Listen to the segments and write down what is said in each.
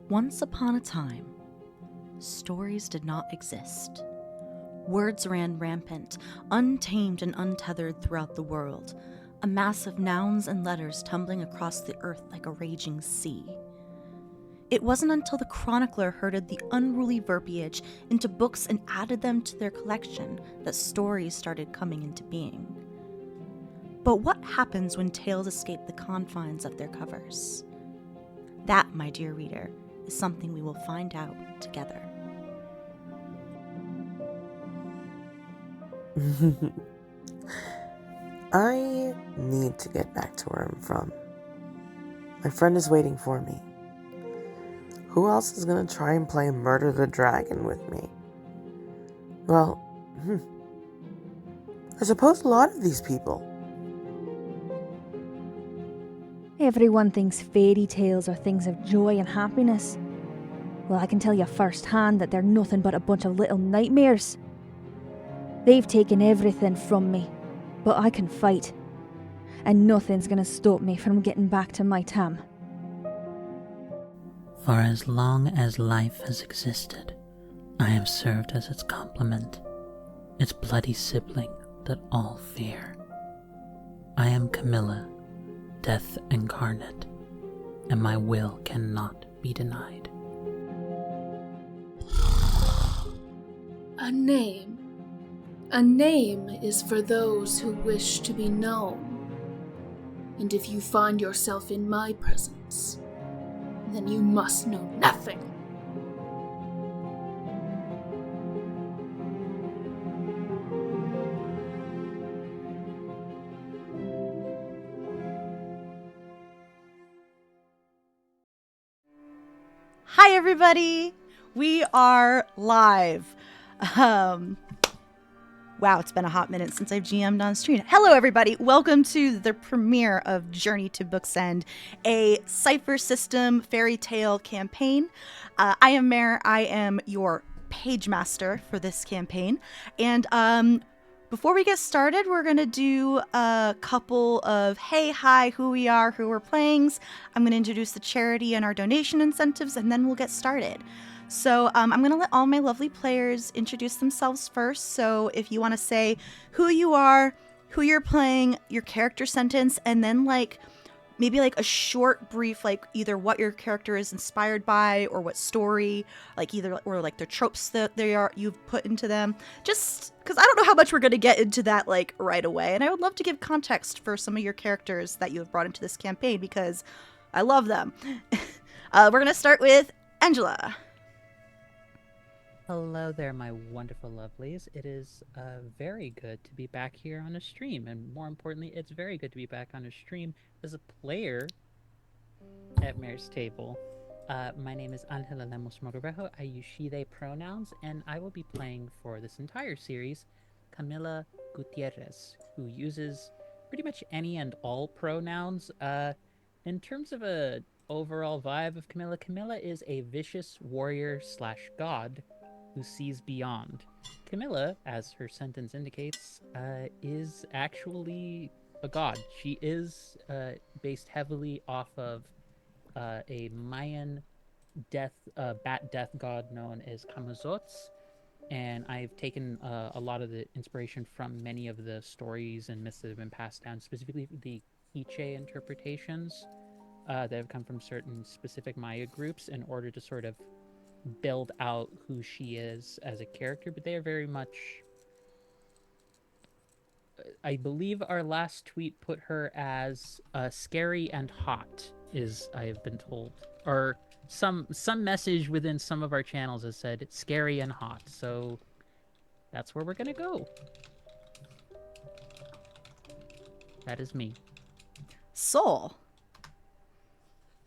Once upon a time, stories did not exist. Words ran rampant, untamed and untethered throughout the world, a mass of nouns and letters tumbling across the earth like a raging sea. It wasn't until the chronicler herded the unruly verbiage into books and added them to their collection that stories started coming into being. But what happens when tales escape the confines of their covers? That, my dear reader, is something we will find out together. I need to get back to where I'm from. My friend is waiting for me. Who else is gonna try and play Murder the Dragon with me? Well, I suppose a lot of these people. Everyone thinks fairy tales are things of joy and happiness. Well, I can tell you firsthand that they're nothing but a bunch of little nightmares. They've taken everything from me, but I can fight. And nothing's gonna stop me from getting back to my Tam. For as long as life has existed, I have served as its complement, its bloody sibling that all fear. I am Camilla, death incarnate, and my will cannot be denied. A name. A name is for those who wish to be known. And if you find yourself in my presence, then you must know nothing. Hi, everybody! We are live. Wow, it's been a hot minute since I've GM'd on stream. Hello, everybody. Welcome to the premiere of Journey to Book's End, a Cypher System fairy tale campaign. I am Mare. I am your page master for this campaign. And before we get started, we're going to do a couple of hey, hi, who we are, who we're playing. I'm going to introduce the charity and our donation incentives, and then we'll get started. So I'm going to let all my lovely players introduce themselves first. So if you want to say who you are, who you're playing, your character sentence, and then maybe a short brief, either what your character is inspired by or what story, or the tropes that you've put into them. Just because I don't know how much we're going to get into that right away. And I would love to give context for some of your characters that you have brought into this campaign because I love them. We're going to start with Angela. Hello there, my wonderful lovelies. It is very good to be back here on a stream, and more importantly, it's very good to be back on a stream as a player at Mare's Table. My name is Angela Lemos Mogrovejo. I use she/they pronouns, and I will be playing for this entire series Camila Gutierrez, who uses pretty much any and all pronouns. In terms of a overall vibe of Camilla, Camilla is a vicious warrior/god who sees beyond. Camilla, as her sentence indicates, is actually a god. She is based heavily off of a Mayan bat death god known as Camazotz, and I've taken a lot of the inspiration from many of the stories and myths that have been passed down, specifically the Quiche interpretations that have come from certain specific Maya groups in order to sort of build out who she is as a character, but they are very much, I believe our last tweet put her as scary and hot, is I have been told, or some message within some of our channels has said scary and hot, so that's where we're gonna go. That is me. Soul.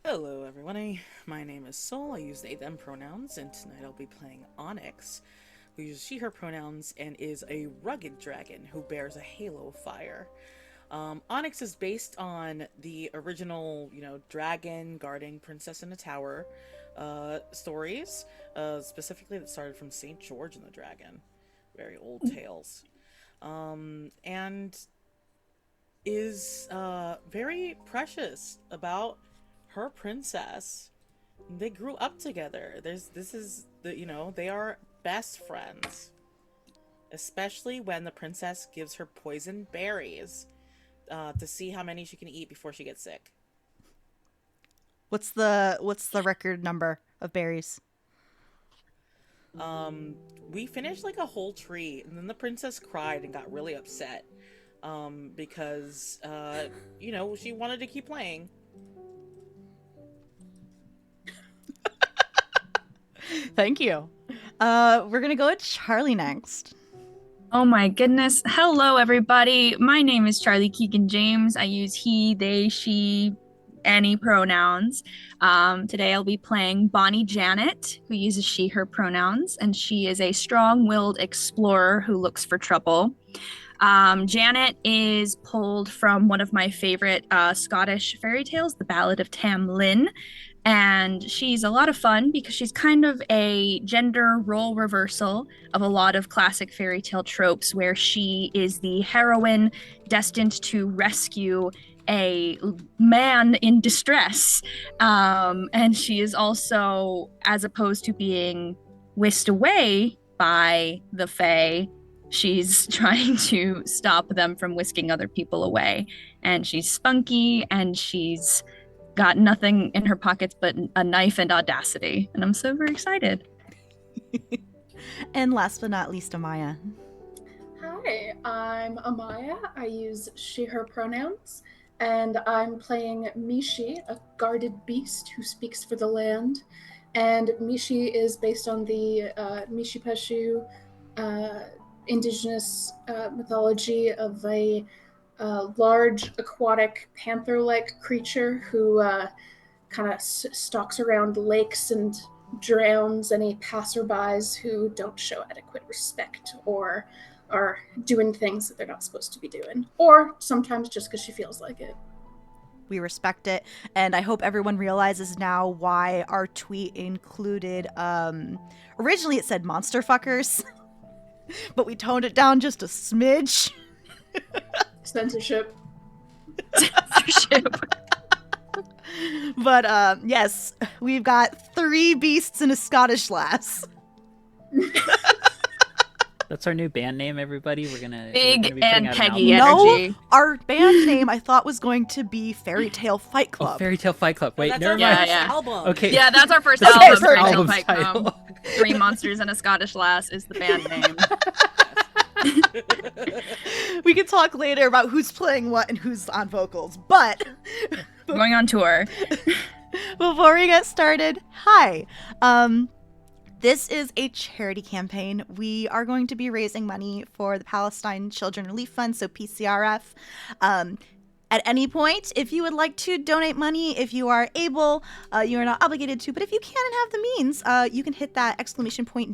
Hello everyone, my name is Soul, I use they them pronouns, and tonight I'll be playing Onyx, who uses she her pronouns and is a rugged dragon who bears a halo of fire. Onyx is based on the original, dragon guarding princess in a tower stories, specifically that started from St. George and the Dragon, very old tales, and is very precious about her princess They grew up together. They are best friends. Especially when the princess gives her poison berries to see how many she can eat before she gets sick. What's the record number of berries? We finished like a whole tree, and then the princess cried and got really upset because she wanted to keep playing. Thank you. We're gonna go with Charlie next. Oh my goodness. Hello, everybody. My name is Charlie Keegan James. I use he, they, she, any pronouns. Today I'll be playing Bonnie Janet, who uses she, her pronouns, and she is a strong willed explorer who looks for trouble. Janet is pulled from one of my favorite Scottish fairy tales, The Ballad of Tam Lin. And she's a lot of fun because she's kind of a gender role reversal of a lot of classic fairy tale tropes, where she is the heroine destined to rescue a man in distress. And she is also, as opposed to being whisked away by the Fae, she's trying to stop them from whisking other people away. And she's spunky, and she's got nothing in her pockets but a knife and audacity. And I'm so very excited. And last but not least, Amaya. Hi, I'm Amaya. I use she, her pronouns, and I'm playing Mishi, a guarded beast who speaks for the land. And Mishi is based on the Mishi Peshu indigenous mythology of a large aquatic panther-like creature who kind of stalks around lakes and drowns any passerbys who don't show adequate respect or are doing things that they're not supposed to be doing, or sometimes just because she feels like it. We respect it, and I hope everyone realizes now why our tweet included originally it said monster fuckers, but we toned it down just a smidge. Censorship. But yes, we've got 3 beasts and a Scottish lass. That's our new band name, everybody. We're gonna Big be putting and out an Peggy album. energy. No, our band name I thought was going to be Fairy Tale Fight Oh, Club. Fairy Tale Fight Club. Wait, That's never our mind. first Yeah. album. Okay. Yeah, that's our first Okay, album. perfect. Fairy Tale Album's Fight title. Club. 3 Monsters and a Scottish Lass is the band name. We can talk later about who's playing what and who's on vocals, but Going on tour. before we get started, hi. This is a charity campaign. We are going to be raising money for the Palestine Children Relief Fund, so PCRF. At any point, if you would like to donate money, if you are able, you are not obligated to, but if you can and have the means, you can hit that !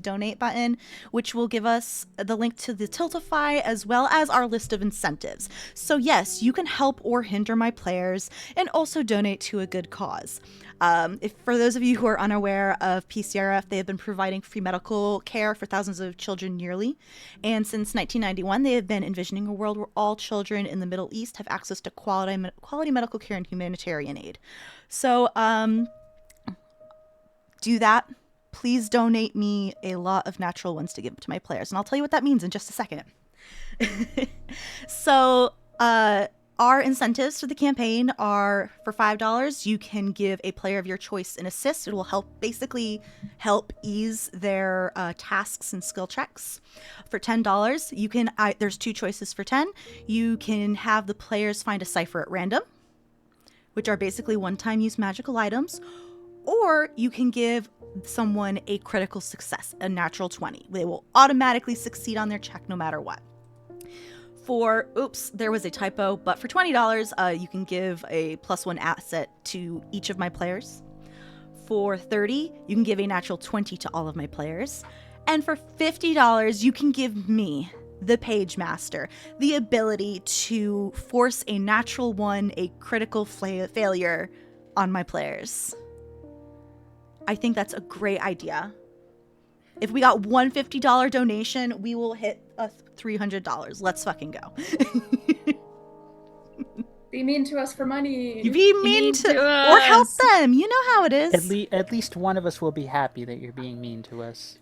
donate button, which will give us the link to the Tiltify as well as our list of incentives. So yes, you can help or hinder my players and also donate to a good cause. If for those of you who are unaware of PCRF, they have been providing free medical care for thousands of children yearly. And since 1991, they have been envisioning a world where all children in the Middle East have access to quality medical care and humanitarian aid. So do that. Please donate me a lot of natural ones to give to my players. And I'll tell you what that means in just a second. So, our incentives for the campaign are for $5. You can give a player of your choice an assist. It will basically help ease their tasks and skill checks. For $10, you can. There's 2 choices for 10. You can have the players find a cipher at random, which are basically one-time use magical items, or you can give someone a critical success, a natural 20. They will automatically succeed on their check no matter what. For, oops, there was a typo, but for $20, you can give a +1 asset to each of my players. For $30, you can give a natural 20 to all of my players. And for $50, you can give me, the Page Master, the ability to force a natural 1, a critical failure on my players. I think that's a great idea. If we got one $50 donation, we will hit $300. Let's fucking go. Be mean to us for money. You be mean to or help us. them. You know how it is. At least one of us will be happy that you're being mean to us.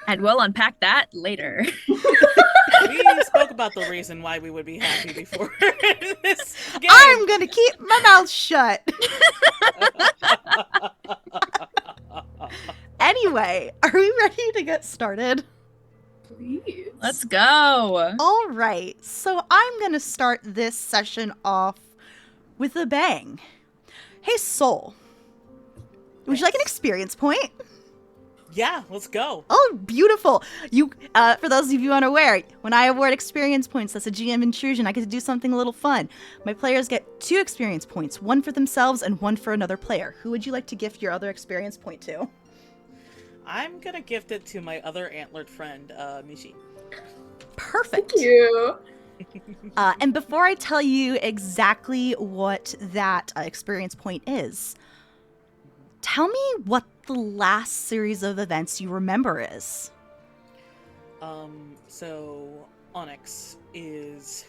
And we'll unpack that later. We spoke about the reason why we would be happy before this game. I'm gonna keep my mouth shut. Anyway, are we ready to get started? Please. Let's go. All right, so I'm gonna start this session off with a bang. Hey, Soul, would you like an experience point? Yeah, let's go. Oh, beautiful. You, for those of you unaware, when I award experience points, that's a GM intrusion. I get to do something a little fun. My players get 2 experience points, one for themselves and one for another player. Who would you like to gift your other experience point to? I'm gonna gift it to my other antlered friend, Mishi. Perfect. Thank you. And before I tell you exactly what that experience point is, tell me what the last series of events you remember is. So Onyx is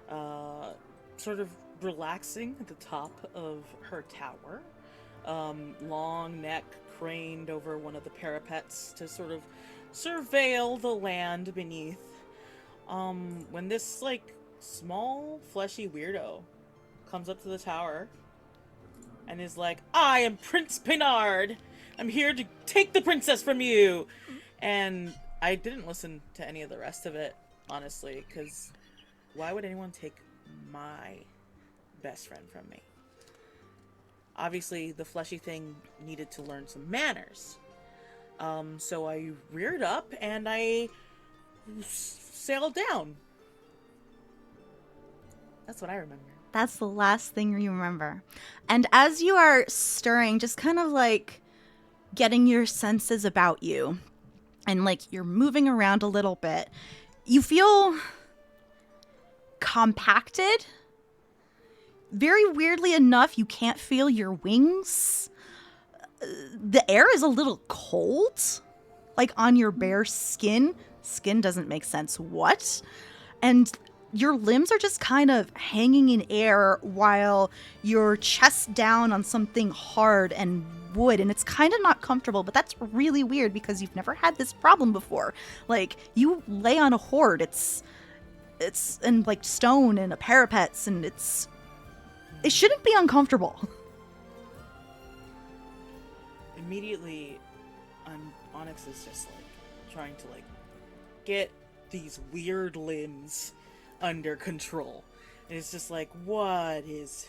sort of relaxing at the top of her tower. Long neck craned over one of the parapets to sort of surveil the land beneath. When this, like, small, fleshy weirdo comes up to the tower and is like, I am Prince Pinard! I'm here to take the princess from you! And I didn't listen to any of the rest of it, honestly, because why would anyone take my best friend from me? Obviously, the fleshy thing needed to learn some manners. So I reared up and I sailed down. That's what I remember. That's the last thing you remember. And as you are stirring, just kind of like getting your senses about you, and like you're moving around a little bit, you feel compacted. Very weirdly enough, you can't feel your wings. The air is a little cold, like on your bare skin. Skin doesn't make sense. What? And your limbs are just kind of hanging in air while you're chest down on something hard and wood, and it's kind of not comfortable, but that's really weird because you've never had this problem before. Like, you lay on a hoard, it's in like stone and a parapets, and it shouldn't be uncomfortable. Immediately, Onyx is just like trying to like get these weird limbs under control. And it's just like, what is...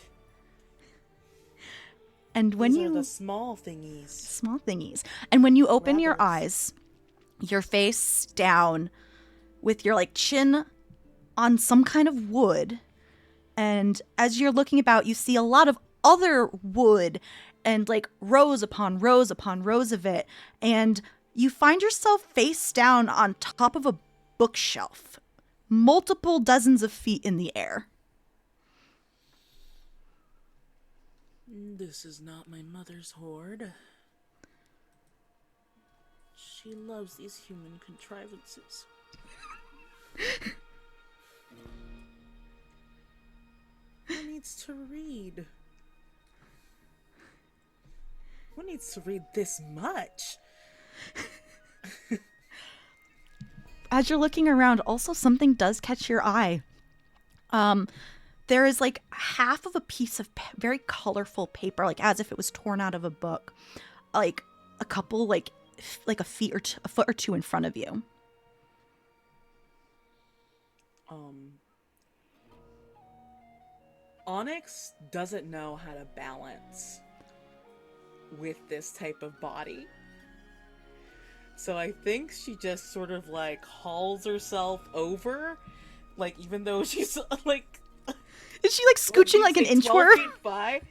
And when These you... are the small thingies. Small thingies. And when you open your Rabbits. eyes, your face down with your like chin on some kind of wood. And as you're looking about, you see a lot of other wood and like rows upon rows upon rows of it. And you find yourself face down on top of a bookshelf, multiple dozens of feet in the air. This is not my mother's hoard. She loves these human contrivances. Who needs to read? Who needs to read this much? As you're looking around, also something does catch your eye. There is like half of a piece of very colorful paper, like as if it was torn out of a book, like a couple, like a foot or two in front of you. Onyx doesn't know how to balance with this type of body. So I think she just sort of like hauls herself over, like even though she's like... Is she like scooching like an inchworm? 12 feet by?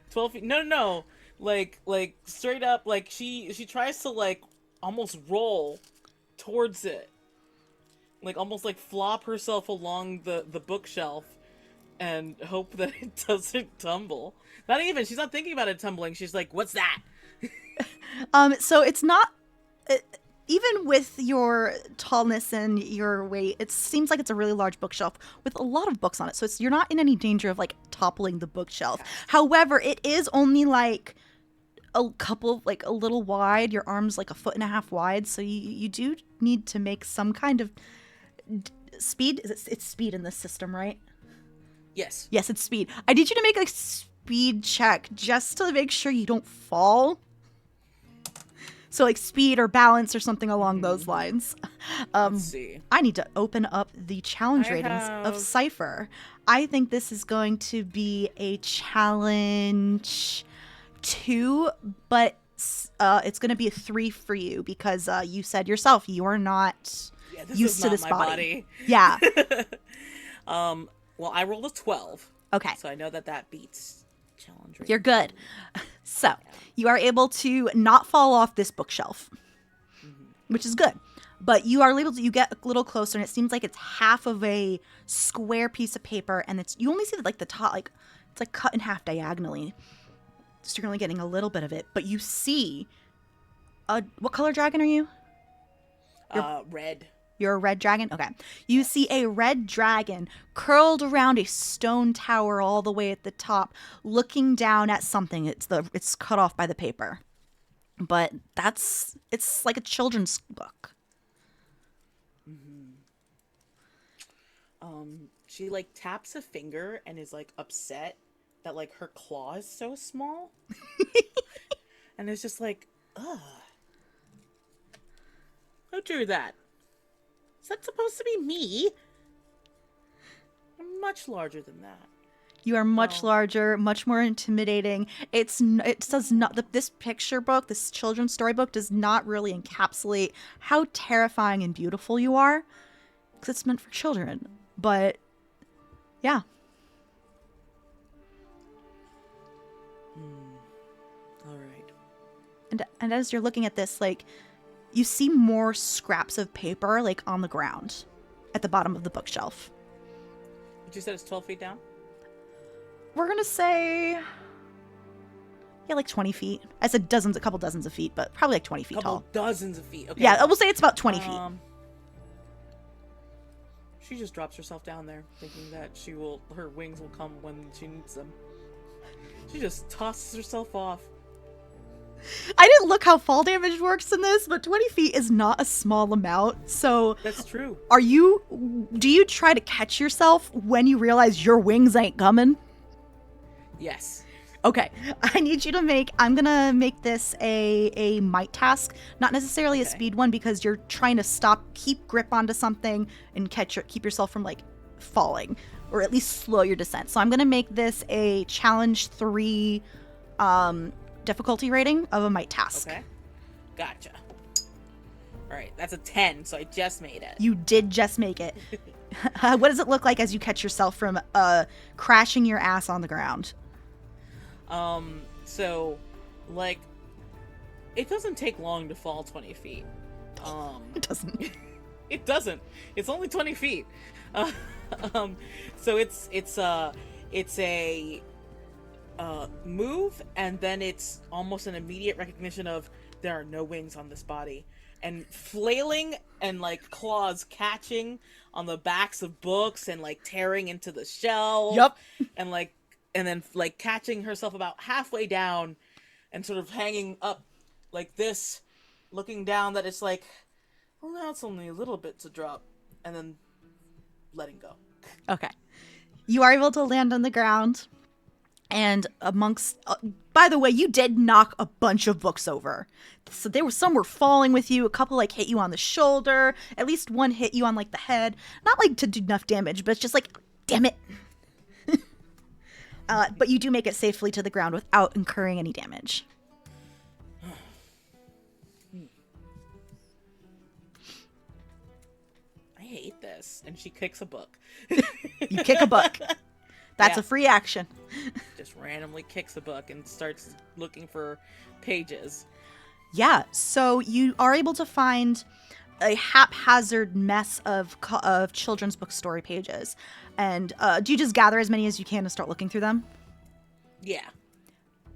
12 feet? No. Like straight up, like she tries to like almost roll towards it. Like almost like flop herself along the bookshelf and hope that it doesn't tumble. Not even, she's not thinking about it tumbling. She's like, what's that? So it's not... even with your tallness and your weight, it seems like it's a really large bookshelf with a lot of books on it. So you're not in any danger of like toppling the bookshelf. However, it is only like a couple, like a little wide. Your arm's like 1.5 feet wide. So you do need to make some kind of speed. It's speed in this system, right? Yes. Yes, it's speed. I need you to make a speed check just to make sure you don't fall. So like speed or balance or something along those lines. Let's see. I need to open up the challenge ratings of Cypher. I think this is going to be a challenge 2, but it's going to be a 3 for you because you said yourself you are not used to this body. Yeah. Well, I rolled a 12. Okay. So I know that beats challenge rating. You're good. So you are able to not fall off this bookshelf, which is good. But you are able to, you get a little closer, and it seems like it's half of a square piece of paper, and you only see like the top, like it's like cut in half diagonally. So you're only getting a little bit of it, but you see what color dragon are you? Red. You're a red dragon? Okay. You see a red dragon curled around a stone tower all the way at the top, looking down at something. It's cut off by the paper. But it's like a children's book. She like taps a finger and is like upset that like her claw is so small. And it's just like, ugh. Who drew that? Is that supposed to be me? I'm much larger than that. You are much larger, much more intimidating. It does not. This picture book, this children's storybook, does not really encapsulate how terrifying and beautiful you are, because it's meant for children. But yeah. All right. And as you're looking at this, like, you see more scraps of paper, like, on the ground at the bottom of the bookshelf. But you said it's 12 feet down? We're going to say, yeah, like 20 feet. I said a couple dozens of feet, but probably like 20 feet tall. Dozens of feet. Okay. Yeah, I will say it's about 20 feet. She just drops herself down there, thinking that her wings will come when she needs them. She just tosses herself off. I didn't look how fall damage works in this, but 20 feet is not a small amount. So that's true. Do you try to catch yourself when you realize your wings ain't coming? Yes. Okay. I'm gonna make this a might task, not necessarily a speed one, because you're trying to keep grip onto something and keep yourself from like falling, or at least slow your descent. So I'm gonna make this a challenge 3 difficulty rating of a might task. Okay. Gotcha. All right, that's a 10, so I just made it. You did just make it. What does it look like as you catch yourself from crashing your ass on the ground? So, like, it doesn't take long to fall 20 feet. It doesn't. It doesn't. It's only 20 feet. So it's a move, and then it's almost an immediate recognition of there are no wings on this body, and flailing and like claws catching on the backs of books and like tearing into the shelf. Yep. And then like catching herself about halfway down and sort of hanging up like this, looking down that it's like, well, now it's only a little bit to drop, and then letting go. Okay. You are able to land on the ground. And amongst, by the way, you did knock a bunch of books over. So some were falling with you. A couple like hit you on the shoulder. At least one hit you on like the head. Not like to do enough damage, but it's just like, damn it. But you do make it safely to the ground without incurring any damage. I hate this. And she kicks a book. You kick a book. That's a free action. Just randomly kicks a book and starts looking for pages. Yeah, so you are able to find a haphazard mess of children's book story pages. And do you just gather as many as you can and start looking through them? Yeah.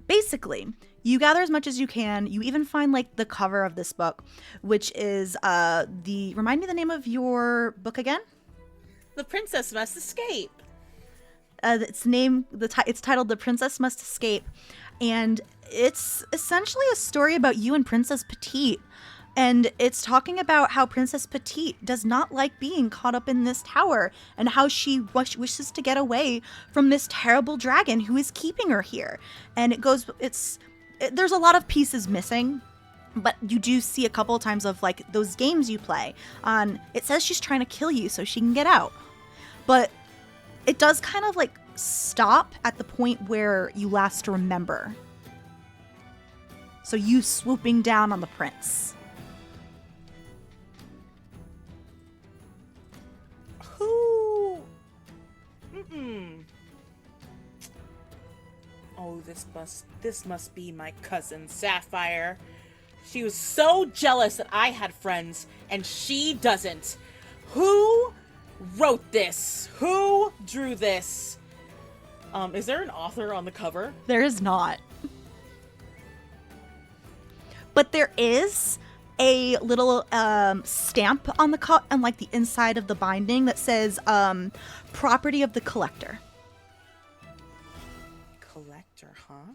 Basically, You gather as much as you can. You even find like the cover of this book, which is remind me the name of your book again? The Princess Must Escape. It's titled The Princess Must Escape, and it's essentially a story about you and Princess Petite. And it's talking about how Princess Petite does not like being caught up in this tower, and how she wishes to get away from this terrible dragon who is keeping her here. And there's a lot of pieces missing, but you do see a couple of times of like those games you play. It says she's trying to kill you so she can get out, but it does kind of like stop at the point where you last remember. So you swooping down on the prince. Who? Oh, this must be my cousin Sapphire. She was so jealous that I had friends and she doesn't. Who wrote this? Who drew this? Is there an author on the cover? There is not. But there is a little stamp on on like the inside of the binding that says property of the collector. Collector, huh?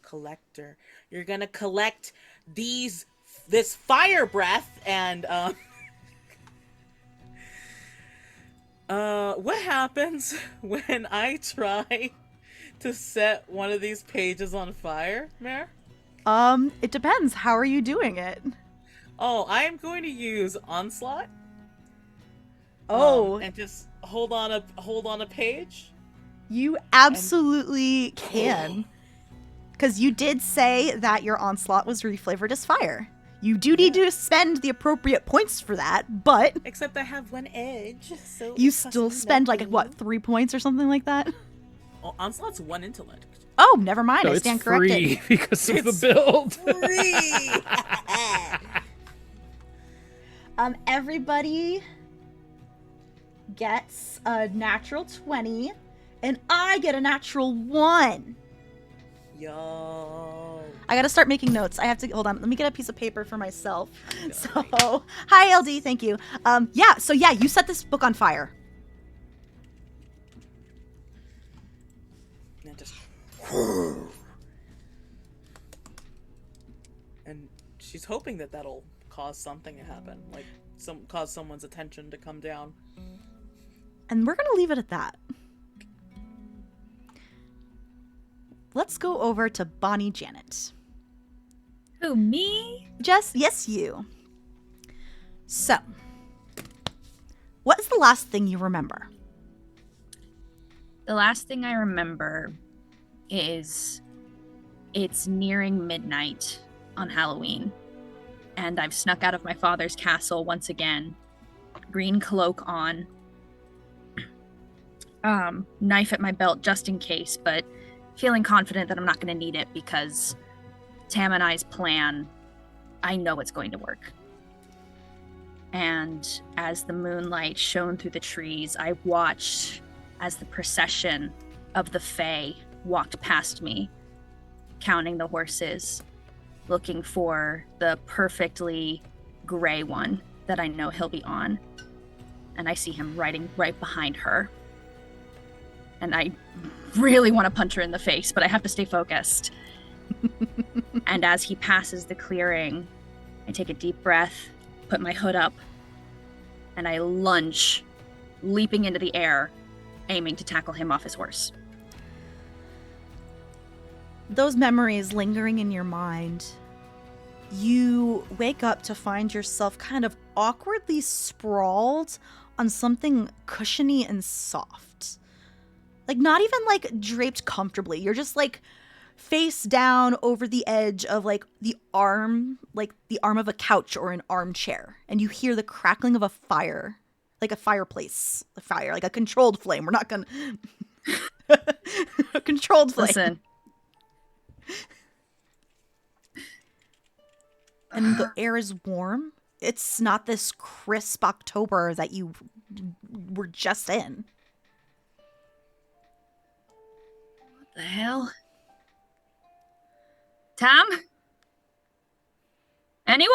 Collector. You're gonna collect this fire breath and what happens when I try to set one of these pages on fire, Mare? It depends. How are you doing it? Oh, I am going to use Onslaught. Oh, and just hold on a page. You absolutely can. Because you did say that your Onslaught was reflavored as fire. You do need to spend the appropriate points for that, but... Except I have one edge, so... You still spend, like, what, 3 points or something like that? Oh, Onslaught's 1 intellect. Oh, never mind. No, I stand corrected. Free because of the build. Free! Everybody gets a natural 20, and I get a natural 1. Yo. I gotta start making notes. I have to, hold on, let me get a piece of paper for myself. So, hi LD, thank you. Yeah, you set this book on fire. And just... And she's hoping that that'll cause something to happen. Like, cause someone's attention to come down. And we're gonna leave it at that. Let's go over to Bonnie Janet. Who, me? Jess, yes, you. So, what is the last thing you remember? The last thing I remember is it's nearing midnight on Halloween, and I've snuck out of my father's castle once again. Green cloak on. Knife at my belt just in case, but feeling confident that I'm not going to need it because Tam and I's plan, I know it's going to work. And as the moonlight shone through the trees, I watched as the procession of the Fae walked past me, counting the horses, looking for the perfectly gray one that I know he'll be on. And I see him riding right behind her. And I really want to punch her in the face, but I have to stay focused. And as he passes the clearing, I take a deep breath, put my hood up, and I lunge, leaping into the air, aiming to tackle him off his horse. Those memories lingering in your mind, you wake up to find yourself kind of awkwardly sprawled on something cushiony and soft. Like, not even, like, draped comfortably. You're just, like, face down over the edge of, like, the arm of a couch or an armchair. And you hear the crackling of a fire. Like a fireplace. A fire. Like a controlled flame. We're not gonna... a controlled flame. Listen. And the air is warm. It's not this crisp October that you were just in. What the hell? Tam? Anyone?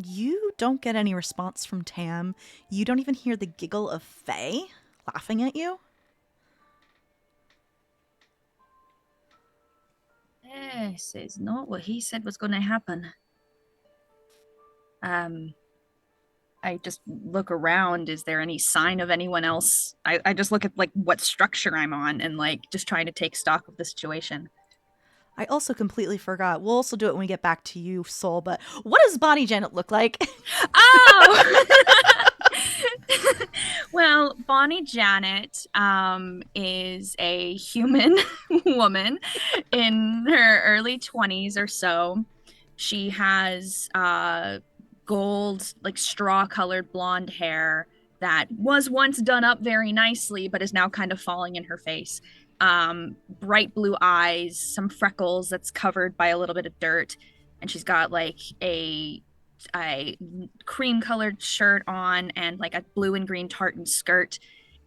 You don't get any response from Tam. You don't even hear the giggle of Faye laughing at you. This is not what he said was going to happen. I just look around. Is there any sign of anyone else? I just look at like what structure I'm on and like just trying to take stock of the situation. I also completely forgot. We'll also do it when we get back to you, Soul, but what does Bonnie Janet look like? Oh! Well, Bonnie Janet is a human woman in her early 20s or so. She has gold, like straw colored blonde hair that was once done up very nicely, but is now kind of falling in her face. Bright blue eyes, some freckles that's covered by a little bit of dirt, and she's got like a cream colored shirt on and like a blue and green tartan skirt,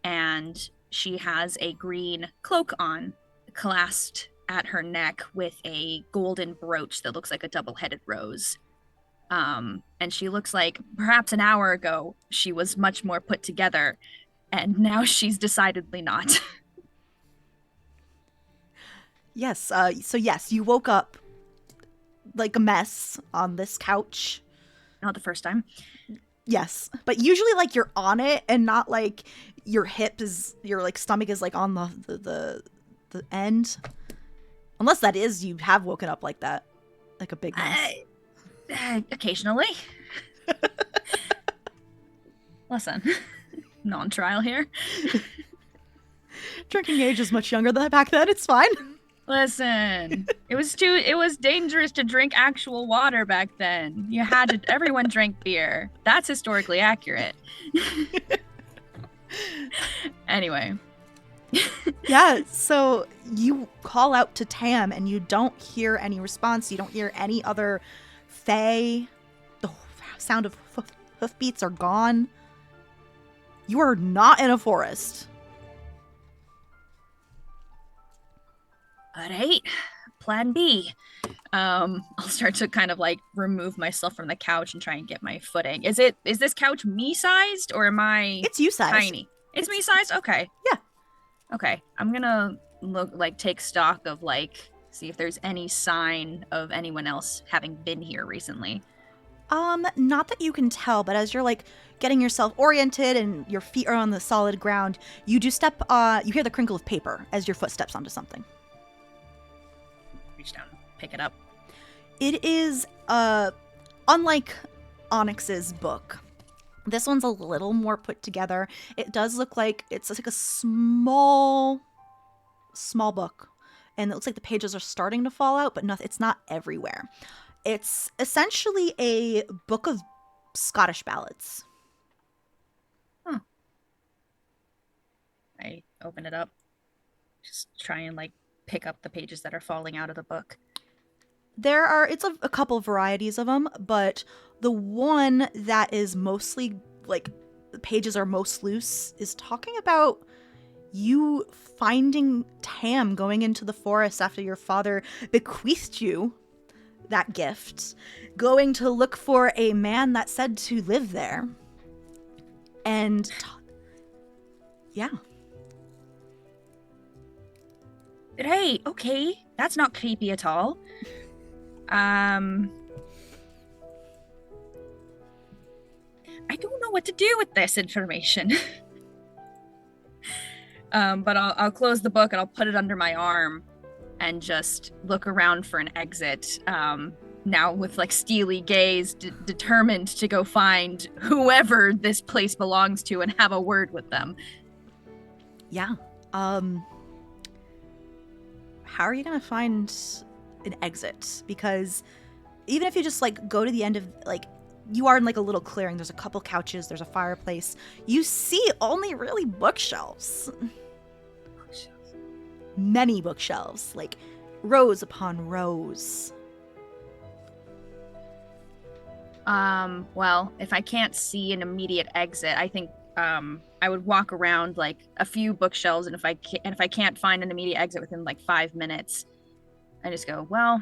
and she has a green cloak on, clasped at her neck with a golden brooch that looks like a double-headed rose. And she looks like perhaps an hour ago she was much more put together, and now she's decidedly not. Yes, so yes, you woke up like a mess on this couch. Not the first time. Yes, but usually like you're on it and not like your like stomach is like on the end. Unless that is you have woken up like that, like a big mess. Occasionally. Listen, non-trial here. Drinking age is much younger than back then. It's fine. Listen, it was dangerous to drink actual water back then. Everyone drank beer. That's historically accurate. Anyway. Yeah, so you call out to Tam and you don't hear any response. You don't hear any other Faye. The sound of hoofbeats are gone. You are not in a forest. All right, plan B. I'll start to kind of like remove myself from the couch and try and get my footing. Is this couch me sized or am I It's you sized. tiny? It's me sized? Okay. Yeah. Okay. I'm gonna take stock of like see if there's any sign of anyone else having been here recently. Not that you can tell, but as you're like getting yourself oriented and your feet are on the solid ground, you do step you hear the crinkle of paper as your foot steps onto something. Reach down, pick it up. It is unlike Onyx's book. This one's a little more put together. It does look like it's like a small book, and it looks like the pages are starting to fall out, but it's not everywhere. It's essentially a book of Scottish ballads. Huh. I open it up, just try and like pick up the pages that are falling out of the book. It's a couple varieties of them, but the one that is mostly like the pages are most loose is talking about you finding Tam going into the forest after your father bequeathed you that gift, going to look for a man that said to live there. And yeah. Hey, okay, that's not creepy at all. I don't know what to do with this information. But I'll close the book and I'll put it under my arm and just look around for an exit. Now with like steely gaze, determined to go find whoever this place belongs to and have a word with them. Yeah. How are you gonna find an exit? Because even if you just like go to the end of like you are in like a little clearing, there's a couple couches, there's a fireplace, you see only really bookshelves. Many bookshelves, like rows upon rows. Well, if I can't see an immediate exit, I think I would walk around like a few bookshelves, and if I can't find an immediate exit within like 5 minutes, I just go, well,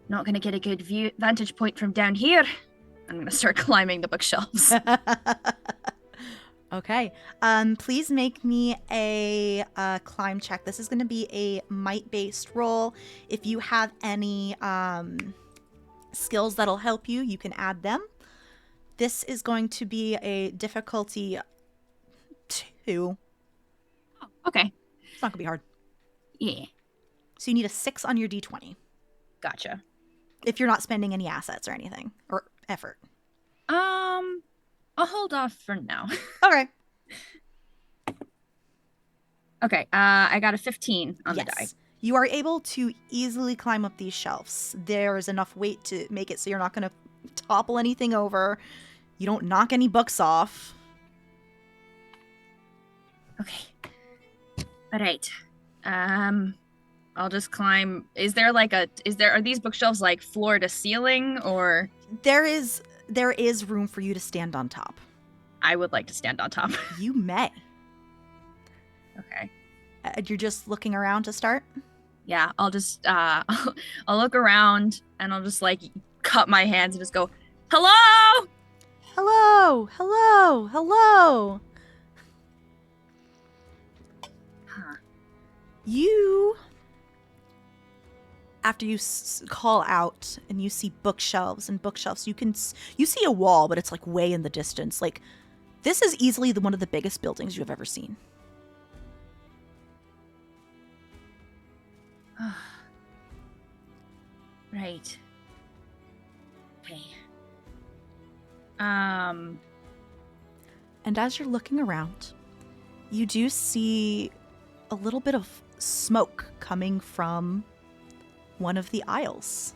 not going to get a good vantage point from down here. I'm going to start climbing the bookshelves. Okay. Please make me a climb check. This is going to be a might-based roll. If you have any skills that'll help you, you can add them. This is going to be a difficulty 2. Oh, okay. It's not going to be hard. Yeah. So you need a 6 on your d20. Gotcha. If you're not spending any assets or anything, or effort. I'll hold off for now. Okay. Okay, I got a 15 on the die. Yes. You are able to easily climb up these shelves. There is enough weight to make it so you're not going to topple anything over. You don't knock any books off. Okay. All right. I'll just climb. Are these bookshelves like floor to ceiling, or? There is room for you to stand on top. I would like to stand on top. You may. Okay. You're just looking around to start? Yeah, I'll just I'll look around and I'll just like cup my hands and just go, "Hello? Hello. Hello. Hello." Huh. You, after you call out and you see bookshelves and bookshelves, you see a wall, but it's like way in the distance. Like, this is easily one of the biggest buildings you've ever seen. Right. Okay. And as you're looking around, you do see a little bit of smoke coming from one of the aisles.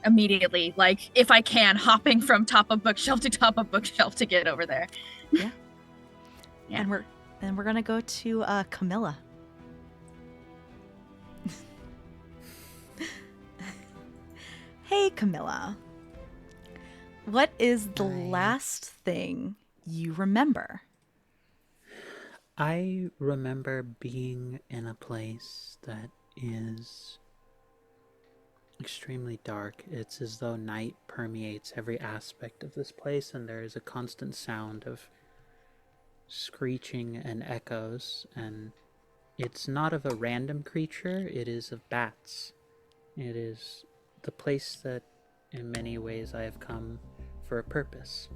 Immediately, like, if I can, hopping from top of bookshelf to top of bookshelf to get over there. Yeah. Yeah. And we're gonna go to Camilla. Hey, Camilla. What is the last thing you remember? I remember being in a place that is extremely dark. It's as though night permeates every aspect of this place, and there is a constant sound of screeching and echoes, and it's not of a random creature, it is of bats. It is the place that in many ways I have come for a purpose.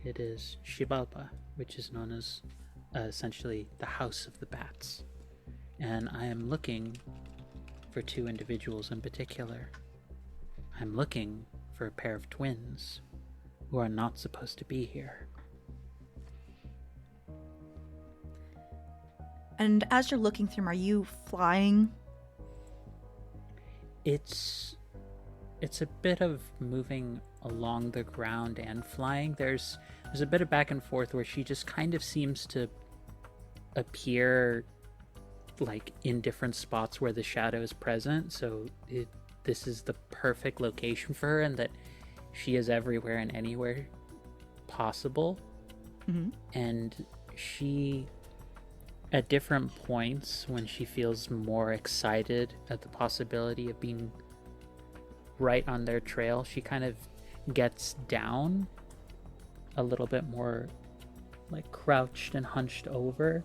It is Xibalba, which is known as essentially the House of the Bats. And I am looking for 2 individuals in particular. I'm looking for a pair of twins who are not supposed to be here. And as you're looking through them, are you flying? It's a bit of moving along the ground and flying. There's a bit of back and forth where she just kind of seems to appear like in different spots where the shadow is present, so this is the perfect location for her, and that she is everywhere and anywhere possible. Mm-hmm. And she, at different points when she feels more excited at the possibility of being right on their trail, she kind of gets down a little bit more, like crouched and hunched over,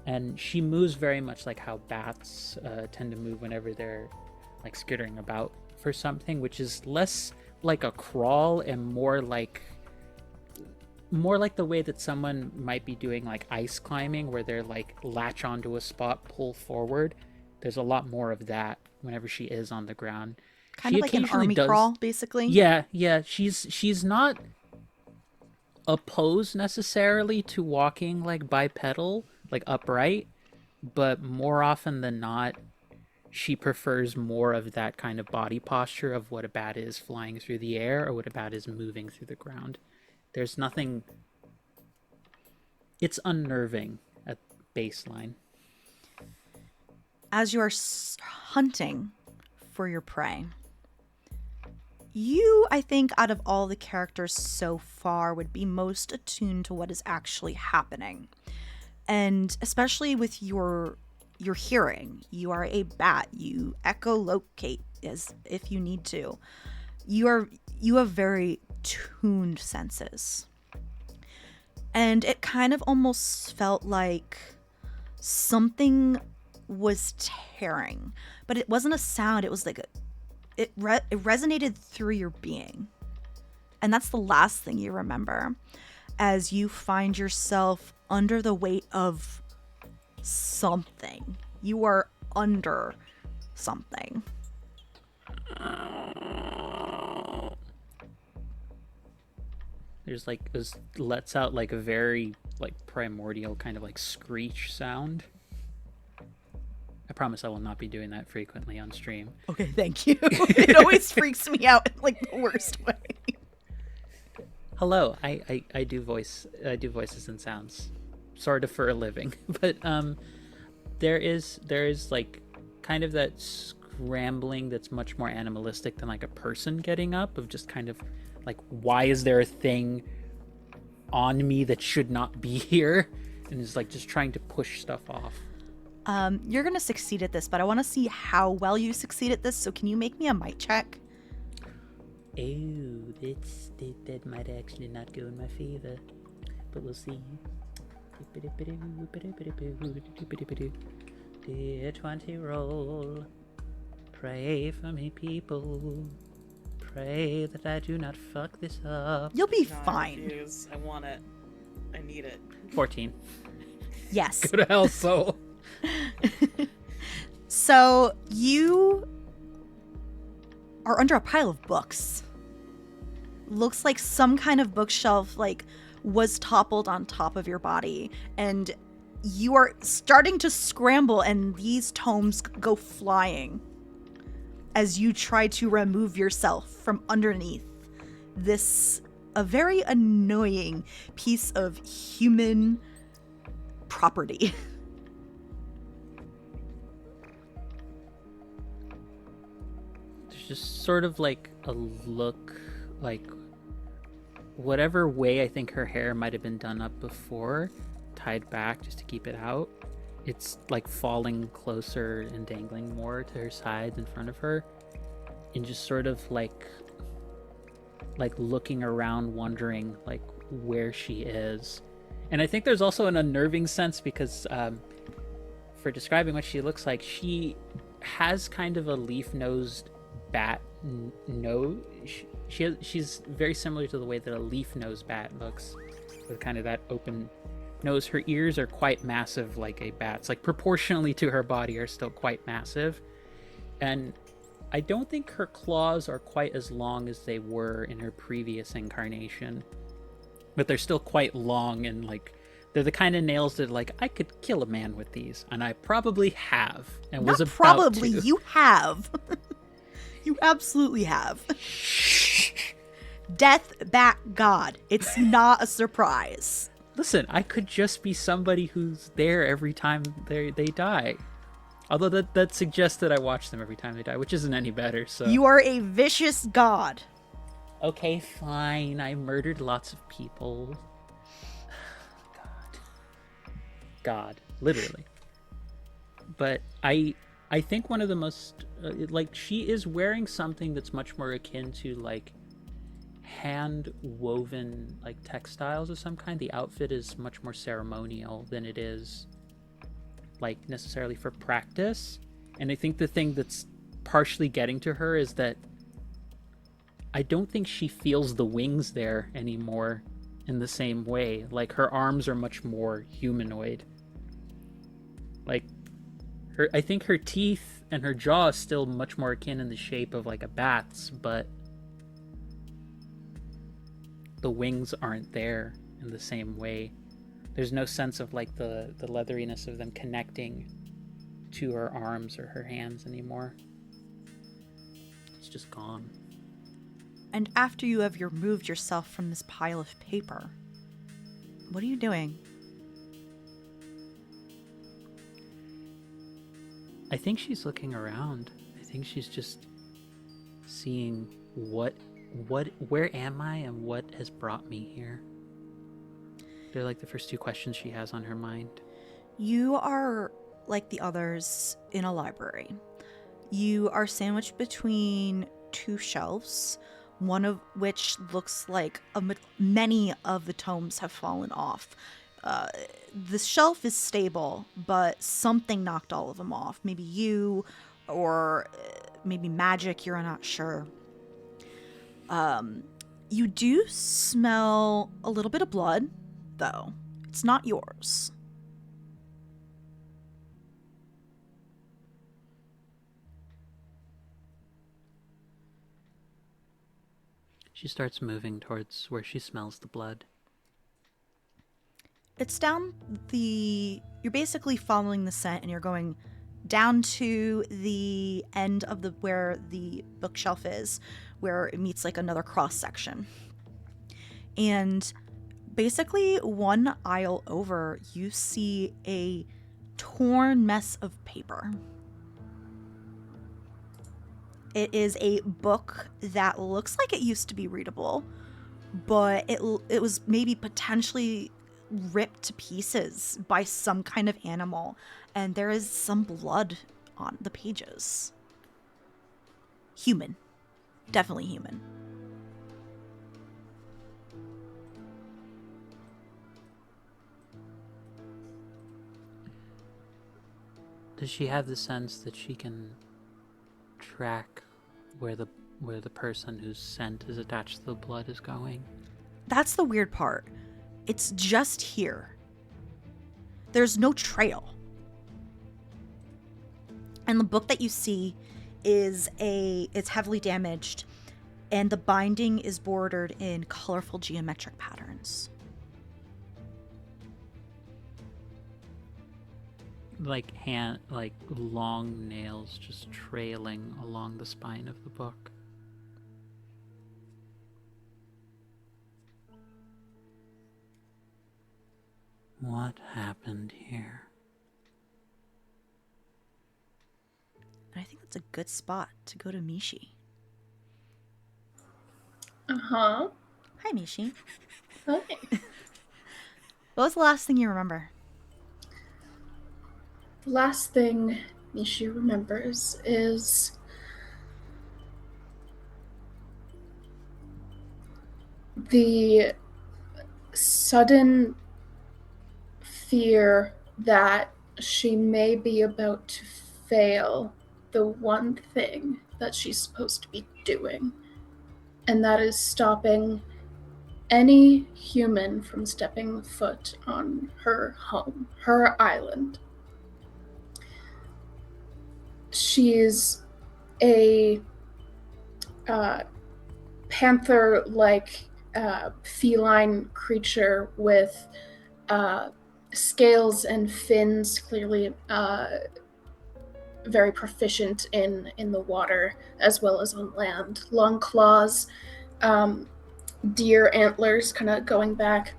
and she moves very much like how bats tend to move whenever they're like skittering about for something, which is less like a crawl and more like the way that someone might be doing like ice climbing, where they're like latch onto a spot, pull forward. There's a lot more of that whenever she is on the ground. Kind of like an army crawl, basically. Yeah. She's not opposed necessarily to walking like bipedal, like upright, but more often than not, she prefers more of that kind of body posture of what a bat is flying through the air or what a bat is moving through the ground. There's nothing... It's unnerving at baseline. As you are hunting for your prey, you, I think, out of all the characters so far, would be most attuned to what is actually happening. And especially with your your hearing. You are a bat. You echolocate as if you need to. You have very tuned senses. And it kind of almost felt like something was tearing, but it wasn't a sound. It was like it resonated through your being. And that's the last thing you remember as you find yourself under the weight of something. You are under something. There's like this lets out like a very like primordial kind of like screech sound. I promise I will not be doing that frequently on stream. Okay, thank you. It always freaks me out in like the worst way. Hello, I do voices and sounds, sort of for a living, but there is like kind of that scrambling that's much more animalistic than like a person getting up, of just kind of like, why is there a thing on me that should not be here, and is like just trying to push stuff off. You're gonna succeed at this, but I want to see how well you succeed at this. So can you make me a might check? Oh, that might actually not go in my favor, but we'll see. 20 roll. Pray for me, people. Pray that I do not fuck this up. You'll be No, I fine. refuse. I want it. I need it. 14. Yes. Go to hell, Soul. So you are under a pile of books. Looks like some kind of bookshelf like was toppled on top of your body, and you are starting to scramble, and these tomes go flying as you try to remove yourself from underneath this a very annoying piece of human property. There's just sort of like a look, like whatever way I think her hair might have been done up before, tied back just to keep it out, it's like falling closer and dangling more to her sides in front of her, and just sort of like looking around, wondering like where she is. And I think there's also an unnerving sense because for describing what she looks like, she has kind of a leaf-nosed bat nose. She's very similar to the way that a leaf-nosed bat looks, with kind of that open nose. Her ears are quite massive, like a bat's, like proportionally to her body, are still quite massive. And I don't think her claws are quite as long as they were in her previous incarnation, but they're still quite long, and like they're the kind of nails that like I could kill a man with these, and I probably have, and was Not about probably, to. you have. You absolutely have. Death bat god. It's not a surprise. Listen, I could just be somebody who's there every time they die. Although that suggests that I watch them every time they die, which isn't any better, so... You are a vicious god. Okay, fine. I murdered lots of people. God. Literally. But I think one of the most... like, she is wearing something that's much more akin to, like, hand-woven, like, textiles of some kind. The outfit is much more ceremonial than it is, like, necessarily for practice. And I think the thing that's partially getting to her is that I don't think she feels the wings there anymore in the same way. Like, her arms are much more humanoid. Like, I think her teeth and her jaw is still much more akin in the shape of like a bat's, but the wings aren't there in the same way. There's no sense of like the leatheriness of them connecting to her arms or her hands anymore. It's just gone. And after you have removed yourself from this pile of paper, what are you doing? I think she's looking around. I think she's just seeing where am I and what has brought me here. They're like the first two questions she has on her mind. You are like the others in a library. You are sandwiched between two shelves, one of which looks like many of the tomes have fallen off. The shelf is stable, but something knocked all of them off. Maybe you, or maybe magic, you're not sure. You do smell a little bit of blood, though. It's not yours. She starts moving towards where she smells the blood. It's down you're basically following the scent and you're going down to the end of where the bookshelf is, where it meets like another cross section. And basically one aisle over, you see a torn mess of paper. It is a book that looks like it used to be readable, but it was maybe potentially ripped to pieces by some kind of animal, and there is some blood on the pages. Human. Definitely human. Does she have the sense that she can track where the person whose scent is attached to the blood is going? That's the weird part. It's just here. There's no trail. And the book that you see it's heavily damaged, and the binding is bordered in colorful geometric patterns. Like long nails just trailing along the spine of the book. What happened here? And I think that's a good spot to go to Mishi. Uh-huh. Hi, Mishi. Hi. What was the last thing you remember? The last thing Mishi remembers is the sudden fear that she may be about to fail the one thing that she's supposed to be doing, and that is stopping any human from stepping foot on her home, her island. She's a panther-like feline creature with scales and fins, clearly very proficient in the water as well as on land. Long claws, deer antlers kind of going back.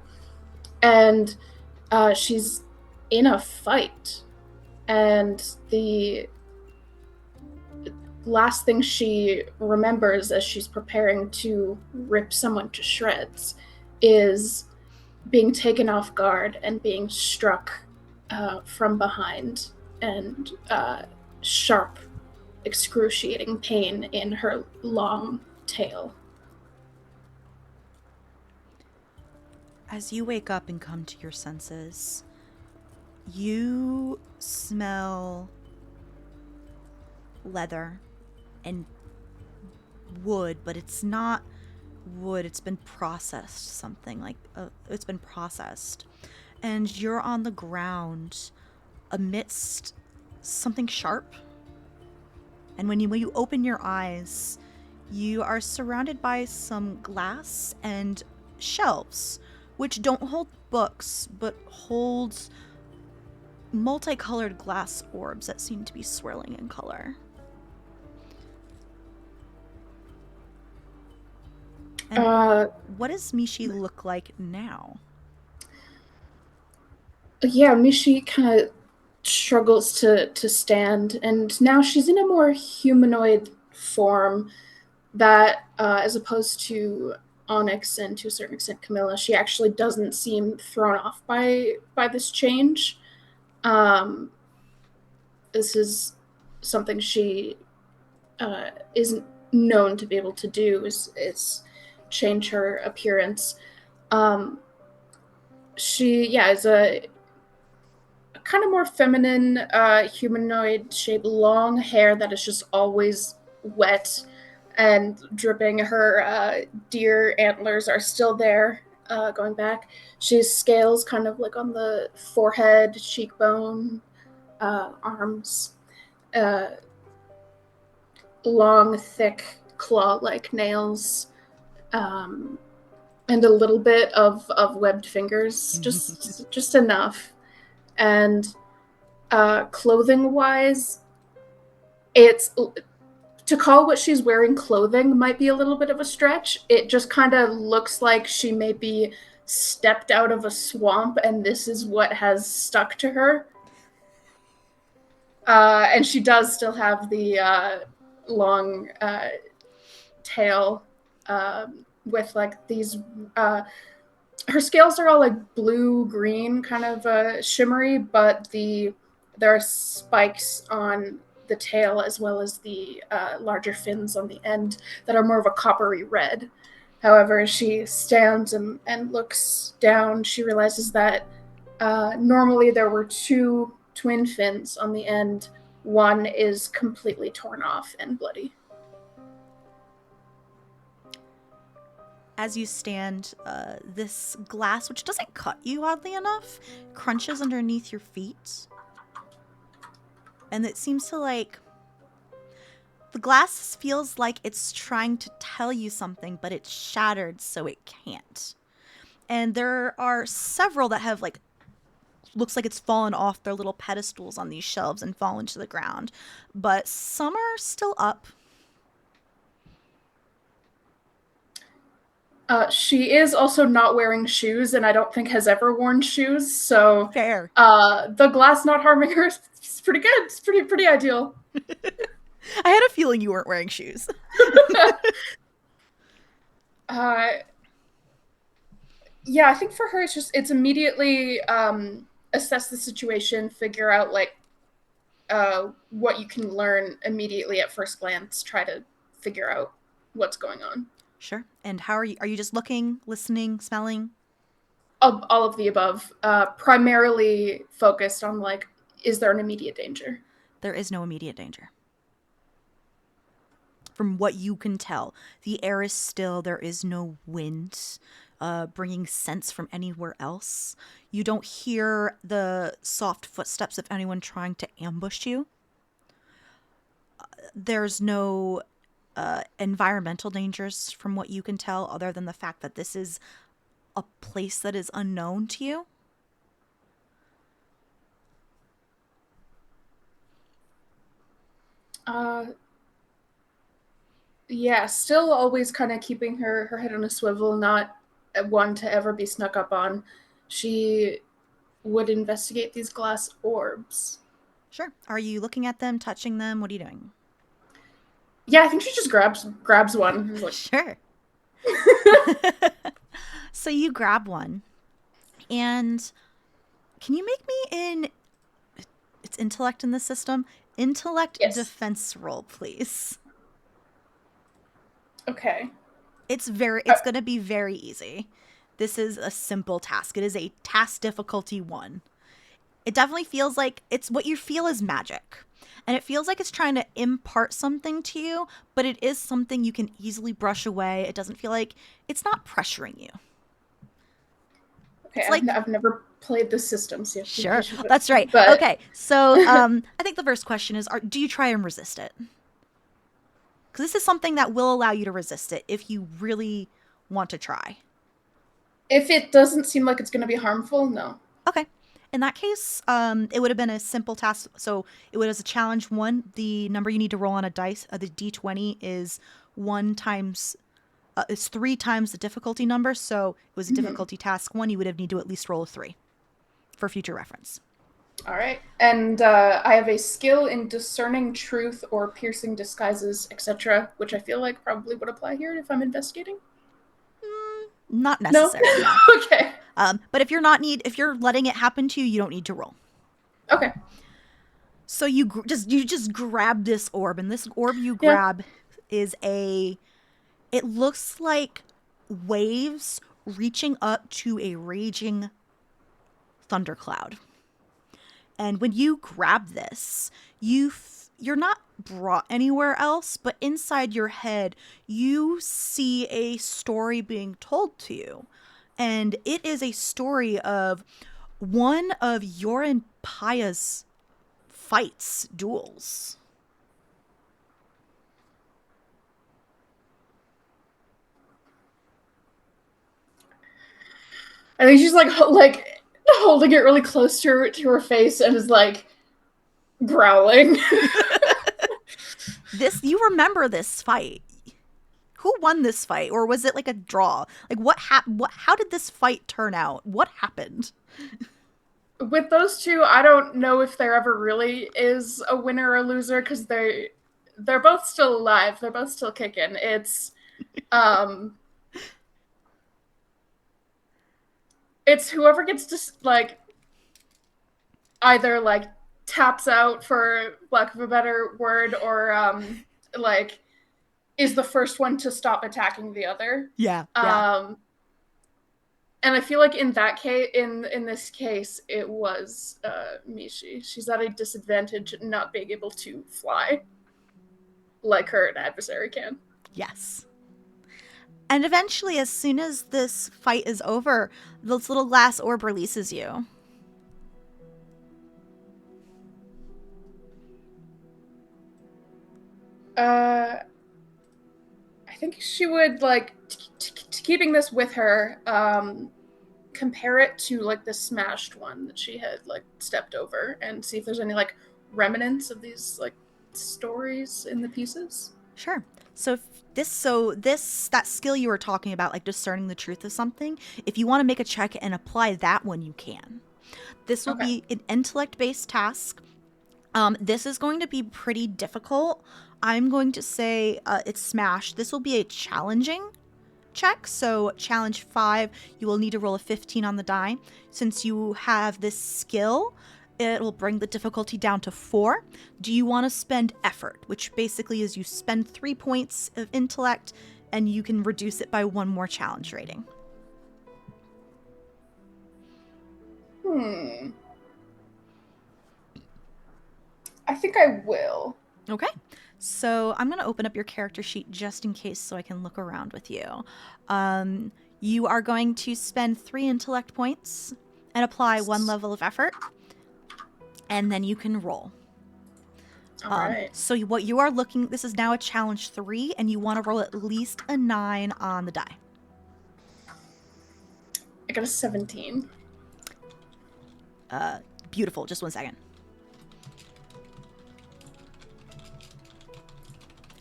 And she's in a fight. And the last thing she remembers as she's preparing to rip someone to shreds is being taken off guard and being struck from behind, and sharp, excruciating pain in her long tail. As you wake up and come to your senses, you smell leather and wood, but it's not wood. It's been processed, something like it's been processed. And you're on the ground amidst something sharp. And when you open your eyes, you are surrounded by some glass and shelves, which don't hold books, but hold multicolored glass orbs that seem to be swirling in color. And what does Mishi look like now? Yeah, Mishi kind of struggles to stand, and now she's in a more humanoid form that, as opposed to Onyx and to a certain extent Camilla, she actually doesn't seem thrown off by this change. this is something she isn't known to be able to do, is change her appearance. She is a kind of more feminine humanoid shape, long hair that is just always wet and dripping. Her deer antlers are still there, going back. She has scales kind of like on the forehead, cheekbone, arms, uh, long, thick, claw-like nails, and a little bit of webbed fingers, just enough. And clothing-wise, it's to call what she's wearing clothing might be a little bit of a stretch. It just kind of looks like she maybe stepped out of a swamp and this is what has stuck to her. And she does still have the long tail with like these. Her scales are all like blue-green, kind of shimmery, but there are spikes on the tail as well as the larger fins on the end that are more of a coppery red. However, as she stands and looks down, she realizes that normally there were 2 twin fins on the end. One is completely torn off and bloody. As you stand, this glass, which doesn't cut you oddly enough, crunches underneath your feet. And it seems to the glass feels like it's trying to tell you something, but it's shattered so it can't. And there are several that have looks like it's fallen off their little pedestals on these shelves and fallen to the ground. But some are still up. She is also not wearing shoes, and I don't think has ever worn shoes. So Fair. The glass not harming her is pretty good. It's pretty ideal. I had a feeling you weren't wearing shoes. Yeah, I think for her it's immediately assess the situation, figure out what you can learn immediately at first glance, try to figure out what's going on. Sure. And how are you? Are you just looking, listening, smelling? All of the above. Primarily focused on is there an immediate danger? There is no immediate danger. From what you can tell, the air is still. There is no wind bringing scents from anywhere else. You don't hear the soft footsteps of anyone trying to ambush you. There's no environmental dangers from what you can tell, other than the fact that this is a place that is unknown to you. Yeah, still always kind of keeping her head on a swivel, not one to ever be snuck up on. She would investigate these glass orbs. Sure. Are you looking at them, touching them? What are you doing? Yeah, I think she just grabs one. Sure. So you grab one, and can you make me it's intellect in the system? Intellect Yes. defense roll, please. Okay. It's going to be very easy. This is a simple task. It is a task difficulty 1. It definitely feels like it's what you feel is magic. And it feels like it's trying to impart something to you, but it is something you can easily brush away. It doesn't feel like it's not pressuring you. Okay, I've never played the systems yet. Sure, that's right. But... Okay, so I think the first question is, do you try and resist it? Because this is something that will allow you to resist it if you really want to try. If it doesn't seem like it's going to be harmful, no. Okay. In that case, it would have been a simple task. So it was a challenge 1. The number you need to roll on a dice, the D20, is 1 times... it's 3 times the difficulty number. So it was a difficulty task 1. You would have need to at least roll a 3 for future reference. All right. And I have a skill in discerning truth or piercing disguises, etc., which I feel like probably would apply here if I'm investigating. Not necessarily. No? Okay. But if you're letting it happen to you, you don't need to roll. Okay. So you just grab this orb, and this orb you grab is it looks like waves reaching up to a raging thundercloud. And when you grab this, you're not brought anywhere else, but inside your head, you see a story being told to you. And it is a story of one of your and Paya's fights, duels. I think she's like holding it really close to her face and is like growling. You remember this fight. Who won this fight, or was it like a draw? Like how did this fight turn out? What happened? With those two, I don't know if there ever really is a winner or a loser because they're both still alive. They're both still kicking. It's whoever gets to like either like taps out, for lack of a better word, or like is the first one to stop attacking the other. Yeah. And I feel like in that case, in this case, it was Mishi. She's at a disadvantage not being able to fly like her adversary can. Yes. And eventually, as soon as this fight is over, this little glass orb releases you. I think she would like keeping this with her. Compare it to like the smashed one that she had like stepped over, and see if there's any like remnants of these like stories in the pieces. Sure. So that skill you were talking about, like discerning the truth of something, if you want to make a check and apply that one, you can. This will be an intellect-based task. This is going to be pretty difficult. I'm going to say it's smash. This will be a challenging check. So challenge 5, you will need to roll a 15 on the die. Since you have this skill, it will bring the difficulty down to 4. Do you want to spend effort, which basically is you spend 3 points of intellect and you can reduce it by 1 more challenge rating? I think I will. Okay. So I'm going to open up your character sheet just in case so I can look around with you. You are going to spend 3 intellect points and apply 1 level of effort. And then you can roll. All right. So what you are looking, this is now a challenge 3, and you want to roll at least a 9 on the die. I got a 17. Beautiful. Just 1 second.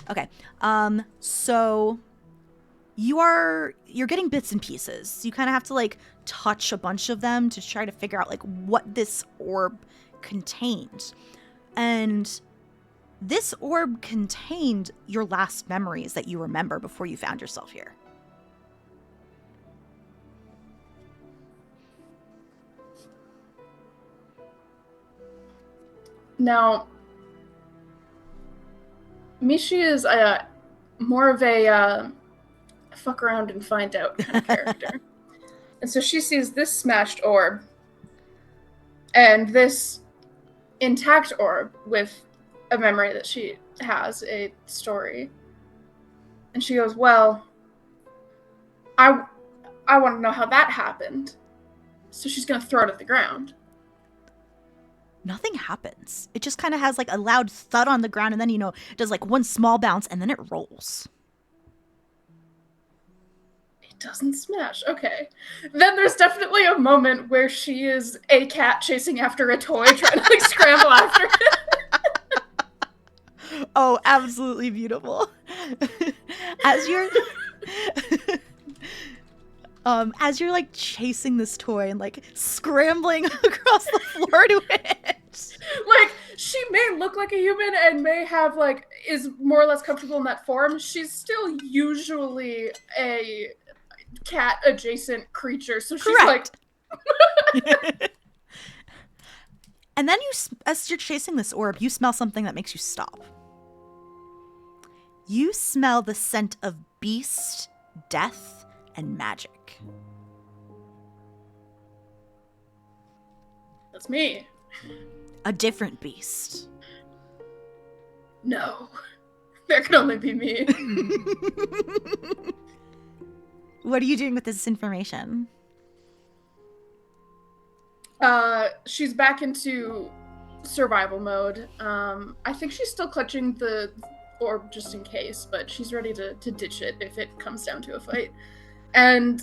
Okay. So you're getting bits and pieces. You kind of have to like touch a bunch of them to try to figure out like what this orb contained. And this orb contained your last memories that you remember before you found yourself here. Now, Mishi is more of a fuck around and find out kind of character. And so she sees this smashed orb and this intact orb with a memory that she has, a story. And she goes, well, I want to know how that happened. So she's going to throw it at the ground. Nothing happens. It just kind of has like a loud thud on the ground, and then, it does like 1 small bounce, and then it rolls. It doesn't smash. Okay. Then there's definitely a moment where she is a cat chasing after a toy, trying to like scramble after it. Oh, absolutely beautiful. As you're like chasing this toy and like scrambling across the floor to it. Like, she may look like a human and may have like is more or less comfortable in that form. She's still usually a cat adjacent creature. So she's Correct. like And then as you're chasing this orb, you smell something that makes you stop. You smell the scent of beast, death, and magic. That's me. A different beast. No. There can only be me. What are you doing with this information? She's back into survival mode. I think she's still clutching the orb just in case, but she's ready to ditch it if it comes down to a fight. And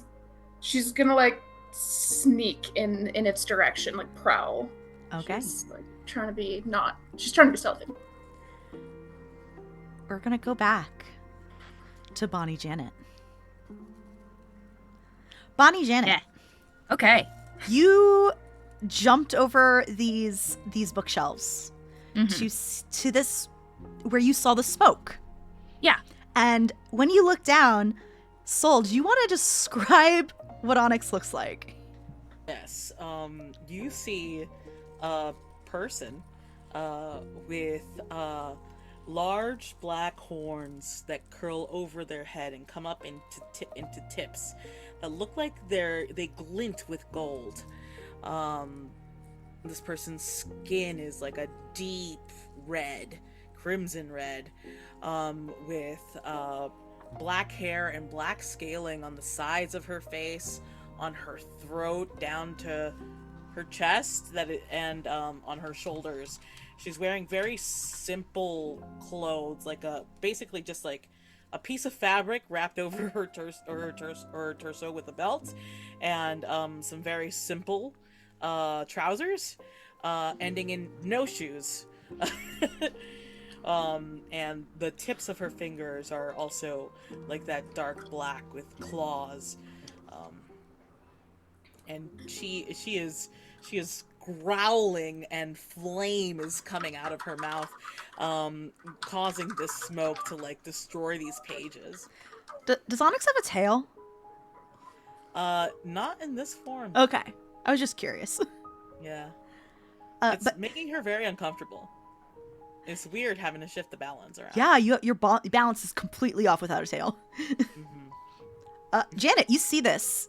she's gonna like sneak in its direction, like prowl. Okay. She's like trying to be stealthy. We're gonna go back to Bonnie Janet. Bonnie Janet. Yeah. Okay. You jumped over these bookshelves Mhm. to this where you saw the smoke. Yeah. And when you look down, Soul, do you want to describe what Onyx looks like? Yes. You see a person with large black horns that curl over their head and come up into tips that look like they glint with gold. This person's skin is like a deep red, crimson red, with black hair and black scaling on the sides of her face, on her throat, down to her chest, and on her shoulders. She's wearing very simple clothes, like basically just like a piece of fabric wrapped over her torso with a belt, and some very simple trousers, ending in no shoes. And the tips of her fingers are also like that dark black with claws. And she is growling, and flame is coming out of her mouth, causing this smoke to like destroy these pages. Does Onyx have a tail? Not in this form. Okay. I was just curious. Yeah. It's But making her very uncomfortable. It's weird having to shift the balance around. yeah, your balance is completely off without a tail. Janet, you see this.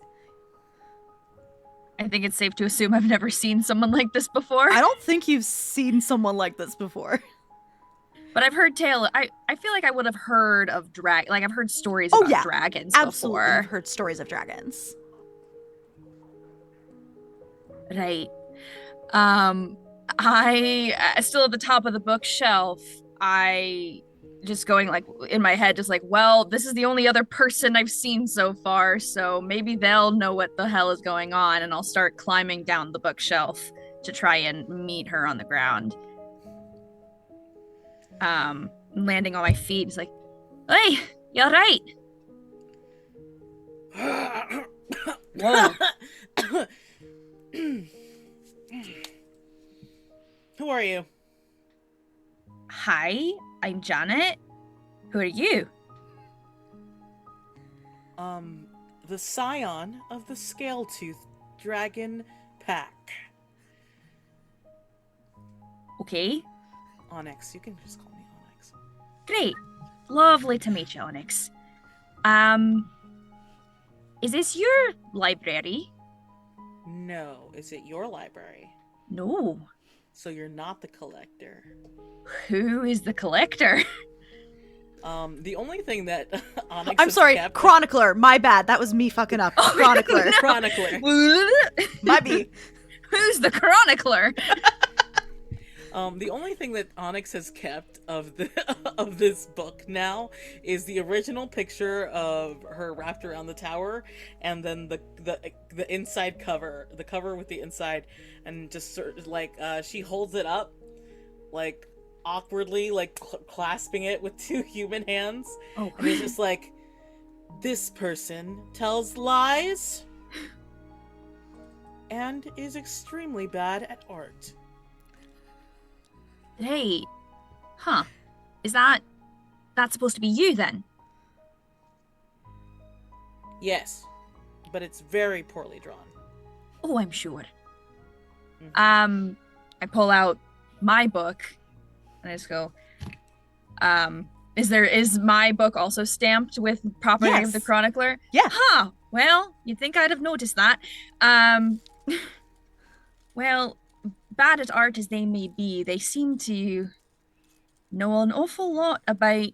I think it's safe to assume I've never seen someone like this before. I don't think you've seen someone like this before. But I've heard I feel like I would have heard of like I've heard stories Oh, about yeah. dragons Absolutely, before. you've heard stories of dragons. Right. I still at the top of the bookshelf. I just going like in my head, just like, well, this is the only other person I've seen so far, so maybe they'll know what the hell is going on, and I'll start climbing down the bookshelf to try and meet her on the ground. Landing on my feet, it's like, hey, you all right? Whoa. Who are you? Hi, I'm Janet. Who are you? The scion of the Scale-Tooth Dragon Pack. Okay, Onyx, you can just call me Onyx. great. Lovely to meet you, Onyx. Is this your library? No, is it your library? No. So you're not the collector. Who is the collector? The only thing that Onyx I'm has sorry, kept- Chronicler. My bad. That was me fucking up. Chronicler. no. Chronicler. Might be. Who's the chronicler? The only thing that Onyx has kept of of this book now is the original picture of her wrapped around the tower, and then the inside cover, the cover with the inside, and just sort of like she holds it up, like awkwardly, like clasping it with two human hands, Oh, and it's just like, this person tells lies and is extremely bad at art. hey. Huh. Is that's supposed to be you then? Yes, but it's very poorly drawn. Oh, I'm sure. Mhm. I pull out my book and I just go, is my book also stamped with property of the Yes. chronicler? Yeah. Huh. Well, you'd think I'd have noticed that. Well, bad at art as they may be, they seem to know an awful lot about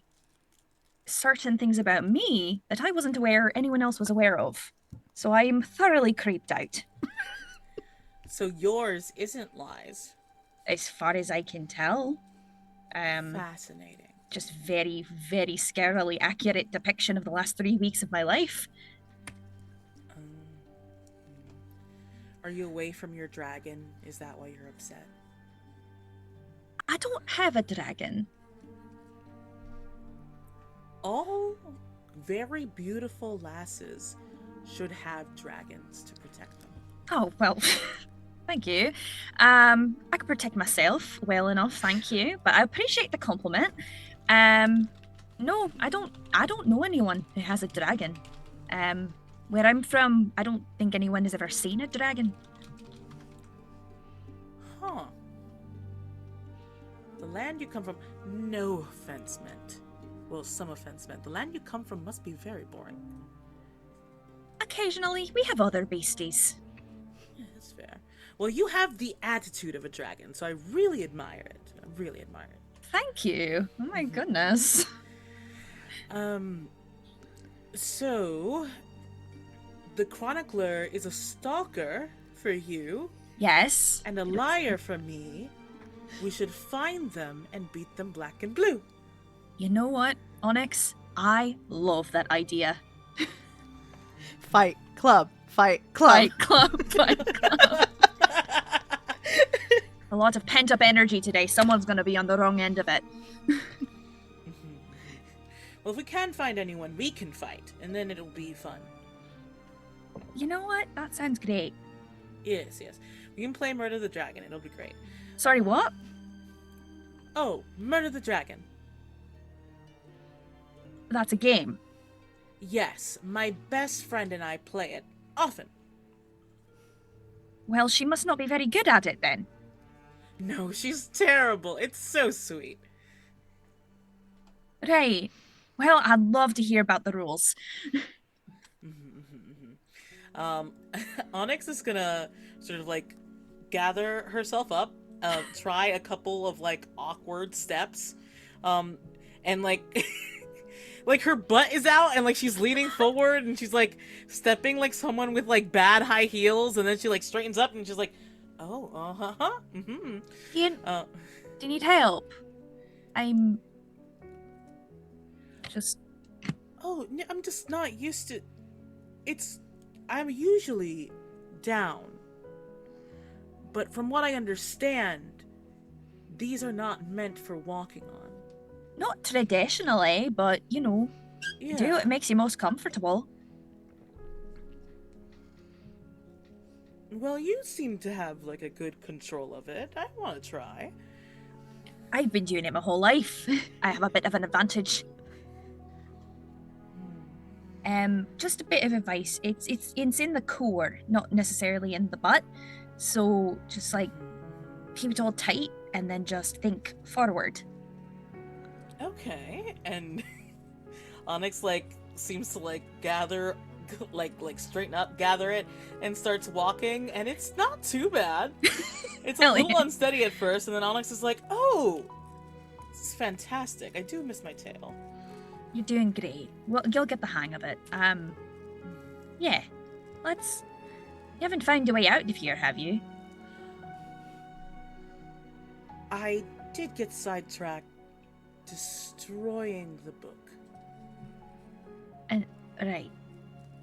certain things about me that I wasn't aware anyone else was aware of. So I'm thoroughly creeped out. So yours isn't lies. As far as I can tell. Fascinating. Just very, very scarily accurate depiction of the last 3 weeks of my life. Are you away from your dragon? Is that why you're upset? I don't have a dragon. All very beautiful lasses should have dragons to protect them. Oh, well, thank you. I can protect myself well enough, thank you. But I appreciate the compliment. No, I don't know anyone who has a dragon. Where I'm from, I don't think anyone has ever seen a dragon. Huh. The land you come from, no offense meant. Well, some offense meant. The land you come from must be very boring. Occasionally, we have other beasties. Yeah, that's fair. Well, you have the attitude of a dragon, so I really admire it. I really admire it. Thank you. Oh my goodness. So, the chronicler is a stalker for you. Yes. And a liar for me. We should find them and beat them black and blue. You know what, Onyx? I love that idea. Fight club. Fight club. Fight club. Fight club. A lot of pent-up energy today. Someone's going to be on the wrong end of it. Well, if we can find anyone, we can fight, and then it'll be fun. You know what? That sounds great. Yes, yes. We can play Murder the Dragon. It'll be great. Sorry, what? Oh, Murder the Dragon. That's a game. Yes, my best friend and I play it often. Well, she must not be very good at it then. No, she's terrible. It's so sweet. Right. Well, I'd love to hear about the rules. Onyx is gonna sort of like gather herself up, try a couple of like awkward steps, and like like her butt is out and like she's leaning forward and she's like stepping like someone with like bad high heels, and then she like straightens up and she's like, oh, Do you need help? I'm just... Oh, I'm just not used to... I'm usually down. But from what I understand, these are not meant for walking on. Not traditionally, but, you know, Yeah. do what makes you most comfortable. Well, you seem to have, like, a good control of it. I want to try. I've been doing it my whole life. I have a bit of an advantage. Just a bit of advice. It's in the core, not necessarily in the butt. So just like keep it all tight and then just think forward. Okay. And Onyx like seems to like gather like straighten up, gather it, and starts walking, and it's not too bad. It's a little unsteady at first, and then Onyx is like, oh, this is fantastic. I do miss my tail. You're doing great. Well, you'll get the hang of it. Yeah. Let's... You haven't found a way out of here, have you? I did get sidetracked destroying the book. Right.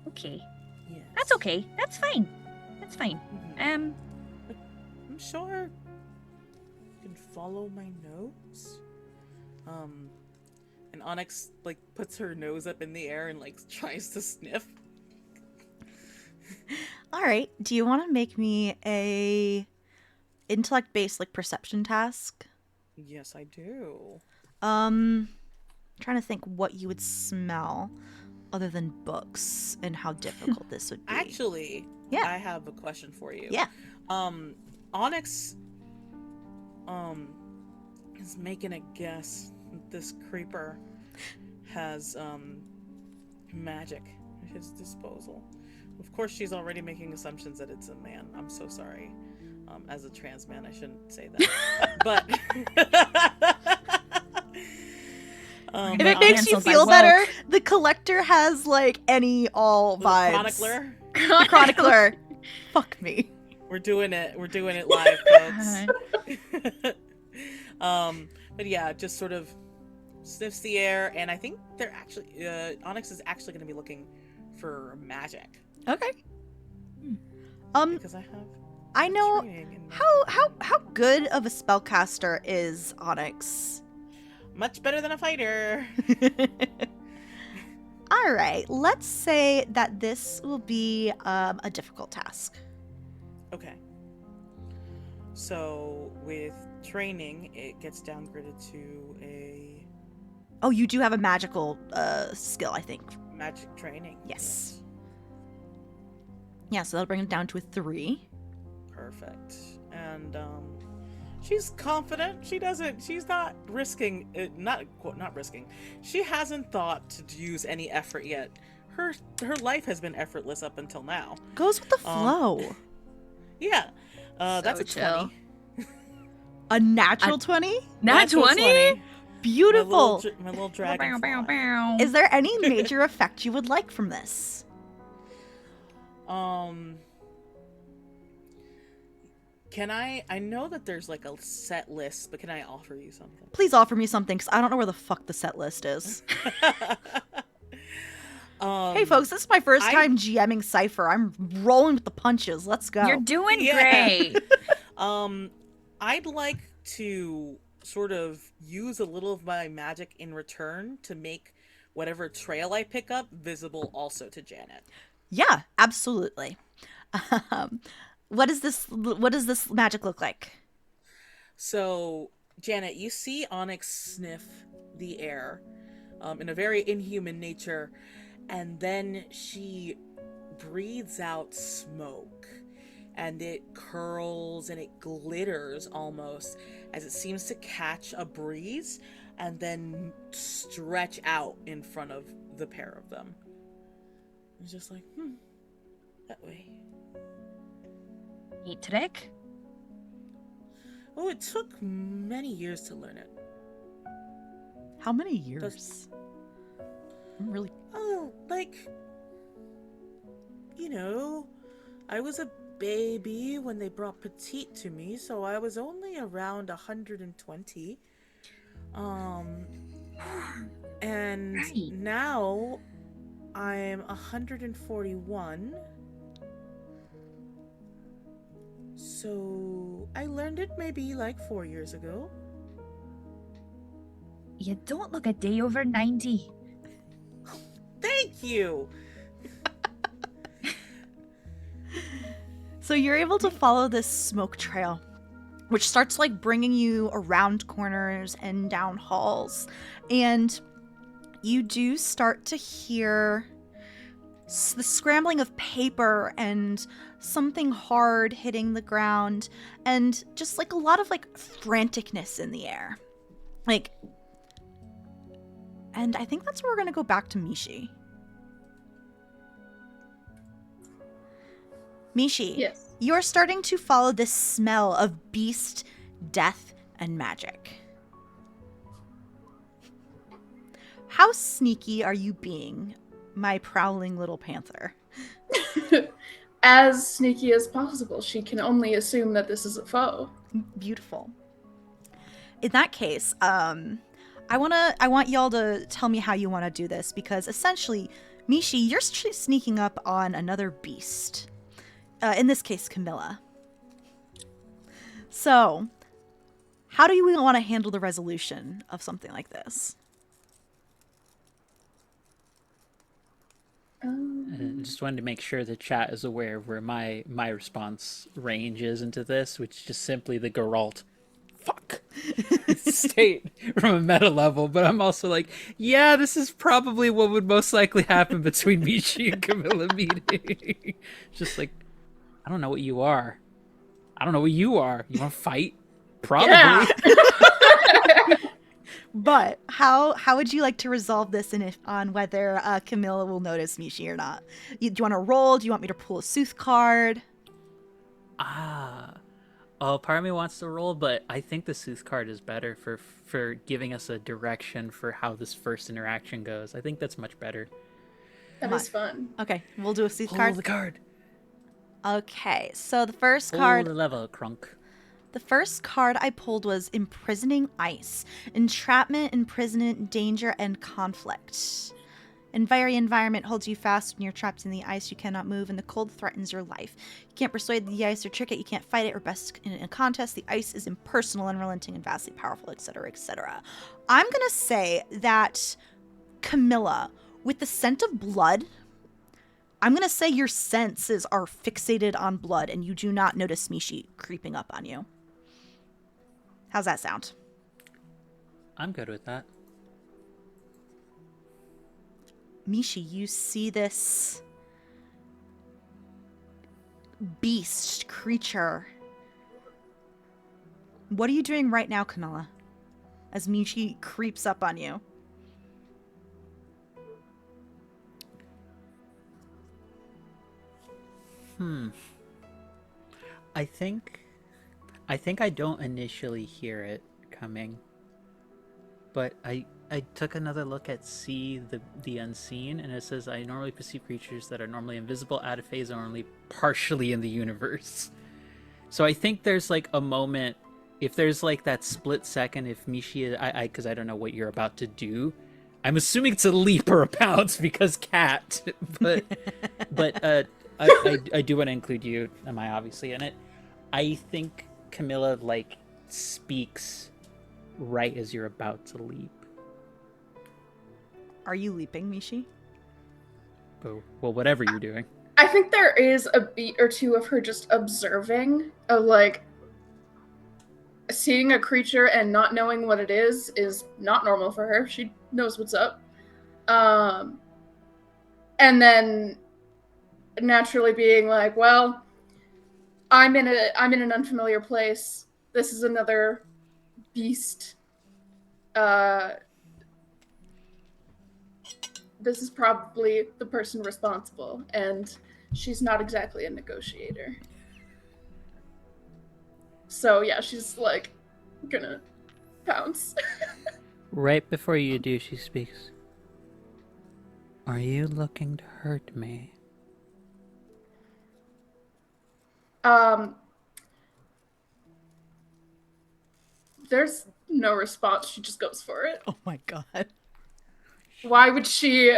Okay. Yes. That's okay. That's fine. That's fine. But I'm sure you can follow my nose. And Onyx like puts her nose up in the air and like tries to sniff. All right. Do you want to make me a intellect-based like perception task? Yes, I do. Trying to think what you would smell other than books and how difficult this would be. Actually, yeah, I have a question for you. Yeah. Onyx is making a guess that this creeper has magic at his disposal. Of course, she's already making assumptions that it's a man. I'm so sorry. As a trans man, I shouldn't say that. But if it makes you feel better, the collector has like all vibes. Chronicler. The chronicler. Fuck me. We're doing it live, folks. But yeah, just sort of sniffs the air, and I think they're actually Onyx is actually going to be looking for magic. Okay. Because I know how good of a spellcaster is Onyx. Much better than a fighter. All right, let's say that this will be a difficult task. Okay. So with training, it gets downgraded to a... Oh, you do have a magical skill, I think. Magic training. Yes. Yeah, so that'll bring it down to a 3. Perfect. And she's confident. She's not risking, not risking. She hasn't thought to use any effort yet. Her life has been effortless up until now. Goes with the flow. Yeah. That's a chill. 20. A natural 20? Nat 20? Beautiful. My little dragon. Bow, bow, bow. Is there any major effect you would like from this? Can I know that there's like a set list, but can I offer you something? Please offer me something, because I don't know where the fuck the set list is. Hey folks, this is my first time GMing Cypher. I'm rolling with the punches. Let's go. You're doing great. I'd like to sort of use a little of my magic in return to make whatever trail I pick up visible also to Janet. Yeah, absolutely. What does this magic look like? So, Janet, you see Onyx sniff the air in a very inhuman nature, and then she breathes out smoke, and it curls and it glitters almost as it seems to catch a breeze and then stretch out in front of the pair of them. It's just like, that way. Neat trick. Oh, it took many years to learn it. How many years? I'm really... Oh, like, I was a baby when they brought Petite to me, so I was only around 120. And Right. now I'm 141. So I learned it maybe like 4 years ago. You don't look a day over 90. Thank you. So you're able to follow this smoke trail, which starts like bringing you around corners and down halls. And you do start to hear the scrambling of paper and something hard hitting the ground and just like a lot of like franticness in the air. Like, and I think that's where we're going to go back to Mishi. Mishi, Yes. you're starting to follow this smell of beast, death, and magic. How sneaky are you being, my prowling little panther? As sneaky as possible. She can only assume that this is a foe. Beautiful. In that case, I want y'all to tell me how you want to do this, because essentially, Mishi, you're sneaking up on another beast. In this case, Camilla. So, how do you want to handle the resolution of something like this? Just wanted to make sure the chat is aware of where my response range is into this, which is just simply the Geralt fuck state from a meta level. But I'm also like, yeah, this is probably what would most likely happen between Michi and Camilla meeting. Just like, I don't know what you are. I don't know what you are. You want to fight? Probably. Yeah. But how would you like to resolve this, and if on whether Camilla will notice Mishi or not? Do you want to roll? Do you want me to pull a sooth card? Oh, part of me wants to roll, but I think the Sooth card is better for giving us a direction for how this first interaction goes. I think that's much better. That is fun. Okay, we'll do a sooth Pull card. the card. Okay, so the first Pull card. the level, Crunk. The first card I pulled was Imprisoning Ice. Entrapment, imprisonment, danger, and conflict. Environment holds you fast when you're trapped in the ice. You cannot move, and the cold threatens your life. You can't persuade the ice or trick it. You can't fight it or best in a contest. The ice is impersonal, unrelenting, and vastly powerful, etc., etc. I'm going to say that Camilla, with the scent of blood, I'm going to say your senses are fixated on blood, and you do not notice Mishi creeping up on you. How's that sound? I'm good with that. Mishi, you see this beast creature. What are you doing right now, Camilla? As Mishi creeps up on you. I think I don't initially hear it coming, but I took another look at See the Unseen, and it says, I normally perceive creatures that are normally invisible, out of phase, or only partially in the universe. So I think there's like a moment, if there's like that split second, if Mishi, because I don't know what you're about to do. I'm assuming it's a leap or a pounce because cat, but I do want to include you, Amaya, obviously, in it. I think Camilla like speaks right as you're about to leap. Are you leaping, Mishi? Oh, well, whatever you're doing. I think there is a beat or two of her just observing, of like seeing a creature and not knowing what it is not normal for her. She knows what's up. And then naturally being like, well, I'm in an unfamiliar place. This is another beast. This is probably the person responsible, and she's not exactly a negotiator. So yeah, she's like gonna pounce. Right before you do, she speaks. Are you looking to hurt me? There's no response. She just goes for it. Oh my god. Why would she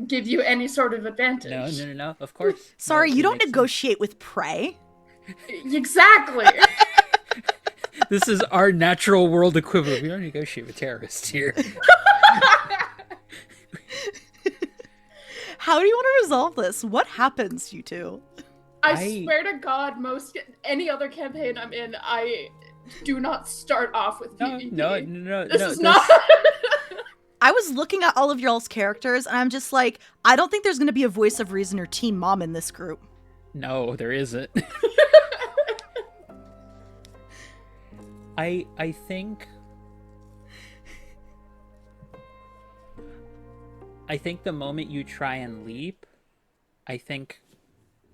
give you any sort of advantage? No. Of course. Sorry, No, you it don't makes negotiate with prey. Exactly. sense. This is our natural world equivalent. We don't negotiate with terrorists here. How do you want to resolve this? What happens, you two? I swear to God, any other campaign I'm in, I do not start off with PvP. No. This is not. I was looking at all of y'all's characters, and I'm just like, I don't think there's going to be a voice of reason or team mom in this group. No, there isn't. I think the moment you try and leap, I think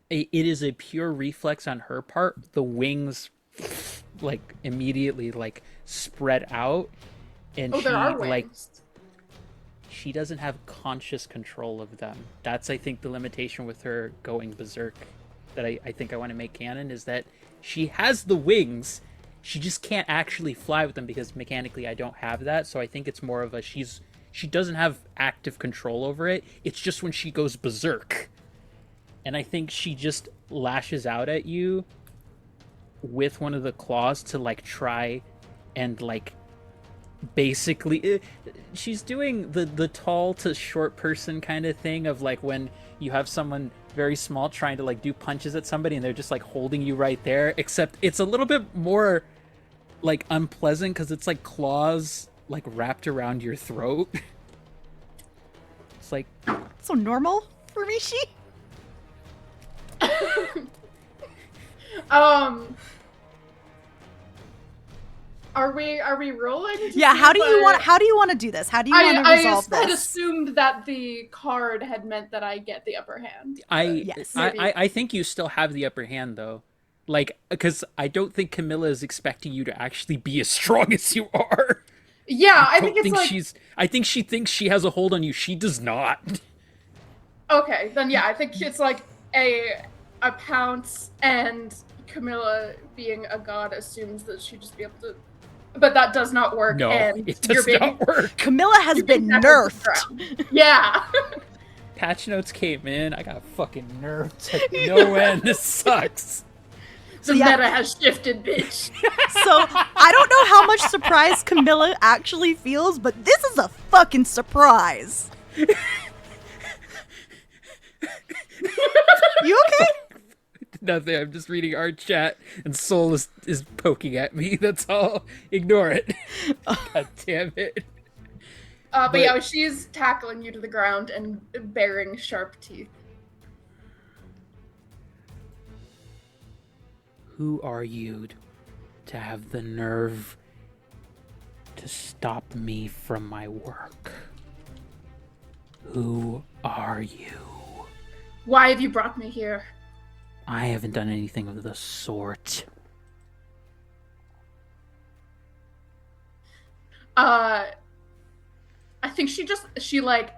it is a pure reflex on her part. The wings like immediately like spread out, and Oh, she there are wings. like she doesn't have conscious control of them. That's, I think, the limitation with her going berserk that I think I want to make canon, is that she has the wings, she just can't actually fly with them because mechanically I don't have that. So I think it's more of a she doesn't have active control over it. It's just when she goes berserk. And I think she just lashes out at you with one of the claws to like try and like basically she's doing the tall to short person kind of thing of like when you have someone very small trying to like do punches at somebody and they're just like holding you right there, except it's a little bit more like unpleasant because it's like claws like wrapped around your throat. It's like So normal for Mishi? Are we rolling? Yeah, how do you want to do this? How do you want to resolve I had this? assumed that the card had meant that I get the upper hand. Yes. I think you still have the upper hand though. Like, because I don't think Camilla is expecting you to actually be as strong as you are. Yeah, I think it's like... I think she thinks she has a hold on you. She does not. Okay, then yeah, I think it's like a pounce, and Camilla, being a god, assumes that she'd just be able to... But that does not work. No, and it does not work. Camilla has been nerfed. Yeah. Patch notes came in. I got fucking nerfed to no end. This sucks. The meta has shifted, bitch. So, I don't know how much surprise Camilla actually feels, but this is a fucking surprise. You okay? Nothing. I'm just reading our chat, and Soul is poking at me. That's all. Ignore it. God damn it. But yeah, she's tackling you to the ground and baring sharp teeth. Who are you to have the nerve to stop me from my work? Who are you? Why have you brought me here? I haven't done anything of the sort. I think she like,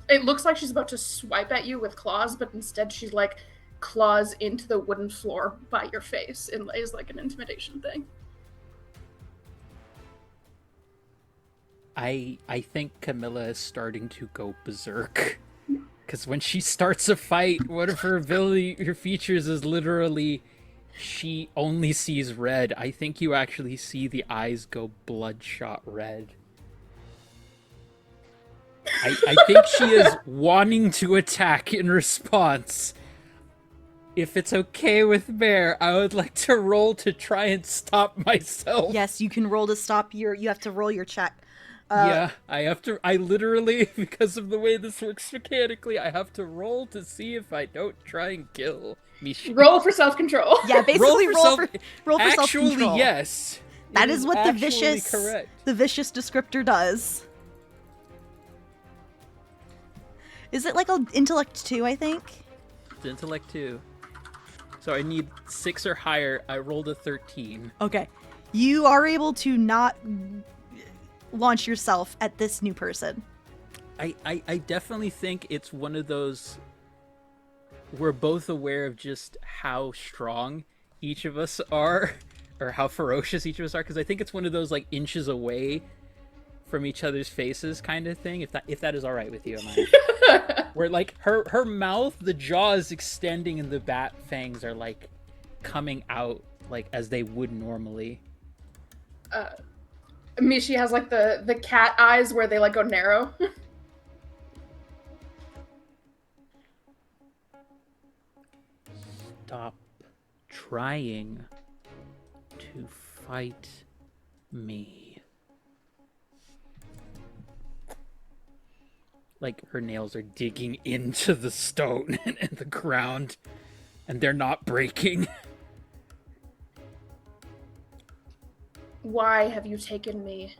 it looks like she's about to swipe at you with claws, but instead she's like claws into the wooden floor by your face and lays like an intimidation thing. I think Camilla is starting to go berserk. Because when she starts a fight, one of her features is literally she only sees red. I think you actually see the eyes go bloodshot red. I think she is wanting to attack in response. If it's okay with Mare, I would like to roll to try and stop myself. Yes, you can roll to stop you have to roll your check. Yeah, I literally, because of the way this works mechanically, I have to roll to see if I don't try and kill Mishi. Roll for self-control. Yeah, basically roll for self-control. Actually, yes. That is what the vicious descriptor does. Is it like an intellect 2, I think? It's intellect 2. So I need 6 or higher. I rolled a 13. Okay. You are able to not launch yourself at this new person. I definitely think it's one of those... We're both aware of just how strong each of us are, or how ferocious each of us are, because I think it's one of those like inches away from each other's faces kind of thing, if that is all right with you, Amaya. Where like her mouth, the jaw is extending and the bat fangs are like coming out like as they would normally. Mishi has like the cat eyes where they like go narrow. Stop trying to fight me. Like her nails are digging into the stone and the ground, and they're not breaking. Why have you taken me?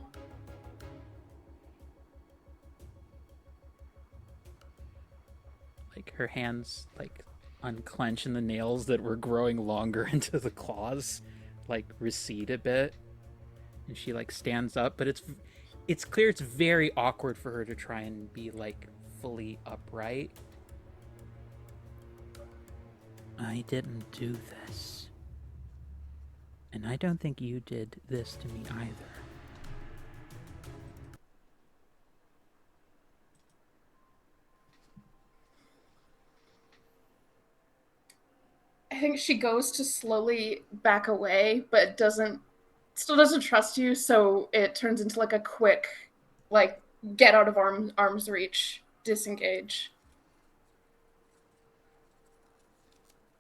Like her hands like unclench and the nails that were growing longer into the claws like recede a bit, and she like stands up, but it's clear it's very awkward for her to try and be like fully upright. I didn't do this. And I don't think you did this to me either. I think she goes to slowly back away, but still doesn't trust you, so it turns into like a quick, like, get out of arm's reach, disengage.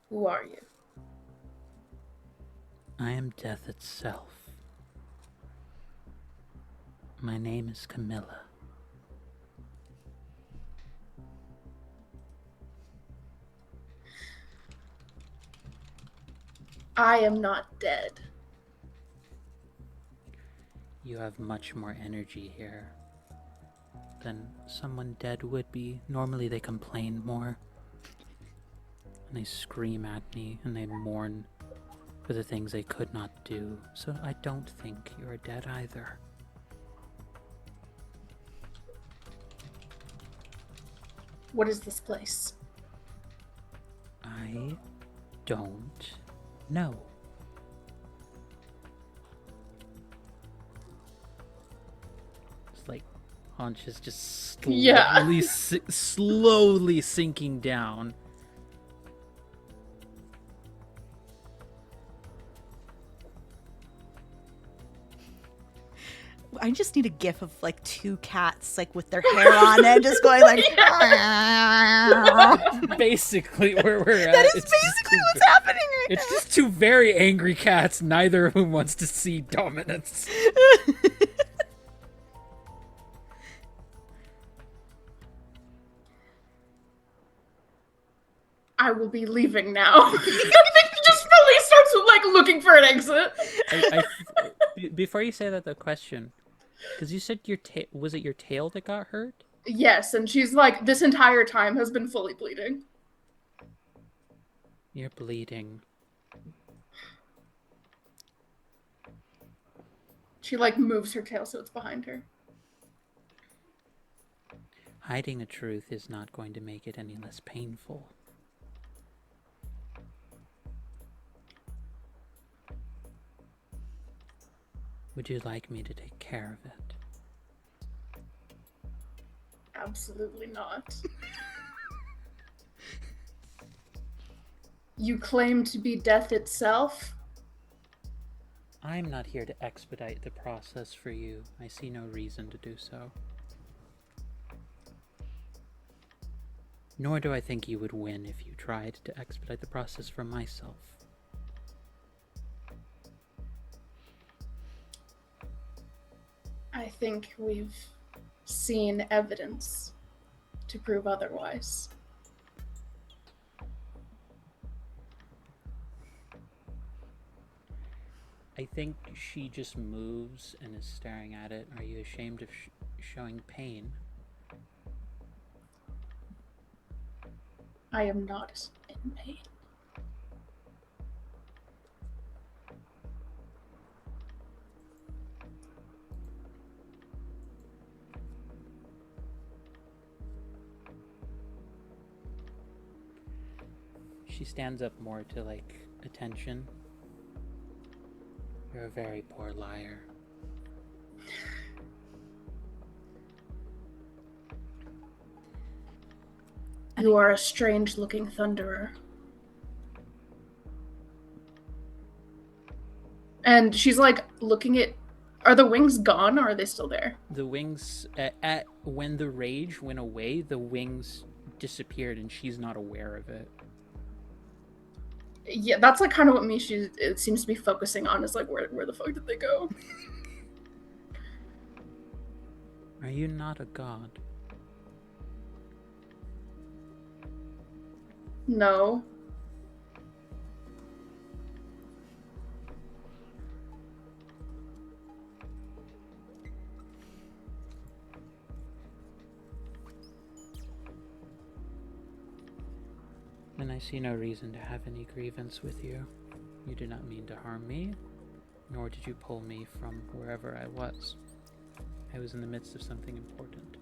Who are you? I am death itself. My name is Camilla. I am not dead. You have much more energy here than someone dead would be. Normally they complain more. And they scream at me and they mourn for the things they could not do. So I don't think you're dead either. What is this place? I don't know. It's like Haunch is just slowly sinking down. I just need a gif of like two cats like with their hair on it, just going like. Basically, where we're at. That is basically what's happening right now. It's just two very angry cats, neither of whom wants to see dominance. I will be leaving now. I think he just really starts like looking for an exit. Before you say that, the question, because you said was it your tail that got hurt? Yes, and she's like, this entire time has been fully bleeding. You're bleeding. She like moves her tail so it's behind her. Hiding the truth is not going to make it any less painful. Would you like me to take care of it? Absolutely not. You claim to be death itself? I'm not here to expedite the process for you. I see no reason to do so. Nor do I think you would win if you tried to expedite the process for myself. I think we've seen evidence to prove otherwise. I think she just moves and is staring at it. Are you ashamed of showing pain? I am not in pain. She stands up more to, like, attention. You're a very poor liar. You are a strange-looking thunderer. And she's like looking at... Are the wings gone or are they still there? The wings, when the rage went away, the wings disappeared and she's not aware of it. Yeah, that's like kind of what it seems to be focusing on, is like, where the fuck did they go? Are you not a god? No. Then I see no reason to have any grievance with you. You did not mean to harm me, nor did you pull me from wherever I was. I was in the midst of something important.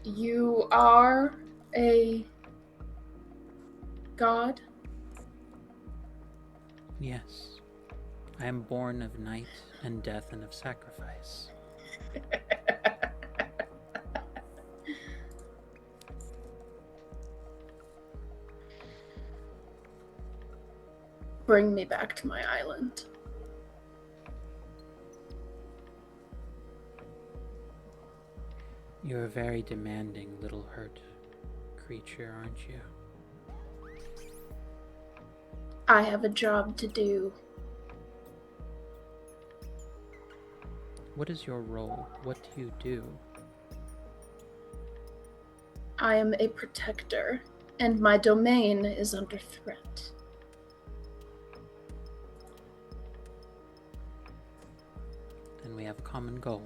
You are a god? Yes. I am born of night and death and of sacrifice. Bring me back to my island. You're a very demanding little hurt creature, aren't you? I have a job to do. What is your role? What do you do? I am a protector, and my domain is under threat. we have a common goal.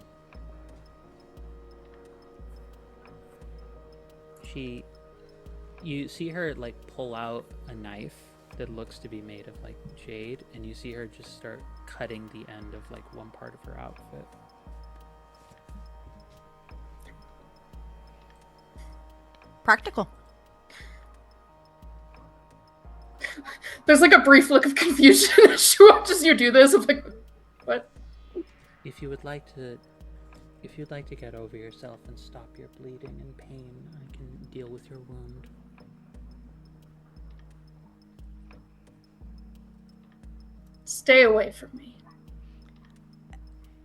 You see her like pull out a knife that looks to be made of like jade, and you see her just start cutting the end of like one part of her outfit. Practical. There's like a brief look of confusion as she watches you do this. I'm like, what? If you'd like to get over yourself and stop your bleeding and pain, I can deal with your wound. Stay away from me.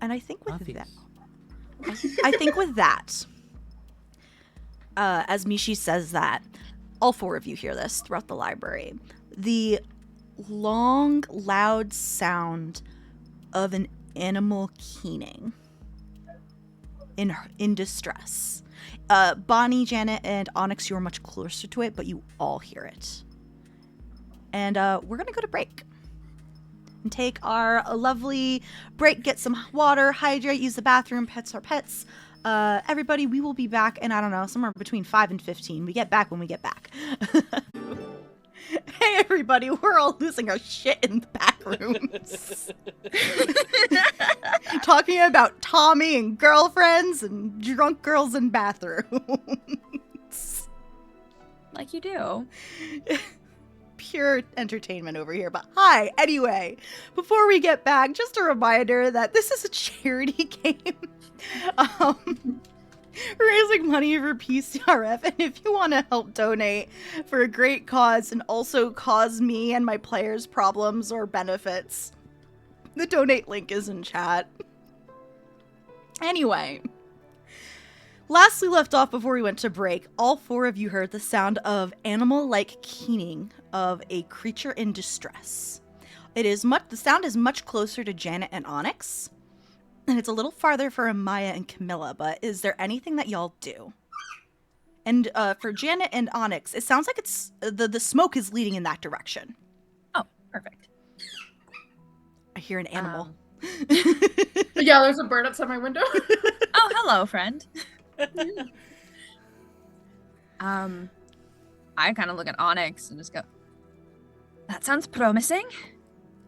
And I think with Obvious. that, I think with that, as Mishi says that, all four of you hear this throughout the library. The long, loud sound of an animal keening in distress. Bonnie, Janet, and Onyx, you are much closer to it, but you all hear it. And we're going to go to break. And take our lovely break, get some water, hydrate, use the bathroom, pets our pets. Everybody, we will be back in, I don't know, somewhere between 5 and 15. We get back when we get back. Hey, everybody, we're all losing our shit in the back rooms. Talking about Tommy and girlfriends and drunk girls in bathrooms. Like you do. Pure entertainment over here, but hi, anyway, before we get back, just a reminder that this is a charity game. Raising money for PCRF, and if you want to help donate for a great cause and also cause me and my players problems or benefits, the donate link is in chat. Anyway, last we left off before we went to break, all four of you heard the sound of animal-like keening of a creature in distress. The sound is much closer to Janet and Onyx, and it's a little farther for Amaya and Camilla, but is there anything that y'all do? And for Janet and Onyx, it sounds like it's the smoke is leading in that direction. Oh, perfect. I hear an animal. Yeah, there's a bird outside my window. Oh, hello, friend. I kind of look at Onyx and just go, that sounds promising,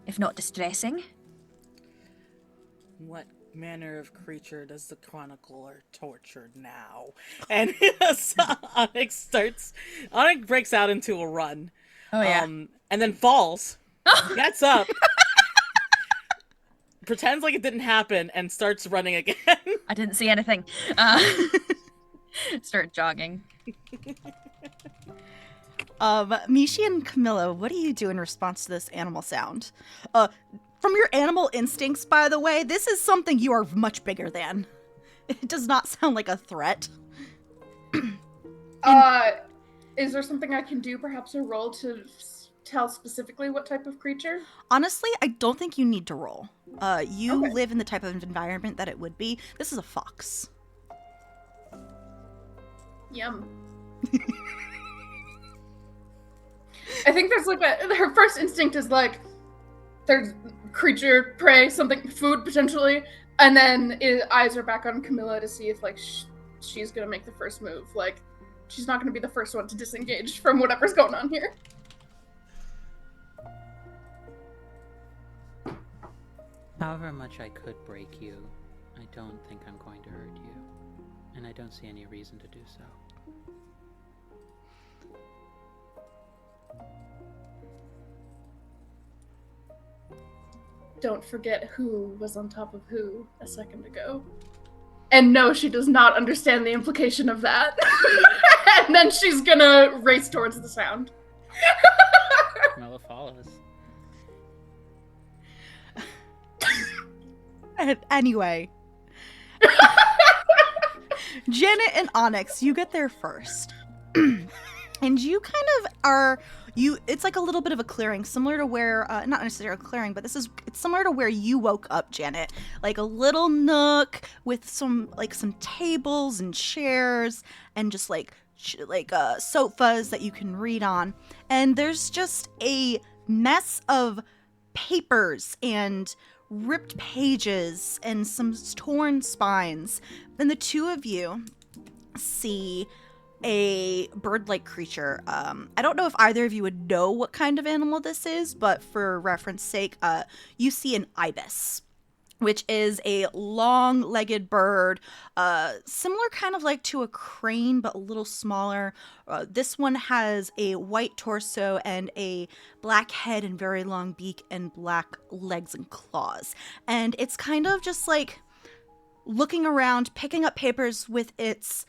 if not distressing. What manner of creature does the chronicler torture now? And so Onyx breaks out into a run. Oh, yeah. And then falls, gets up, pretends like it didn't happen, and starts running again. I didn't see anything. Start jogging. Mishi and Camilla, what do you do in response to this animal sound? From your animal instincts, by the way, this is something you are much bigger than. It does not sound like a threat. Is there something I can do, perhaps a roll to tell specifically what type of creature? Honestly, I don't think you need to roll. You Okay. live in the type of environment that it would be. This is a fox. Yum. I think there's like her first instinct is like, there's creature, prey, something, food potentially, and then eyes are back on Camilla to see if like she's gonna make the first move. Like, she's not gonna be the first one to disengage from whatever's going on here. However much I could break you, I don't think I'm going to hurt you. And I don't see any reason to do so. Don't forget who was on top of who a second ago. And no, she does not understand the implication of that. And then she's gonna race towards the sound. Camilla follows. Anyway. Janet and Onyx, you get there first. And you kind of are, it's like a little bit of a clearing, similar to where, not necessarily a clearing, but it's similar to where you woke up, Janet. Like a little nook with some tables and chairs and just sofas that you can read on. And there's just a mess of papers and ripped pages and some torn spines. Then the two of you see a bird-like creature. I don't know if either of you would know what kind of animal this is, but for reference sake, you see an ibis, which is a long-legged bird, similar kind of like to a crane, but a little smaller. This one has a white torso and a black head and very long beak and black legs and claws. And it's kind of just like looking around, picking up papers with its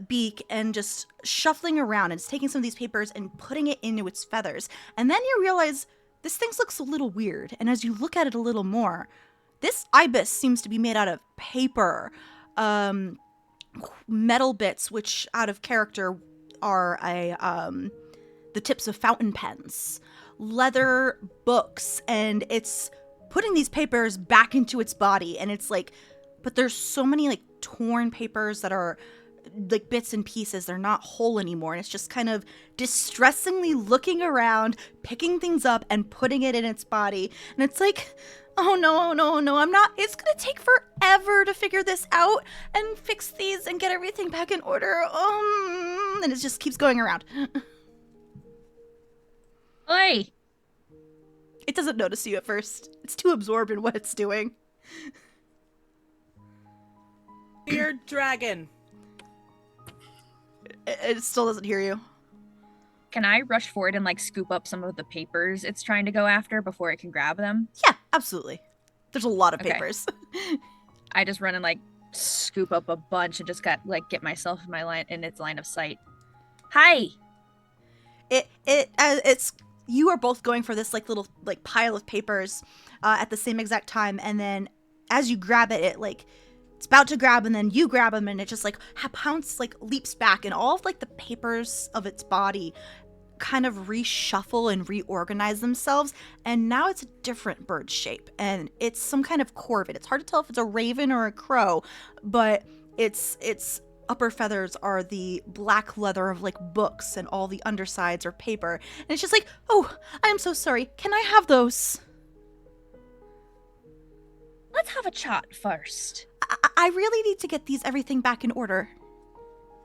beak and just shuffling around. And it's taking some of these papers and putting it into its feathers. And then you realize this thing looks a little weird. And as you look at it a little more, this ibis seems to be made out of paper, metal bits, which out of character are the tips of fountain pens, leather books, and it's putting these papers back into its body. And it's like, but there's so many like torn papers that are like bits and pieces. They're not whole anymore. And it's just kind of distressingly looking around, picking things up and putting it in its body. And it's like, oh no, I'm not. It's going to take forever to figure this out and fix these and get everything back in order. And it just keeps going around. Oi! It doesn't notice you at first. It's too absorbed in what it's doing. Weird dragon. It still doesn't hear you. Can I rush forward and like scoop up some of the papers it's trying to go after before it can grab them? Yeah, absolutely. There's a lot of Okay. papers. I just run and like scoop up a bunch and just get myself in its line of sight. Hi. It's you are both going for this like little like pile of papers at the same exact time, and then as you grab it, it like it's about to grab, and then you grab them, and it just like leaps back, and all of like the papers of its body kind of reshuffle and reorganize themselves, and now it's a different bird shape, and it's some kind of corvid. It's hard to tell if it's a raven or a crow, but its upper feathers are the black leather of like books, and all the undersides are paper, and it's just like, oh, I am so sorry. Can I have those? Let's have a chat first. I really need to get everything back in order.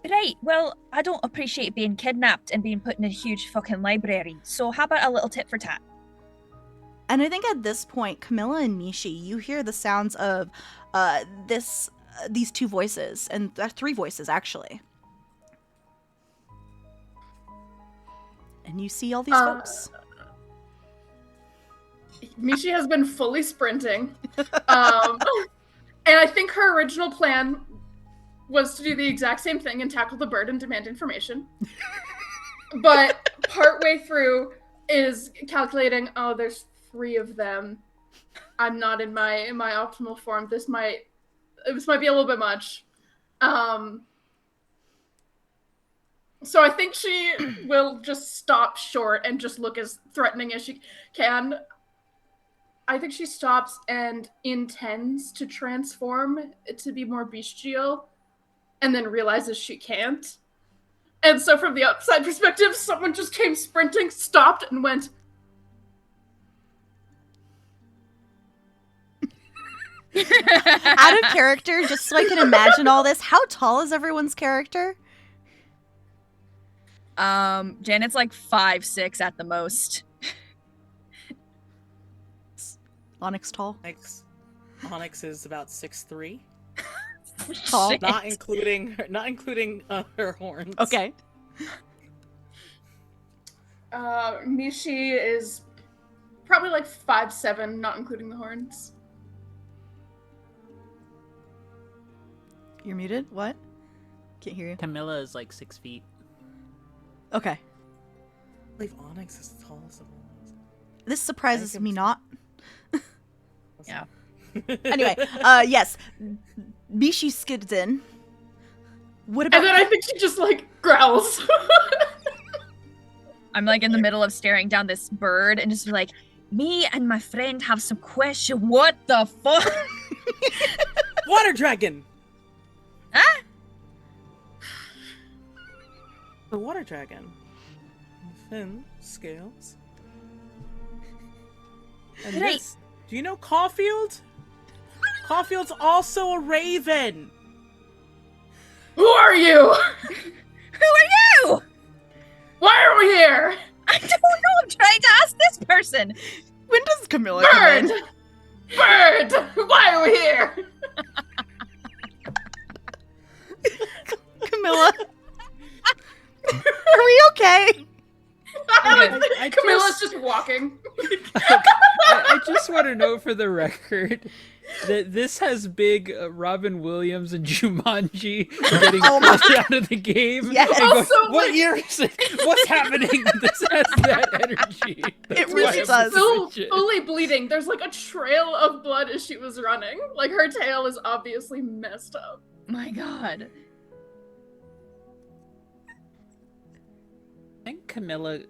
Right, well, I don't appreciate being kidnapped and being put in a huge fucking library, so how about a little tit for tat? And I think at this point, Camilla and Mishi, you hear the sounds of these two voices, and three voices actually. And you see all these folks. Mishi has been fully sprinting. And I think her original plan was to do the exact same thing and tackle the bird and demand information. But partway through is calculating, oh, there's 3 of them. I'm not in my optimal form. This might be a little bit much. So I think she will just stop short and just look as threatening as she can. I think she stops and intends to transform it to be more bestial, and then realizes she can't. And so from the outside perspective, someone just came sprinting, stopped, and went, out of character, just so I can imagine all this. How tall is everyone's character? Janet's like 5'6" at the most. Onyx tall? Onyx is about 6'3". Tall. Shit. Not including her horns. Okay. Mishi is probably like 5'7", not including the horns. You're muted? What? Can't hear you. Camilla is like 6 feet. Okay. I believe Onyx is the tallest of all. This surprises me not. Yeah. Anyway, yes. Mishi skids in. What about... And then I think she just like growls. I'm like in the middle of staring down this bird and just like, me and my friend have some question. What the fuck? Water dragon! Huh? The water dragon. Fin, scales. And Right. this Do you know Caulfield? Caulfield's also a raven. Who are you? Who are you? Why are we here? I don't know. I'm trying to ask this person. When does Camilla come Bird! in? Bird! Why are we here? Camilla. Are we okay? Camilla's just walking. I just want to know for the record that this has big Robin Williams and Jumanji getting pushed out of the game. Yes. And going, Also, what like- year is it? What's happening? This has that energy. That's really why I'm does. Still such a- fully bleeding. There's like a trail of blood as she was running. Like her tail is obviously messed up. My God. I think Camilla,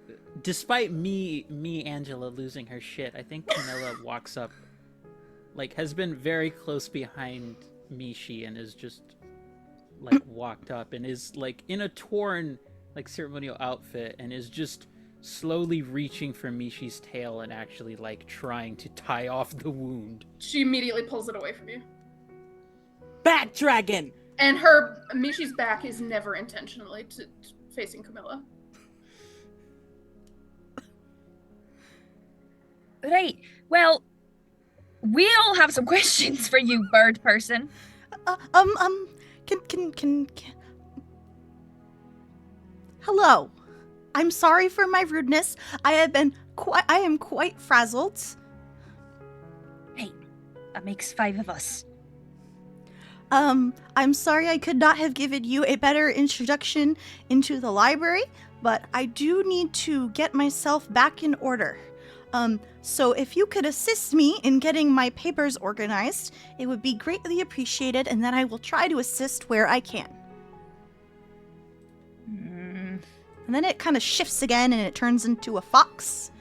despite me, Angela, losing her shit, I think Camilla walks up, like, has been very close behind Mishi and is just, like, walked up and is, like, in a torn, like, ceremonial outfit and is just slowly reaching for Mishi's tail and actually, like, trying to tie off the wound. She immediately pulls it away from you. Bat dragon. And Mishi's back is never intentionally facing Camilla. Right. Well, we all have some questions for you, bird person. Can Hello. I'm sorry for my rudeness. I am quite frazzled. Hey, that makes 5 of us. I'm sorry I could not have given you a better introduction into the library, but I do need to get myself back in order. So if you could assist me in getting my papers organized, it would be greatly appreciated, and then I will try to assist where I can. And then it kind of shifts again, and it turns into a fox,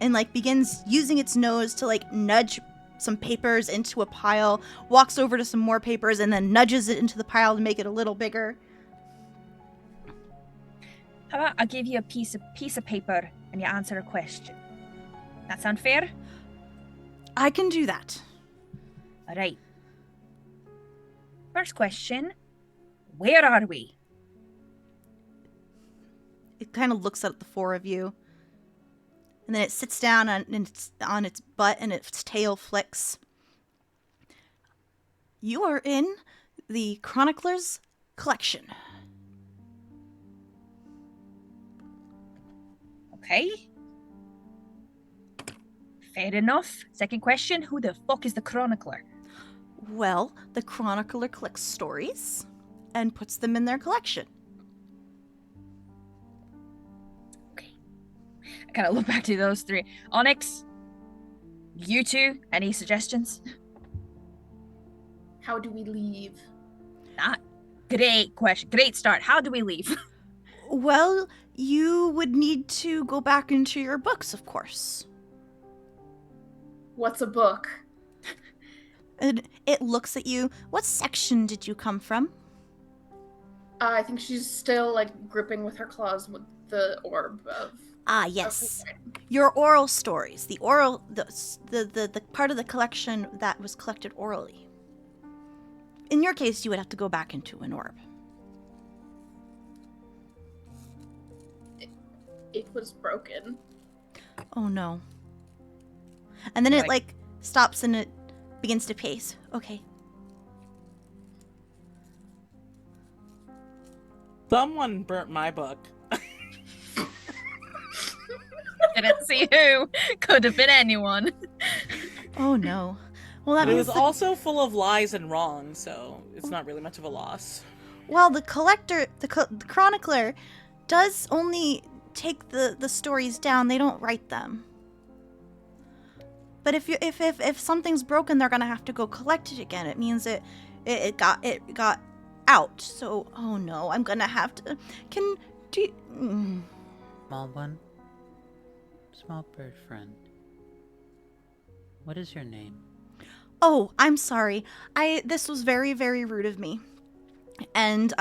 and like begins using its nose to like nudge some papers into a pile, walks over to some more papers, and then nudges it into the pile to make it a little bigger. How about I give you a piece of paper and you answer a question? That sound fair? I can do that. All right. First question. Where are we? It kind of looks at the 4 of you. And then it sits down on its butt and its tail flicks. You are in the Chronicler's collection. Okay. Fair enough. Second question. Who the fuck is the Chronicler? Well, the Chronicler collects stories and puts them in their collection. I kind of look back to those 3. Onyx, you 2, any suggestions? How do we leave? Great question. Great start. How do we leave? Well, you would need to go back into your books, of course. What's a book? And it looks at you. What section did you come from? I think she's still like gripping with her claws with the orb of. Ah, yes. Your oral stories. The part of the collection that was collected orally. In your case, you would have to go back into an orb. It was broken. Oh no. And then it like stops and it begins to pace. Okay. Someone burnt my book. Didn't see who. Could have been anyone. Oh no. Well, that But it means was also full of lies and wrong, so it's not really much of a loss. well, the collector, the chronicler, does only take the stories down. They don't write them. But if something's broken, they're gonna have to go collect it again. It means it got out. So oh no, I'm gonna have to. Small one. Small bird friend. What is your name? Oh, I'm sorry. This was very, very rude of me. And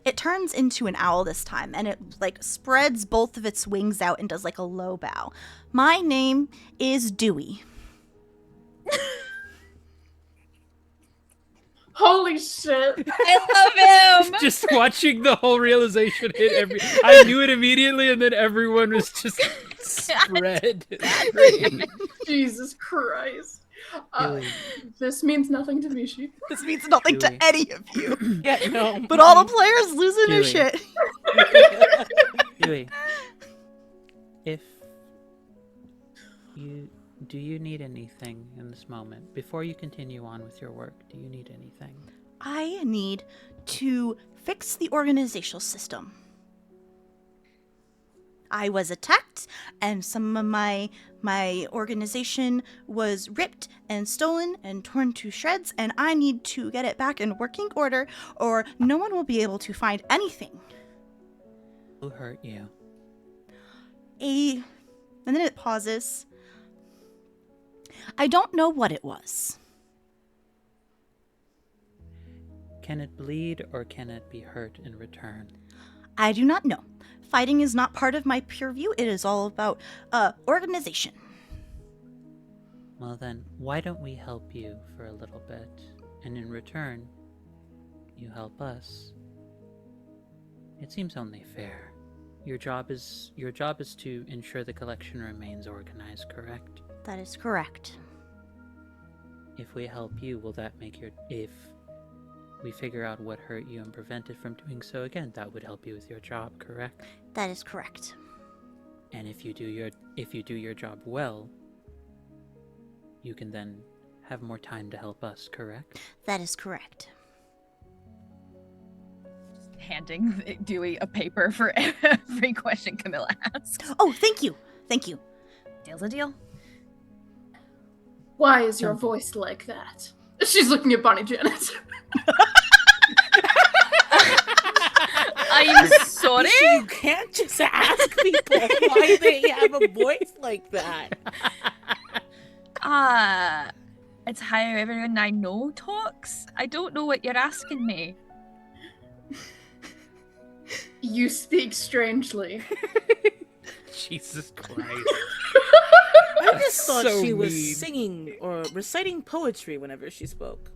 it turns into an owl this time, and it like spreads both of its wings out and does like a low bow. My name is Dewey. Holy shit. I love him. Just watching the whole realization hit I knew it immediately, and then everyone was just spread. Jesus Christ. Dewey. This means nothing to Mishi. This means nothing Dewey. to any of you. Yeah, no. But all the players losing their Dewey. shit. Dewey, if do you need anything in this moment before you continue on with your work? Do you need anything? I need to fix the organizational system. I was attacked, and some of my organization was ripped and stolen and torn to shreds, and I need to get it back in working order, or no one will be able to find anything. Who hurt you? And then it pauses. I don't know what it was. Can it bleed or can it be hurt in return? I do not know. Fighting is not part of my purview. It is all about organization. Well then, why don't we help you for a little bit, and in return, you help us? It seems only fair. Your job is to ensure the collection remains organized, correct? That is correct. If we help you, will that make if we figure out what hurt you and prevent it from doing so again, that would help you with your job, correct? That is correct. And if you do your job well, you can then have more time to help us, correct? That is correct. Handing Dewey a paper for every question Camilla asks. Oh, thank you. Thank you. Deal's a deal. Why is your voice like that? She's looking at Bonnie Janet. I'm sorry? You can't just ask people why they have a voice like that. It's how everyone I know talks. I don't know what you're asking me. You speak strangely. Jesus Christ. I just thought so she was mean. singing or reciting poetry whenever she spoke.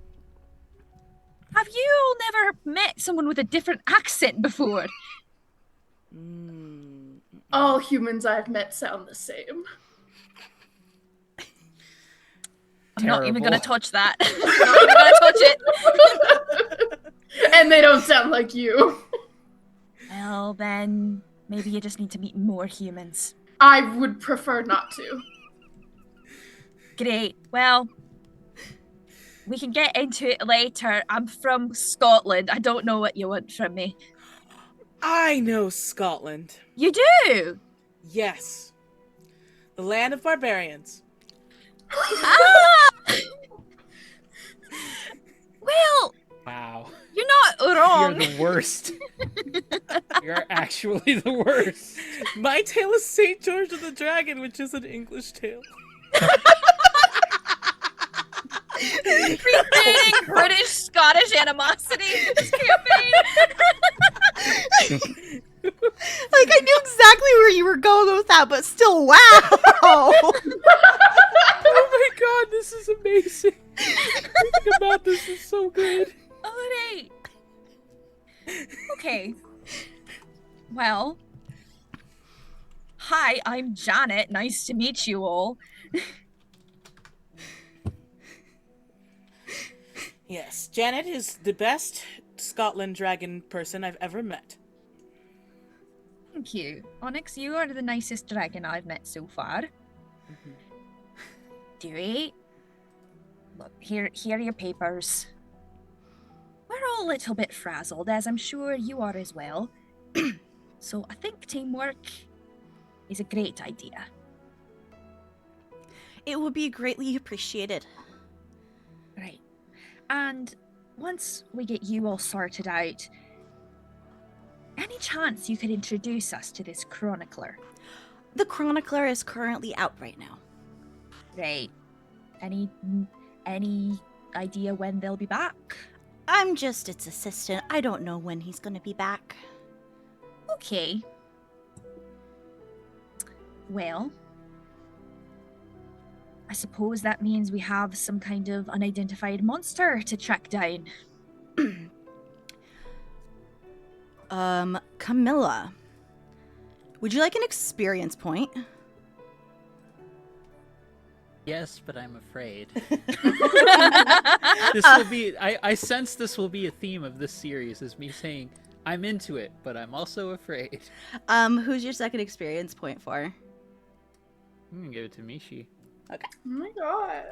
Have you all never met someone with a different accent before? All humans I've met sound the same. I'm not even Terrible. gonna touch that. I'm not even gonna touch it. And they don't sound like you. Well, then maybe you just need to meet more humans. I would prefer not to. Great. Well, we can get into it later. I'm from Scotland. I don't know what you want from me. I know Scotland. You do? Yes. The land of barbarians. Ah! Well, Wow. you're not wrong. You're the worst. You're actually the worst. My tale is St. George of the Dragon, which is an English tale. Recreating British Scottish animosity in this campaign. Like, I knew exactly where you were going with that, but still, wow! Oh my god, this is amazing. Everything about this is so good. Alright. Okay. Well. Hi, I'm Janet. Nice to meet you all. Yes, Janet is the best Scotland dragon person I've ever met. Thank you. Onyx, you are the nicest dragon I've met so far. Dewey, look, here are your papers. We're all a little bit frazzled, as I'm sure you are as well. So I think teamwork is a great idea. It will be greatly appreciated. Right. And once we get you all sorted out, any chance you could introduce us to this chronicler? The chronicler is currently out right now. Right. Any idea when they'll be back? I'm just its assistant. I don't know when he's gonna be back. Okay. Well, I suppose that means we have some kind of unidentified monster to track down. Camilla, would you like an experience point? Yes, but I'm afraid. This will be. I sense this will be a theme of this series, is me saying I'm into it, but I'm also afraid. Who's your second experience point for? I'm gonna give it to Mishi. Okay. Oh my god.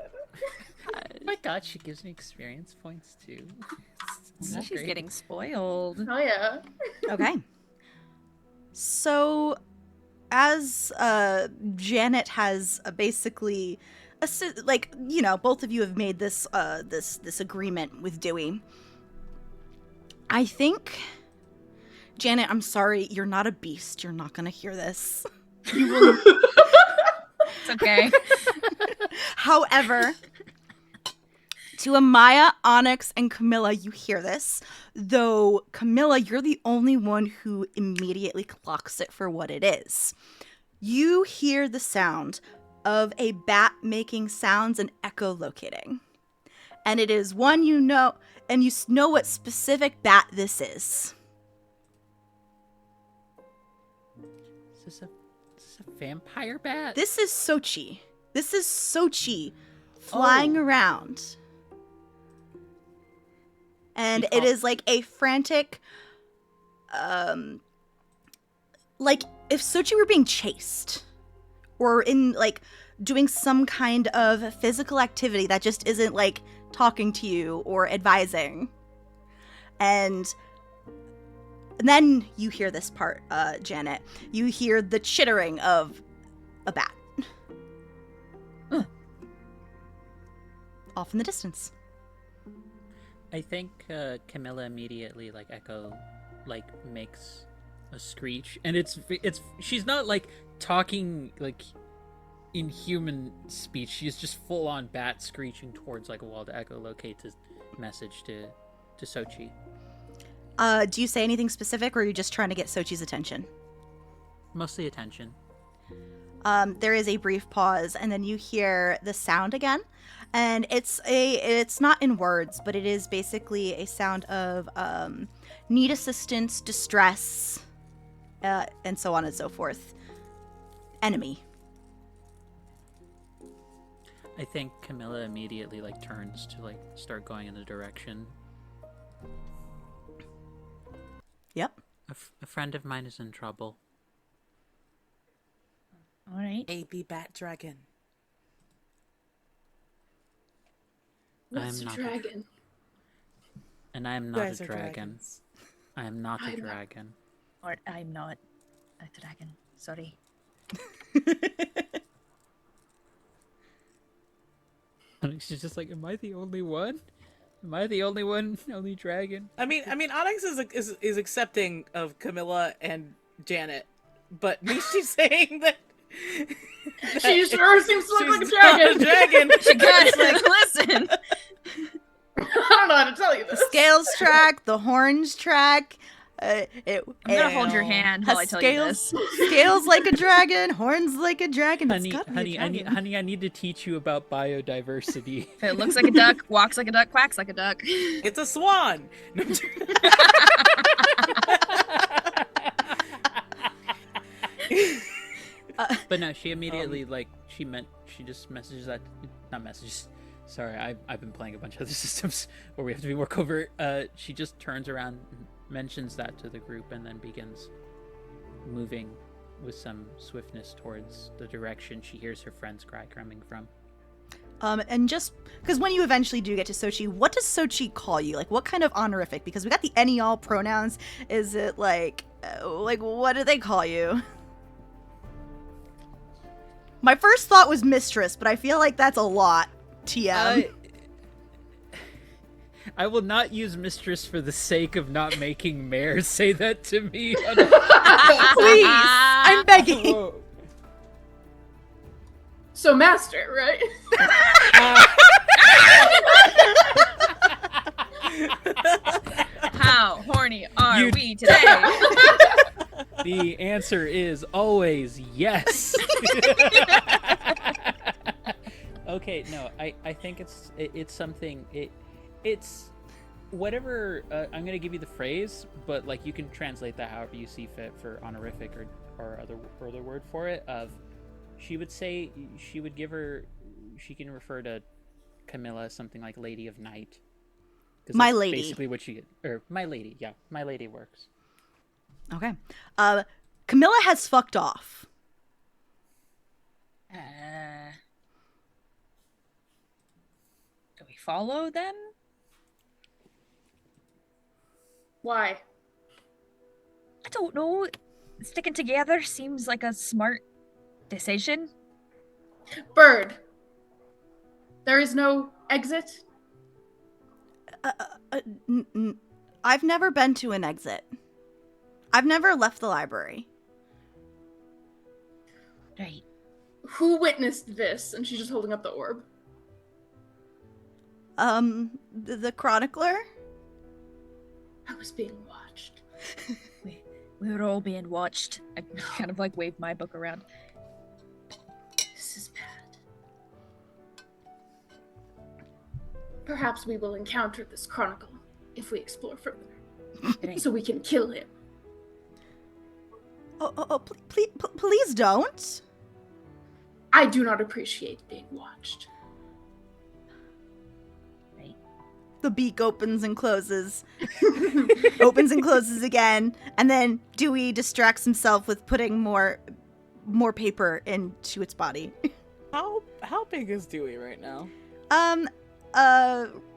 Oh my god, she gives me experience points too. So She's great. getting spoiled. Oh yeah. Okay. So, as Janet has basically, both of you have made this this agreement with Dewey. I think, Janet, I'm sorry, you're not a beast. You're not gonna hear this. You will. It's okay. However, to Amaya, Onyx, and Camilla, you hear this. Though, Camilla, you're the only one who immediately clocks it for what it is. You hear the sound of a bat making sounds and echolocating. And it is one you know, and you know what specific bat this is. Is this a vampire bat? This is Sochi. This is Sochi flying around. And it is like a frantic, like if Sochi were being chased or in like doing some kind of physical activity that just isn't like talking to you or advising. And then you hear this part, Janet. You hear the chittering of a bat. Off in the distance. I think Camilla immediately makes a screech, and it's she's not like talking like in human speech. She's just full on bat screeching towards like a wall to echolocate his message to Sochi. Do you say anything specific, or are you just trying to get Sochi's attention? Mostly attention. There is a brief pause, and then you hear the sound again. And it's not in words, but it is basically a sound of need assistance, distress, and so on and so forth. Enemy. I think Camilla immediately turns to start going in the direction. Yep. A friend of mine is in trouble. All right. AB Bat Dragon. What's a dragon? And I am not a dragon. I am not a dragon. Or I'm not a dragon. Sorry. She's just like, am I the only one? Am I the only one? Only dragon? I mean, Onyx is accepting of Camilla and Janet, but Mishi's saying that She sure seems to look like a she's not dragon. a dragon. She gets listen. I don't know how to tell you The this. scales track, the horns track. I'm gonna hold your hand while I tell you this. Scales like a dragon, horns like a dragon. Honey, It's gotta be a dragon. I need to teach you about biodiversity. If it looks like a duck, walks like a duck, quacks like a duck. It's a swan. But no, she immediately she just messages that, not messages. Sorry, I've been playing a bunch of other systems where we have to be more covert. She just turns around, mentions that to the group, and then begins moving with some swiftness towards the direction she hears her friend's cry coming from. And just because when you eventually do get to Sochi, what does Sochi call you? Like, what kind of honorific? Because we got the any all pronouns. Is it like what do they call you? My first thought was mistress, but I feel like that's a lot. TM. I will not use mistress for the sake of not making Mare say that to me. Please, I'm begging. Whoa. So master, right? How horny are You- we today? The answer is always yes. Okay, no, I think it's something. It's whatever. I'm gonna give you the phrase, but like you can translate that however you see fit for honorific or other word for it. Of she would say she would give her. She can refer to Camilla as something like Lady of Night. My lady. Basically what she or my lady. Yeah, my lady works. Okay. Camilla has fucked off. Do we follow them? Why? I don't know. Sticking together seems like a smart decision. Bird. There is no exit? I've never been to an exit. I've never left the library. Right. Who witnessed this? And she's just holding up the orb. The chronicler? I was being watched. We were all being watched. I kind of like waved my book around. This is bad. Perhaps we will encounter this chronicle if we explore further. So we can kill him. Please don't. I do not appreciate being watched. The beak opens and closes. Opens and closes again. And then Dewey distracts himself with putting more paper into its body. How big is Dewey right now?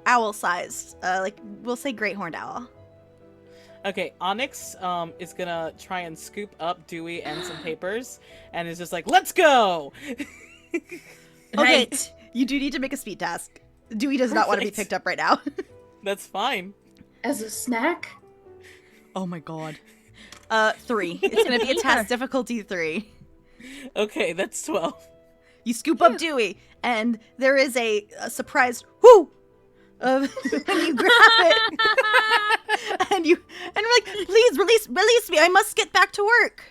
Owl sized. Like we'll say great horned owl. Okay, Onyx is gonna try and scoop up Dewey and some papers, and is just like, "Let's go!" Okay, Right. you do need to make a speed task. Dewey does not want to be picked up right now. That's fine. As a snack? Oh my god. 3. It's gonna be a task difficulty 3. Okay, that's 12. You scoop up Dewey, and there is a surprised whoo when you grab it, and you're like, "Please release me! I must get back to work.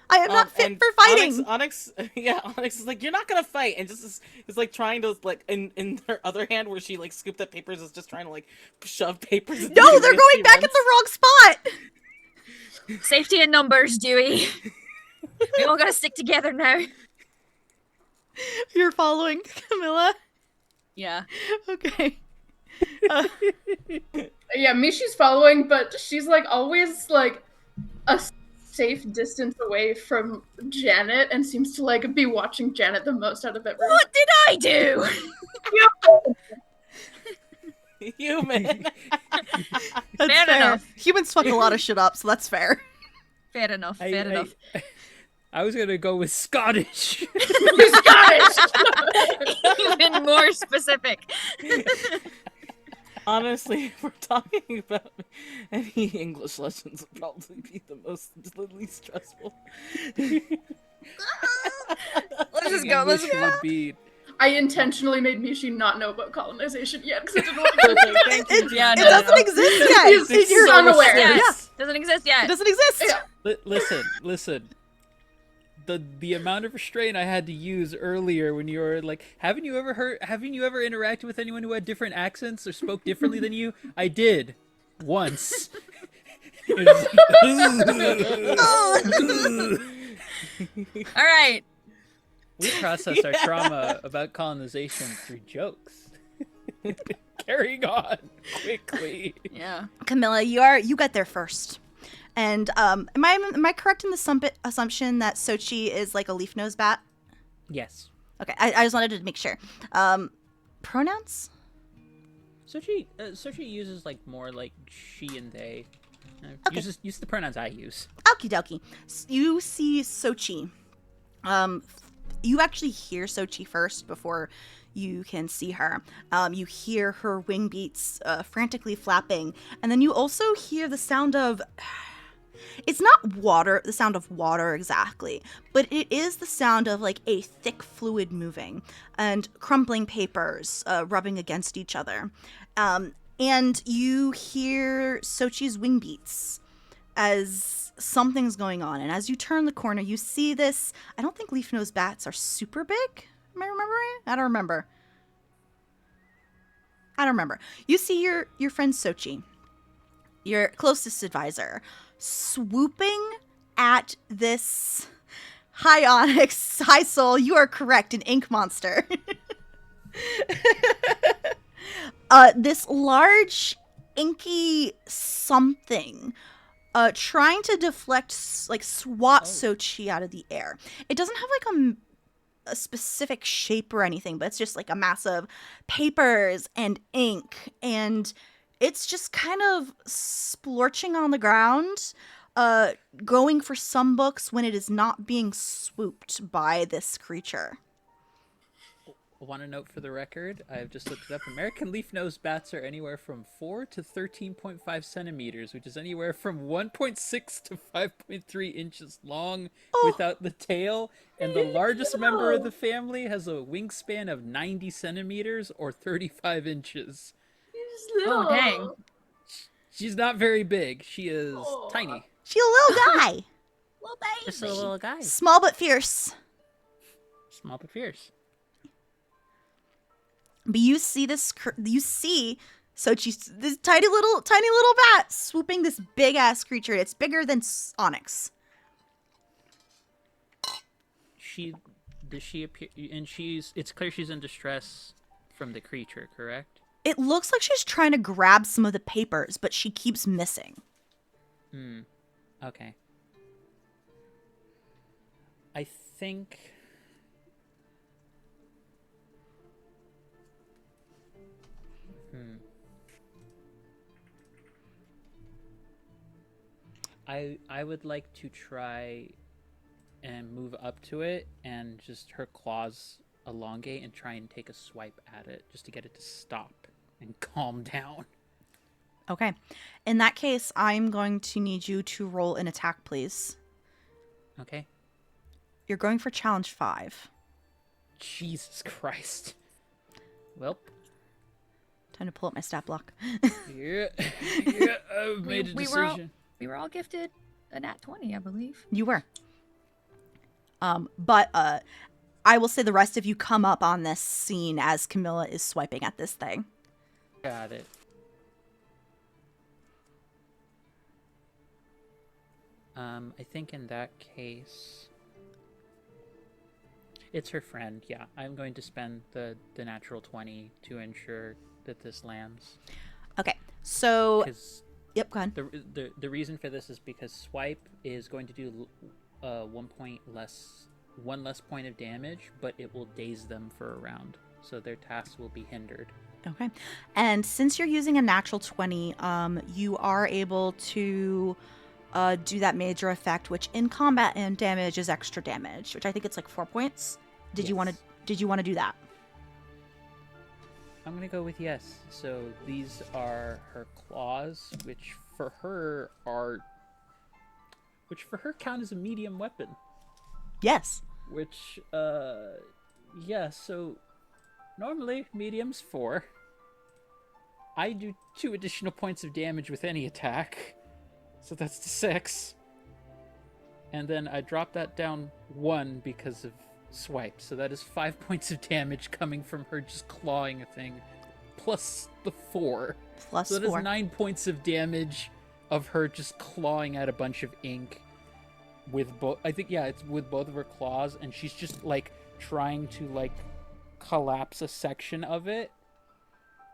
I am not fit for fighting." Onyx is like, "You're not gonna fight," and just is like trying to like in her other hand where she like scooped up papers is just trying to like shove papers. No, they're going back at the wrong spot. Safety in numbers, Dewey. We all gotta stick together now. You're following Camilla. Yeah. Okay. Yeah, Mishi's following, but she's like always like a safe distance away from Janet and seems to like be watching Janet the most out of everyone. What did I do? Human. That's Fair enough. Humans fuck a lot of shit up, so that's fair. Fair enough. Fair enough. I was gonna go with Scottish. Scottish! Even more specific. Honestly, if we're talking about any English lessons, would probably be the least stressful. Let's just go. Let's go. Would be... I intentionally made Mishi not know about colonization yet because I didn't want to Thank you. Yeah, It no, doesn't no. exist yet. He's You're so unaware. Yeah. Yeah. Doesn't exist yet. It doesn't exist. Yeah. Listen. The amount of restraint I had to use earlier when you were like, haven't you ever interacted with anyone who had different accents or spoke differently than you? I did. Once. All right. We processed our trauma about colonization through jokes. Carrying on quickly. Yeah. Camilla, you got there first. And am I correct in the assumption that Sochi is like a leaf nose bat? Yes. Okay, I just wanted to make sure. Pronouns? Sochi uses like more like she and they. Okay. Use the pronouns I use. Okie dokie. You see Sochi. You actually hear Sochi first before you can see her. You hear her wing beats frantically flapping, and then you also hear the sound of... It's not the sound of water exactly, but it is the sound of like a thick fluid moving and crumpling papers rubbing against each other. And you hear Sochi's wing beats as something's going on. And as you turn the corner, you see this. I don't think leaf-nosed bats are super big. Am I remembering? I don't remember. I don't remember. You see your friend Sochi, your closest advisor, swooping at this. Hi, Onyx. Hi, Soul. You are correct. An ink monster. This large, inky something, trying to deflect, like swat Sochi out of the air. It doesn't have like a specific shape or anything, but it's just like a mass of papers and ink, and it's just kind of splorching on the ground, going for some books when it is not being swooped by this creature. Want to note for the record, I've just looked it up. American leaf-nosed bats are anywhere from 4 to 13.5 centimeters, which is anywhere from 1.6 to 5.3 inches long without the tail. And the largest member of the family has a wingspan of 90 centimeters or 35 inches. He's little. Oh, dang. She's not very big. She is tiny. She's a little guy. Little baby. Just a little guy. Small but fierce. Small but fierce. But you see Sochi's this tiny little bat swooping this big ass creature. It's bigger than Onyx. Does she appear? And it's clear she's in distress from the creature, correct? It looks like she's trying to grab some of the papers, but she keeps missing. Okay. I think. I would like to try and move up to it and just her claws elongate and try and take a swipe at it just to get it to stop and calm down. Okay. In that case, I'm going to need you to roll an attack, please. Okay. You're going for challenge 5. Jesus Christ. Well. Time to pull up my stat block. Yeah, I've made a decision. We were all gifted a nat 20, I believe. You were. But I will say the rest of you come up on this scene as Camilla is swiping at this thing. Got it. I think in that case, it's her friend. Yeah, I'm going to spend the natural 20 to ensure that this lands. Okay, so... Yep, go ahead. The reason for this is because swipe is going to do 1 less point of damage, but it will daze them for a round, so their tasks will be hindered. Okay, and since you're using a natural 20, you are able to do that major effect, which in combat and damage is extra damage, which I think it's like 4 points. Did you want to do that? I'm gonna go with yes. So these are her claws, which for her count as a medium weapon. Yes. Which, yeah. So normally medium's 4. I do 2 additional points of damage with any attack, so that's the 6. And then I drop that down 1 because of swipe, so that is 5 points of damage coming from her just clawing a thing, plus the 4. So that is 9 points of damage of her just clawing at a bunch of ink with both. I think it's with both of her claws, and she's just like trying to like collapse a section of it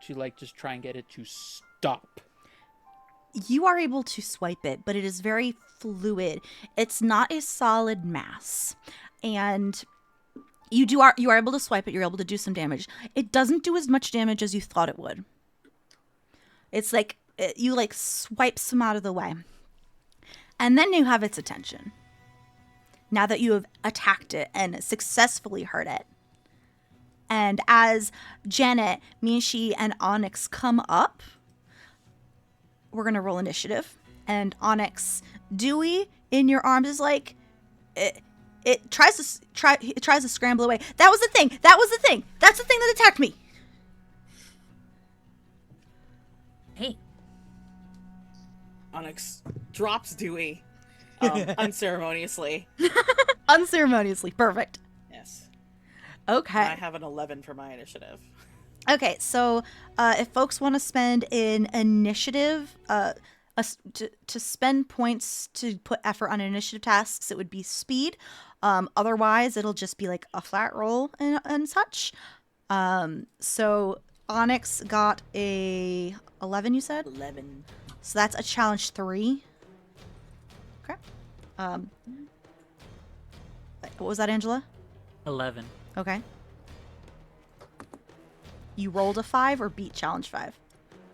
to like just try and get it to stop. You are able to swipe it, but it is very fluid. It's not a solid mass, and you are able to swipe it. You're able to do some damage. It doesn't do as much damage as you thought it would. It's like you like swipe some out of the way, and then you have its attention. Now that you have attacked it and successfully hurt it, and as Janet, Mishi, and Onyx come up, we're gonna roll initiative. And Onyx, Dewey in your arms is like, it tries to scramble away. That was the thing. That's the thing that attacked me. Hey. Onyx drops Dewey unceremoniously. Unceremoniously. Perfect. Yes. Okay. I have an 11 for my initiative. Okay, so if folks want to spend an initiative, to spend points to put effort on initiative tasks, it would be speed. Otherwise, it'll just be like a flat roll and such. So Onyx got a 11, you said? 11. So that's a challenge 3. Okay. What was that, Angela? 11. Okay. You rolled a 5 or beat challenge 5?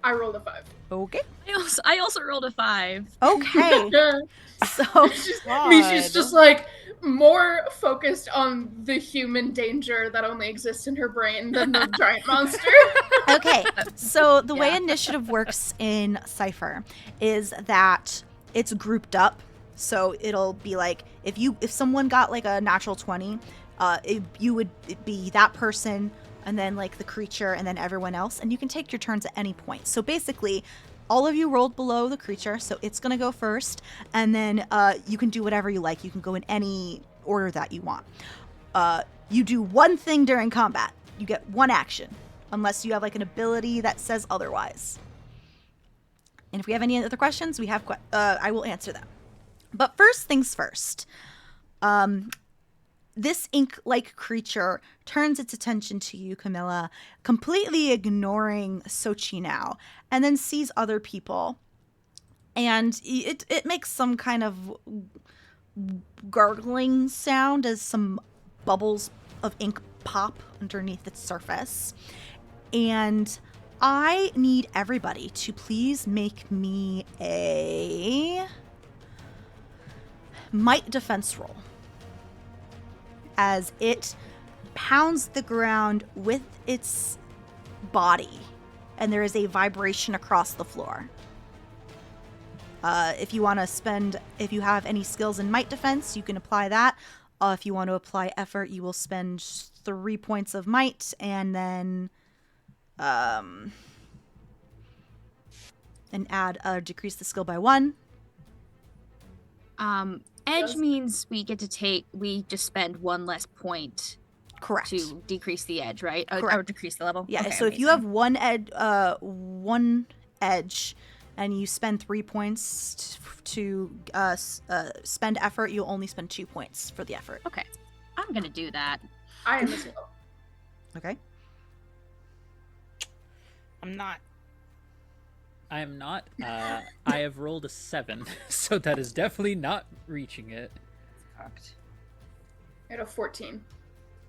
I rolled a 5. Okay. I also rolled a 5. Okay. So Mishi's just like more focused on the human danger that only exists in her brain than the giant monster. okay. So the way Yeah. initiative works in Cypher is that it's grouped up. So it'll be like if someone got like a natural 20, you would be that person and then like the creature and then everyone else, and you can take your turns at any point. So basically, all of you rolled below the creature, so it's gonna go first, and then you can do whatever you like. You can go in any order that you want. You do one thing during combat. You get one action, unless you have like an ability that says otherwise. And if we have any other questions, I will answer them. But first things first. This ink-like creature turns its attention to you, Camilla, completely ignoring Sochi now, and then sees other people. And it makes some kind of gargling sound as some bubbles of ink pop underneath its surface. And I need everybody to please make me a might defense roll, as it pounds the ground with its body, and there is a vibration across the floor. If you have any skills in might defense, you can apply that. If you want to apply effort, you will spend 3 points of might, and then and add decrease the skill by 1. Edge means we just spend 1 less point Correct. to decrease the edge, right? Correct. Or decrease the level. Yeah. Okay, So if you have one edge, and you spend 3 points to spend effort, you'll only spend 2 points for the effort. Okay, I'm gonna do that. I am as well. Okay. I'm not. I am not. I have rolled a 7, so that is definitely not reaching it. Correct. I had a 14.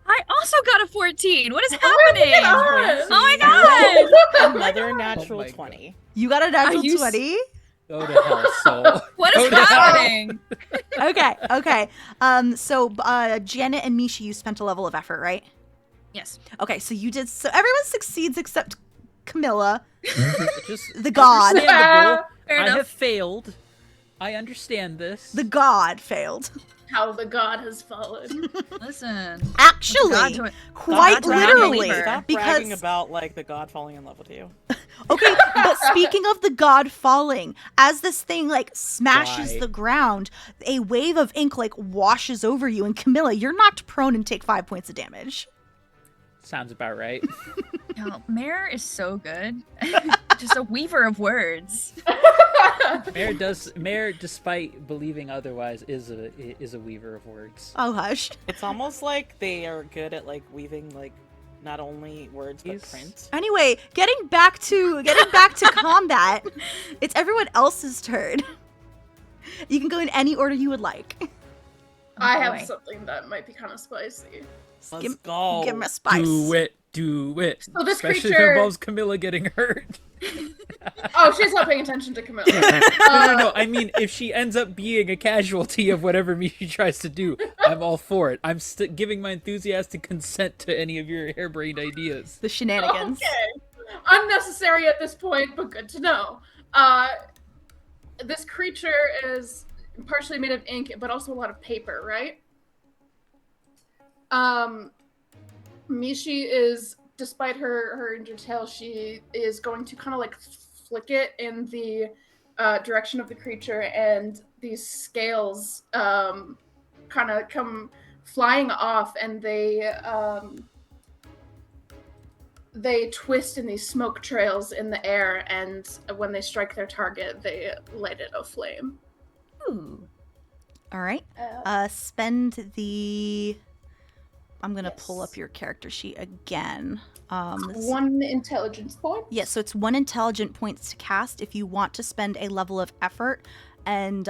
I also got a 14. What is Oh happening? my God. Oh my god! Another natural Oh my 20. You got a natural Are you 20? Go to hell, soul. What Go is to hell. happening? Okay. So Janet and Misha, you spent a level of effort, right? Yes. Okay, so you did. So everyone succeeds except Camilla, Just the god. understandable. Fair I enough. have failed. I understand this. The god failed. How the god has fallen. Listen. Actually, quite God to a literally, believer. Stop because bragging about like the god falling in love with you. okay, but speaking of the god falling, as this thing like smashes Why? the ground, a wave of ink like washes over you, and Camilla, you're knocked prone and take 5 points of damage. Sounds about right. No, Mare is so good. Just a weaver of words. Mare, despite believing otherwise, is a weaver of words. Oh hush. It's almost like they are good at like weaving like not only words but He's- print. Anyway, getting back to combat, it's everyone else's turn. You can go in any order you would like. I have boy. something that might be kind of spicy. Let's go. Give me a spice. Do it. So this Especially if creature- it involves Camilla getting hurt. Oh, she's not paying attention to Camilla. No. I mean, if she ends up being a casualty of whatever Mishi tries to do, I'm all for it. I'm giving my enthusiastic consent to any of your harebrained ideas. The shenanigans. Okay. Unnecessary at this point, but good to know. This creature is partially made of ink, but also a lot of paper, right? Mishi is, despite her injured tail, she is going to kind of like flick it in the direction of the creature, and these scales kind of come flying off, and they twist in these smoke trails in the air, and when they strike their target, they light it aflame. Ooh. All right. Spend the... I'm going to pull Yes. up your character sheet again. One intelligence point. Yes, so it's 1 intelligent points to cast. If you want to spend a level of effort and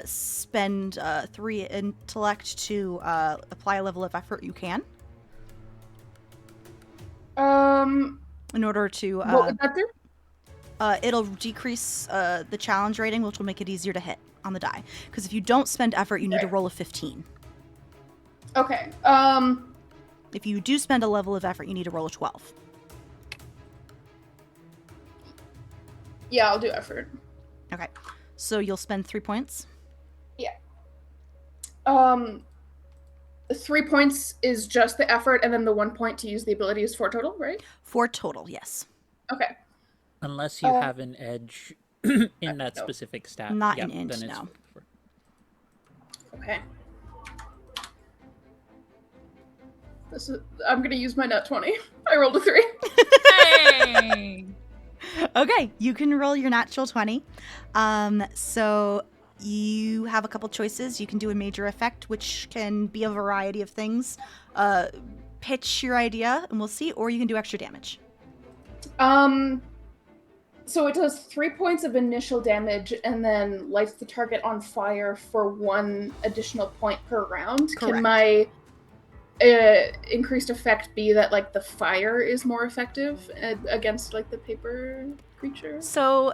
spend 3 intellect to apply a level of effort, you can. In order to... what would that do? It'll decrease the challenge rating, which will make it easier to hit on the die. Because if you don't spend effort, you need to roll a 15. Okay. If you do spend a level of effort, you need to roll a 12. Yeah, I'll do effort. Okay. So you'll spend 3 points? Yeah. 3 points is just the effort, and then the 1 point to use the ability is 4 total, right? 4 total, yes. Okay. Unless you have an edge in that specific stat. Not an int, then it's no. Okay. I'm gonna use my nat 20. I rolled a 3. Hey! Okay, you can roll your natural 20. So you have a couple choices. You can do a major effect, which can be a variety of things. Pitch your idea, and we'll see, or you can do extra damage. So it does 3 points of initial damage and then lights the target on fire for 1 additional point per round. Correct. Can my increased effect be that like the fire is more effective against like the paper creature? So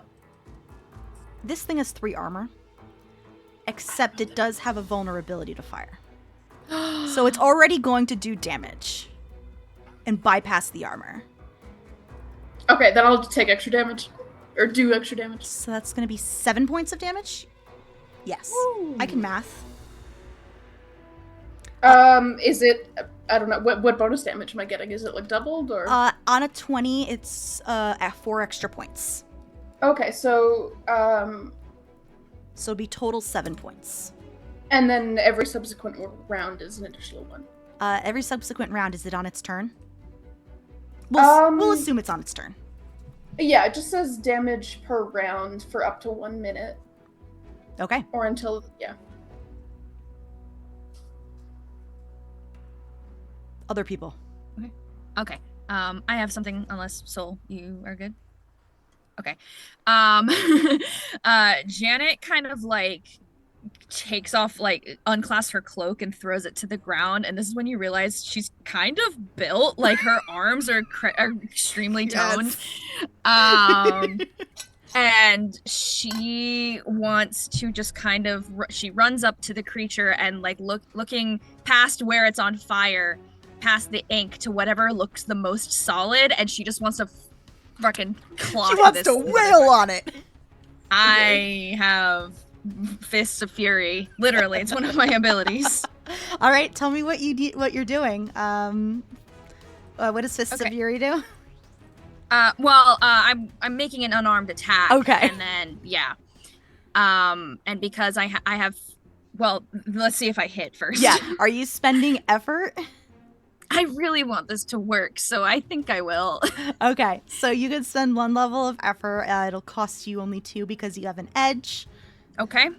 this thing has 3 armor, except it does have a vulnerability to fire. So it's already going to do damage and bypass the armor. Okay, then I'll take extra damage. Or do extra damage. So that's going to be 7 points of damage? Yes. Ooh. I can math. Is it, I don't know, what bonus damage am I getting? Is it like doubled or? On a 20, it's at 4 extra points. Okay, so, So it'd be total 7 points. and then every subsequent round is an additional 1. Every subsequent round, is it on its turn? We'll assume it's on its turn. Yeah, it just says damage per round for up to 1 minute. Okay. Or until, yeah. Other people. Okay. I have something, unless Soul, you are good. Okay. Janet kind of like takes off, like unclasps her cloak and throws it to the ground, and this is when you realize she's kind of built, like her arms are extremely toned. And she wants to just kind of she runs up to the creature and like looking past where it's on fire, past the ink to whatever looks the most solid, and she just wants to fucking claw. She wants to wail on it. I have Fists of Fury. Literally, it's one of my abilities. All right, tell me what you're doing. What does Fists of Fury do? I'm making an unarmed attack. Okay. And then and because I have, well, let's see if I hit first. Yeah. Are you spending effort? I really want this to work, so I think I will. Okay, so you can spend 1 level of effort. It'll cost you only 2 because you have an edge. Okay.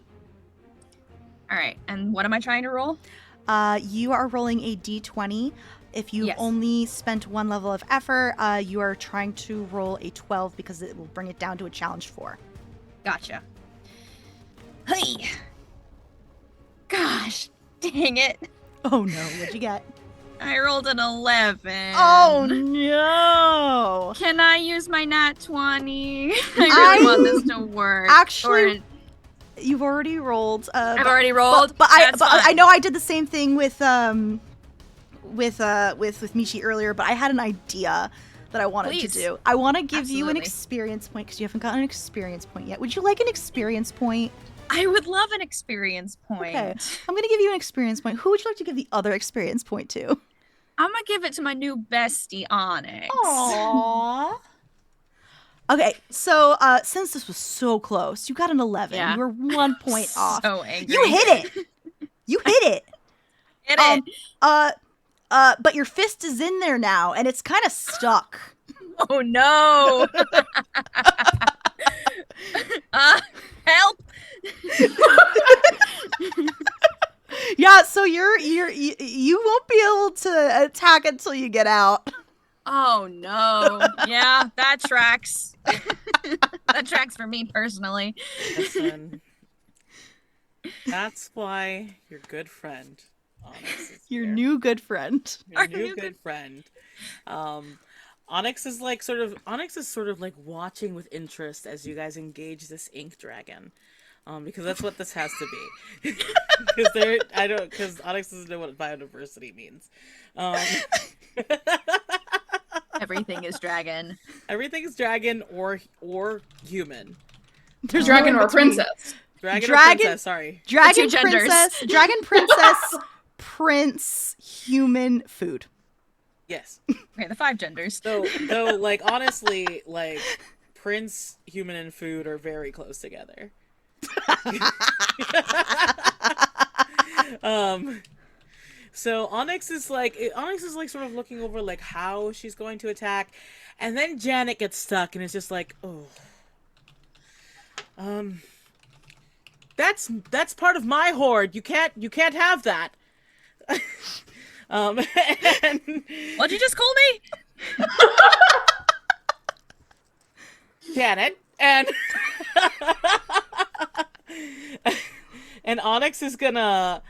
All right, and what am I trying to roll? You are rolling a d20. If you've only spent 1 level of effort, you are trying to roll a 12 because it will bring it down to a challenge 4. Gotcha. Hey. Gosh, dang it. Oh no, what'd you get? I rolled an 11. Oh no! Can I use my nat 20? I really want this to work. Actually, you've already rolled. I've already rolled. But I know I did the same thing with Michi earlier, but I had an idea that I wanted to do. I want to give you an experience point because you haven't gotten an experience point yet. Would you like an experience point? I would love an experience point. Okay, I'm going to give you an experience point. Who would you like to give the other experience point to? I'm going to give it to my new bestie, Onyx. Aww. Okay, so since this was so close, you got an 11. Yeah. You were 1 point off. So angry. You hit it. You hit it. Hit it. But your fist is in there now, and it's kind of stuck. Oh no! Help! Yeah, so you won't be able to attack until you get out. Oh no! Yeah, that tracks. That tracks for me personally. Listen, that's why your good friend, Onyx, is Your here. new good friend. Your new good friend. Onyx is sort of like watching with interest as you guys engage this ink dragon. Because that's what this has to be. Because Onyx doesn't know what biodiversity means. Everything is dragon. Everything is dragon or human. There's Dragon no in or between. princess. Dragon or princess, sorry. Dragon Two genders. princess, dragon princess, prince, human, food. Yes. Okay, the 5 genders. So, like, honestly, like, prince, human, and food are very close together. So Onyx is like sort of looking over like how she's going to attack, and then Janet gets stuck and is just like, oh, that's part of my horde. You can't have that. And What'd you just call me? Janet and and Onyx is going to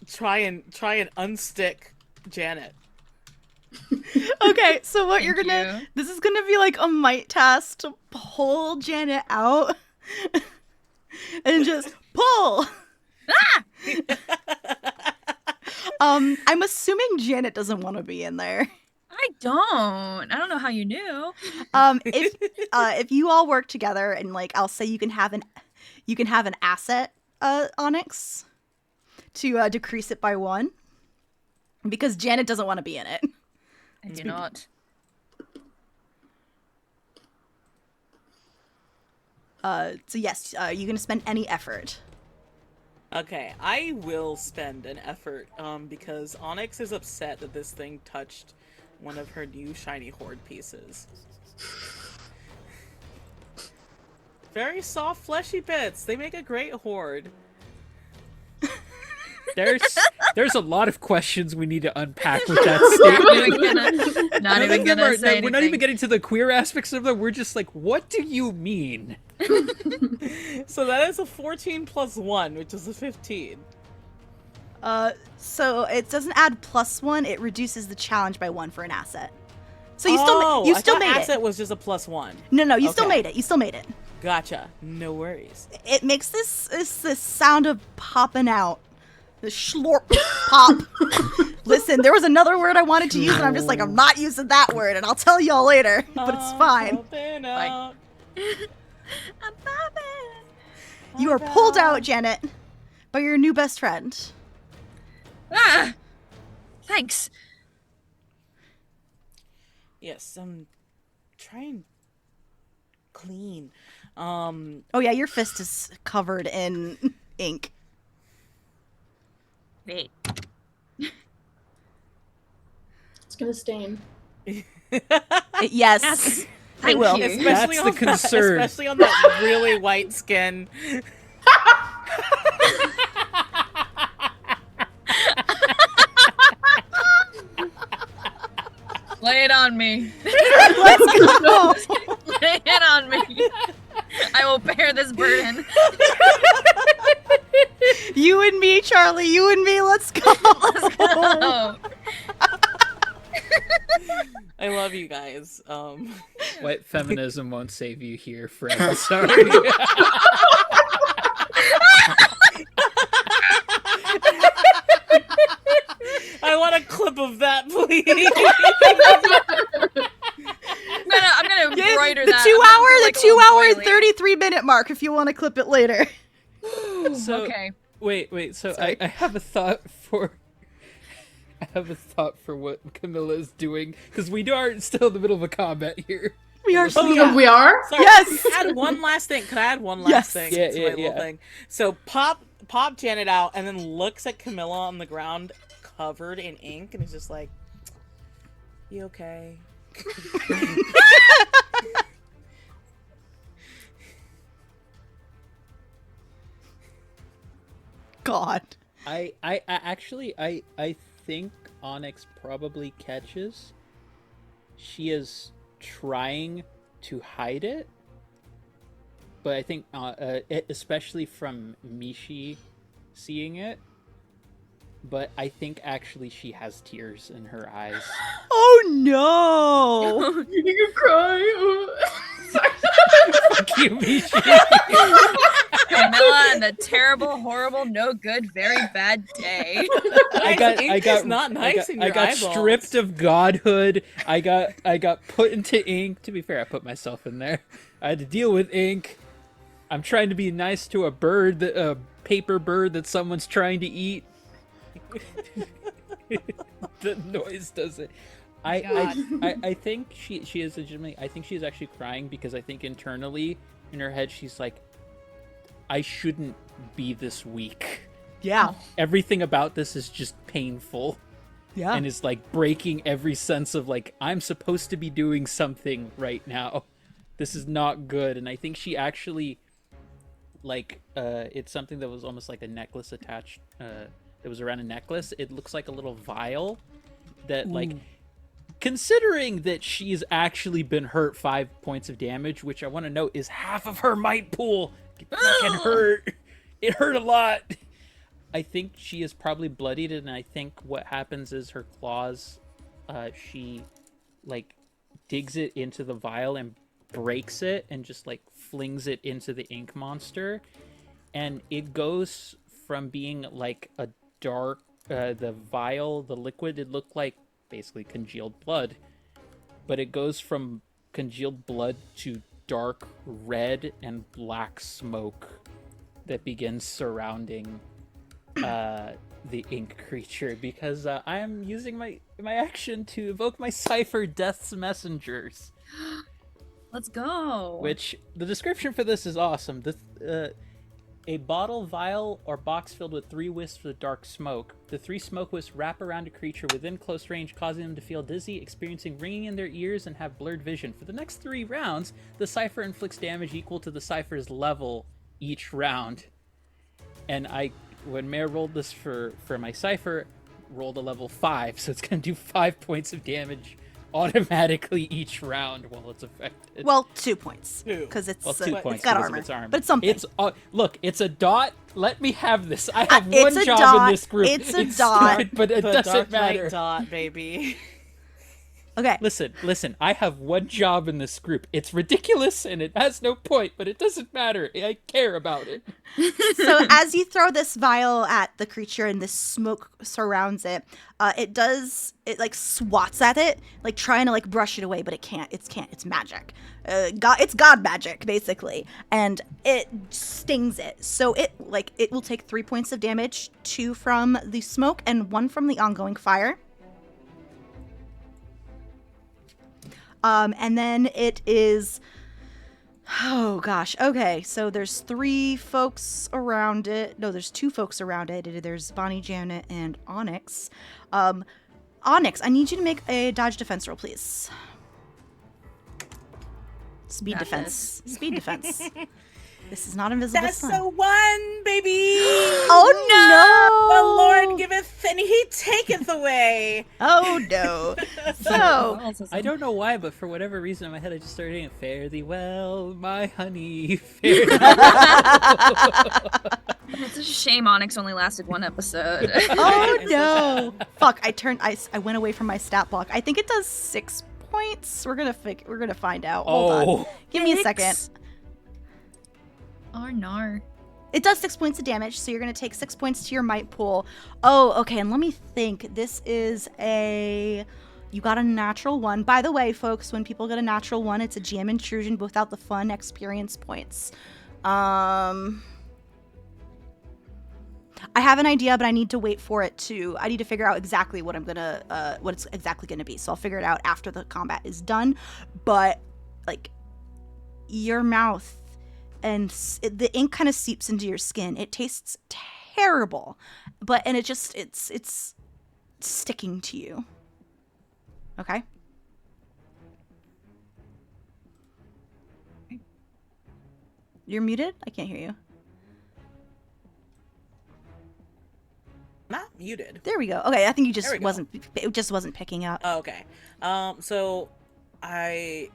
try and unstick Janet. Okay, so what Thank you. this is gonna be like a might test to pull Janet out and just pull. I'm assuming Janet doesn't want to be in there. I don't know how you knew. If you all work together and like I'll say you can have an asset, Onyx, to decrease it by 1, because Janet doesn't want to be in it. I do not. So yes, you're gonna spend any effort. Okay, I will spend an effort, because Onyx is upset that this thing touched one of her new shiny horde pieces. Very soft, fleshy bits. They make a great horde. There's a lot of questions we need to unpack with that statement. Not even gonna say anything. We're not even getting to the queer aspects of them. We're just like, what do you mean? So that is a 14 plus 1, which is a 15. So it doesn't add +1. It reduces the challenge by 1 for an asset. So you I still thought made asset it. was just a +1. No, you still Okay. made it. You still made it. Gotcha. No worries. It makes this sound of popping out. The schlorp pop. Listen, there was another word I wanted to use, and I'm just like, I'm not using that word, and I'll tell y'all later. But it's fine. Popping out. I'm popping. You are pulled out, Janet, by your new best friend. Ah! Thanks. Yes, try and clean. Oh yeah, your fist is covered in ink. Wait. It's gonna stain. Yes. Yes. It Thank will. you. Especially That's the concern. Especially on that really white skin. Lay it on me. Let's go. Lay it on me. I will bear this burden. You and me, Charlie. You and me. Let's go. Oh. I love you guys. White feminism won't save you here, Fred. Sorry. I want a clip of that, please. I'm gonna embroider the that. 2 hour and 33 minute mark if you want to clip it later. So, Okay. Wait. So Sorry. I have a thought for. I have a thought for what Camilla is doing because we are still in the middle of a combat here. We are Oh, Yeah. We are? Sorry, Yes. Add one last thing. Could I add one last Yes. thing Yeah, to yeah, my little yeah. thing? So pop Janet out and then looks at Camilla on the ground covered in ink and is just like, You okay? God. I think Onyx probably catches. She is trying to hide it, but I think especially from Mishi seeing it, but I think actually she has tears in her eyes. Oh no! You can cry. Fuck you, Mishi. Camilla and the terrible, horrible, no good, very bad day. I got not nice in your I got eyeballs. stripped of godhood. I got put into ink. To be fair, I put myself in there. I had to deal with ink. I'm trying to be nice to a bird, a paper bird that someone's trying to eat. The noise does it. I think she is legitimately. I think she's actually crying because I think internally in her head she's like, I shouldn't be this weak. Yeah. Everything about this is just painful. Yeah. And it's like breaking every sense of like, I'm supposed to be doing something right now. This is not good. And I think she actually, like, it's something that was almost like a necklace attached, that was around a necklace. It looks like a little vial that, like, considering that she's actually been hurt 5 points of damage, which I want to note is half of her might pool. It fucking hurt. It hurt a lot. I think she is probably bloodied, and I think what happens is her claws, she, like, digs it into the vial and breaks it and just, like, flings it into the ink monster. And it goes from being, like, a dark, the vial, the liquid, it looked like basically congealed blood. But it goes from congealed blood to dark red and black smoke that begins surrounding the ink creature, because I am using my action to evoke my Cypher Death's Messengers. Let's go. Which, the description for this is awesome. A bottle, vial, or box filled with 3 wisps of dark smoke. The 3 smoke wisps wrap around a creature within close range, causing them to feel dizzy, experiencing ringing in their ears, and have blurred vision. For the next 3 rounds, the Cypher inflicts damage equal to the Cypher's level each round. And when Mare rolled this for my Cypher, rolled a level 5, so it's going to do 5 points of damage automatically each round while it's affected. Well, 2 points. 2. Because it's, 2 points it's got because of armor. its armor. But it's something. It's look, it's a dot. Let me have this. I have it's one a job dot. in this group. It's a dot. stupid, but it The doesn't Dark Knight matter. dot, baby. Okay. Listen. I have one job in this group. It's ridiculous and it has no point, but it doesn't matter. I care about it. So as you throw this vial at the creature and this smoke surrounds it, it like swats at it, like trying to like brush it away, but it can't. It's magic. It's god magic basically, and it stings it. So it will take 3 points of damage, 2 from the smoke and 1 from the ongoing fire. And then it is, oh gosh, okay, so there's 3 folks around it. No, there's 2 folks around it. There's Bonnie, Janet, and Onyx. Onyx, I need you to make a dodge defense roll, please. Speed Got defense. Speed defense. This is not invisible That's sun. the one, baby! Oh The no! Lord giveth and he taketh away! Oh no! So, I don't know why, but for whatever reason in my head I just started saying, fare thee well, my honey, fare thee It's a shame Onyx only lasted 1 episode. oh no! Fuck! I went away from my stat block. I think it does 6 points. We're gonna find out. Hold on. Give me a second. Arnar. It does 6 points of damage, so you're going to take 6 points to your might pool. Oh, okay, and let me think. This is you got a natural 1. By the way, folks, when people get a natural 1, it's a GM intrusion without the fun experience points. I have an idea, but I need to wait for it I need to figure out exactly what what it's exactly going to be. So I'll figure it out after the combat is done. But, like, your mouth and the ink kind of seeps into your skin. It tastes terrible, it's sticking to you. Okay. You're muted? I can't hear you. Not muted. There we go. Okay, I think you There just we go. wasn't picking up. Oh, okay. So I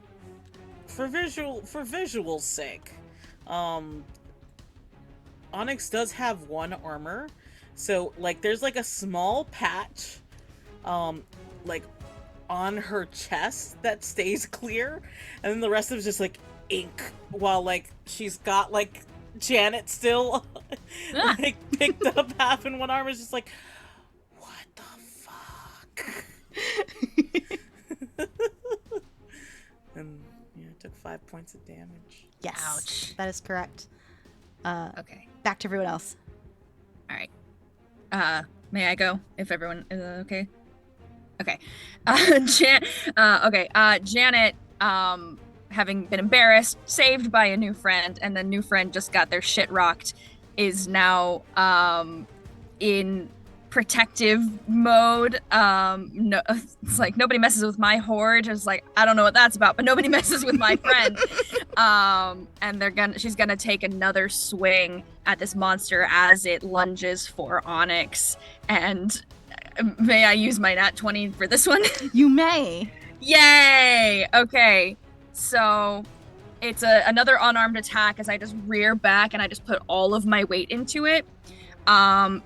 for visual's sake, Onyx does have one armor. So like there's like a small patch like on her chest that stays clear, and then the rest of it's just like ink, while like she's got like Janet still like picked up half in one arm. Is just like, what the fuck? And yeah, it took 5 points of damage. Yes. Ouch. That is correct. Okay. Back to everyone else. All right. May I go if everyone is okay? Okay. Janet, having been embarrassed, saved by a new friend, and the new friend just got their shit rocked, is now in protective mode. No, it's like nobody messes with my horde. It's like I don't know what that's about, but nobody messes with my friend. And she's gonna take another swing at this monster as it lunges for Onyx. And may I use my nat 20 for this one? You may. Yay! Okay, so it's another unarmed attack as I just rear back and I just put all of my weight into it.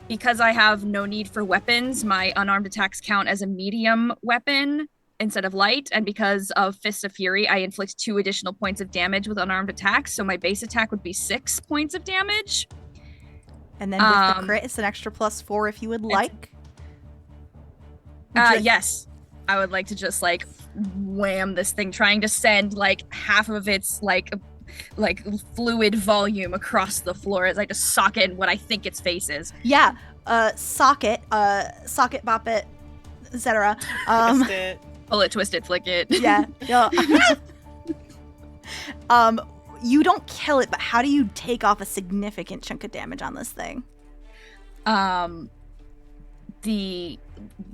Because I have no need for weapons, my unarmed attacks count as a medium weapon instead of light, and because of Fists of Fury, I inflict 2 additional points of damage with unarmed attacks, so my base attack would be 6 points of damage. And then with the crit, it's an extra +4 if you would like. Yes. I would like to just like wham this thing, trying to send like half of its like fluid volume across the floor as I just sock it in what I think its face is. Yeah. Socket, bop it, etc. Twist it. Pull it, twist it, flick it. Yeah. You don't kill it, but how do you take off a significant chunk of damage on this thing? The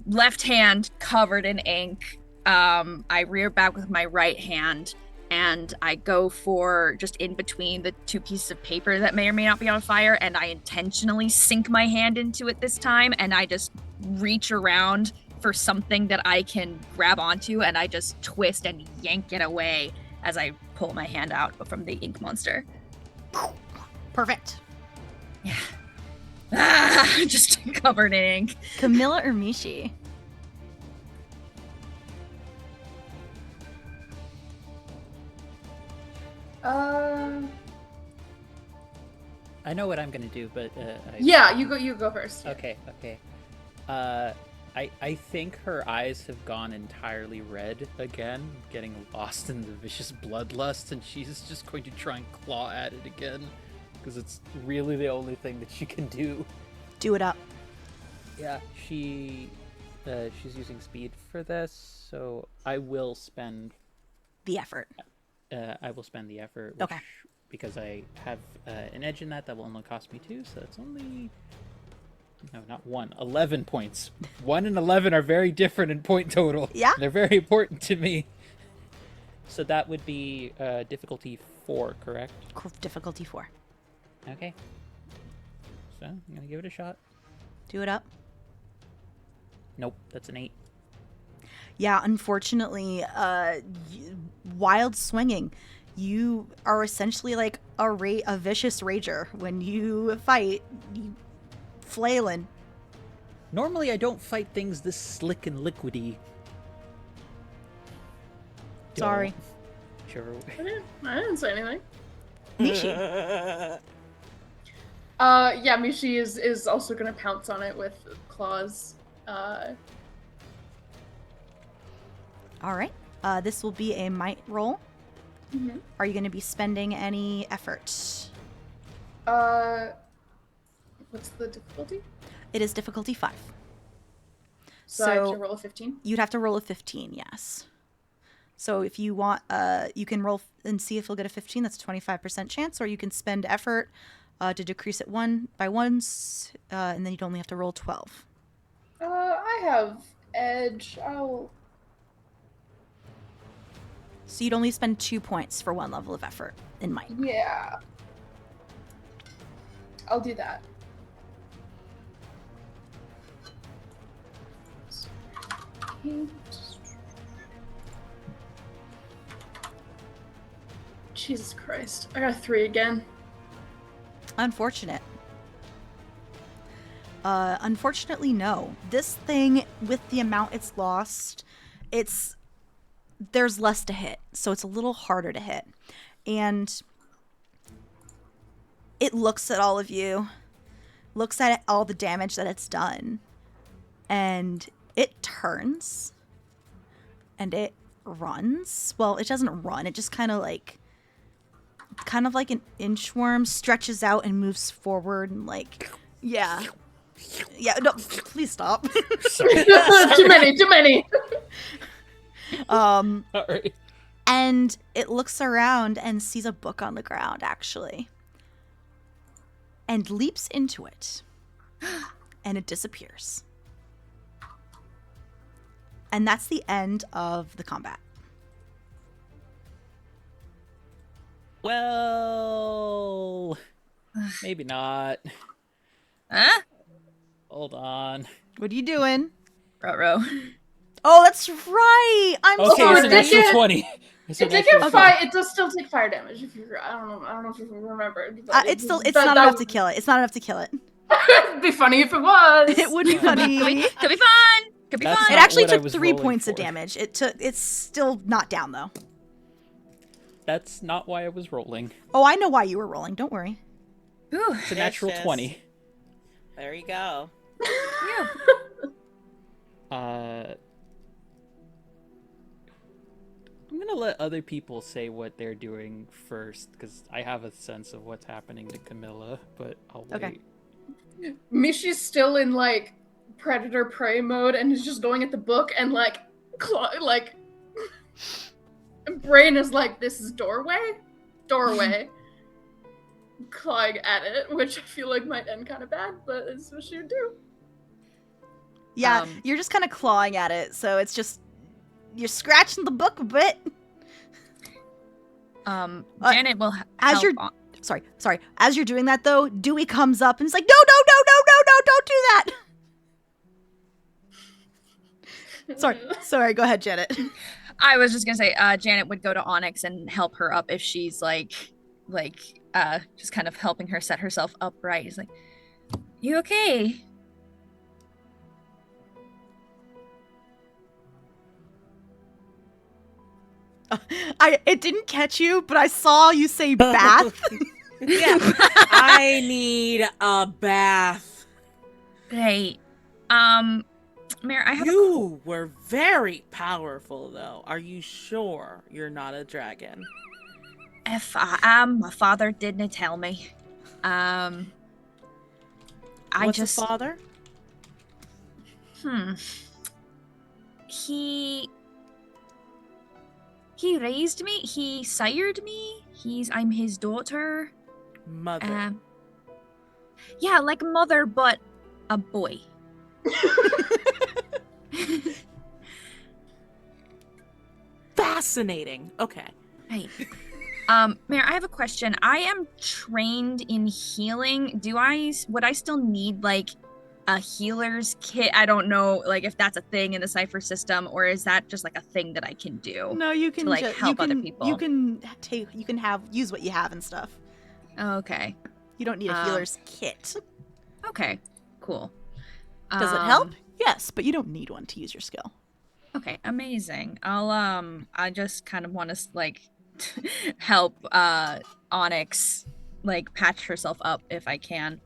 left hand covered in ink. I rear back with my right hand, and I go for just in between the 2 pieces of paper that may or may not be on fire, and I intentionally sink my hand into it this time, and I just reach around for something that I can grab onto, and I just twist and yank it away as I pull my hand out from the ink monster. Perfect. Yeah. Just covered in ink. Camilla or Mishi? I know what I'm gonna do, but Yeah, you go first. Okay. I think her eyes have gone entirely red again, getting lost in the vicious bloodlust, and she's just going to try and claw at it again, because it's really the only thing that she can do. Do it up. Yeah, she's using speed for this, so I will spend The effort. I will spend the effort. Which, Okay. Because I have an edge in that will only cost me 2, so that's only... No, not 1. 11 points. 1 and 11 are very different in point total. Yeah. They're very important to me. So that would be difficulty 4, correct? Difficulty 4. Okay. So I'm going to give it a shot. Do it up. Nope, that's an 8. Yeah, unfortunately, wild swinging. You are essentially like a vicious rager. When you fight, you flailing. Normally I don't fight things this slick and liquidy. Sorry. Sure. I didn't say anything. Mishi. Yeah, Mishi is also gonna pounce on it with claws. All right. This will be a might roll. Mhm. Are you going to be spending any effort? What's the difficulty? It is difficulty 5. So I have to roll a 15? You'd have to roll a 15, yes. So if you want, you can roll and see if you'll get a 15. That's a 25% chance. Or you can spend effort to decrease it 1 by 1s, and then you'd only have to roll 12. I have edge. So you'd only spend 2 points for 1 level of effort in might. Yeah. I'll do that. Jesus Christ. I got a 3 again. Unfortunate. Unfortunately, no. This thing, with the amount it's lost, there's less to hit, so it's a little harder to hit. And it looks at all of you, looks at all the damage that it's done, and it turns, and it runs. Well, it doesn't run, it just kind of like an inchworm stretches out and moves forward and like, yeah, no, please stop. Too many. All right. And it looks around and sees a book on the ground, actually, and leaps into it, and it disappears. And that's the end of the combat. Well, maybe not. Huh? Hold on. What are you doing? Ruh-roh. Oh, that's right. I'm Okay, sorry. it's an extra 20. It's It an did extra get 20. It does still take fire damage if you. I don't know if you remember. It's not enough to kill it. It's not enough to kill it. It'd be funny if it was. It would be funny. Could be fun. Could be That's fun. It not actually what I took was 3 rolling points of for. damage. It's still not down though. That's not why I was rolling. Oh, I know why you were rolling. Don't worry. Ooh. It's a natural Yes. 20. There you go. I'm gonna let other people say what they're doing first, because I have a sense of what's happening to Camilla, but I'll wait. Okay. Mishi's still in like predator prey mode and is just going at the book and like Brain is like, this is doorway, clawing at it, which I feel like might end kind of bad, but it's what she would do. Yeah, you're just kind of clawing at it, so it's just you're scratching the book a bit. Janet will as help you're on- sorry. As you're doing that though, Dewey comes up and is like, no, don't do that. Sorry. Go ahead, Janet. I was just gonna say, Janet would go to Onyx and help her up if she's like, just kind of helping her set herself upright. He's like, "You okay?" It didn't catch you, but I saw you say bath. Yeah. I need a bath. Hey, Mayor, I have You were very powerful, though. Are you sure you're not a dragon? if I am, my father didn't tell me. I What's just a father? He raised me. He sired me. I'm his daughter. Mother. Yeah, like a mother, but a boy. Fascinating. Okay. Right. Mayor, I have a question. I am trained in healing. Would I still need like a healer's kit? I don't know, like if that's a thing in the Cypher system, or is that just like a thing that I can do? No, you can to, like, help other you people. can use what you have and stuff. Okay. You don't need a healer's kit. Okay. Cool. Does it help? Yes, but you don't need one to use your skill. Okay, amazing. I just kind of want to like help Onyx like patch herself up if I can.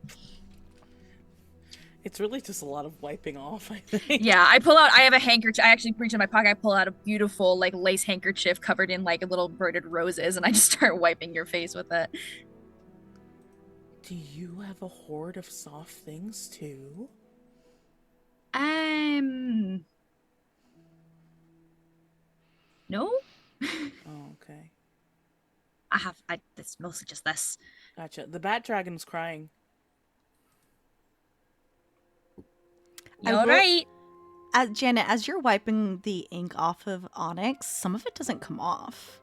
It's really just a lot of wiping off, I think. Yeah, I have a handkerchief. I actually reach in my pocket. I pull out a beautiful like lace handkerchief covered in like little braided roses, and I just start wiping your face with it. Do you have a hoard of soft things too? No. Oh, okay. It's mostly just this. Gotcha. The bat dragon's crying. You all right? Janet, as you're wiping the ink off of Onyx, some of it doesn't come off.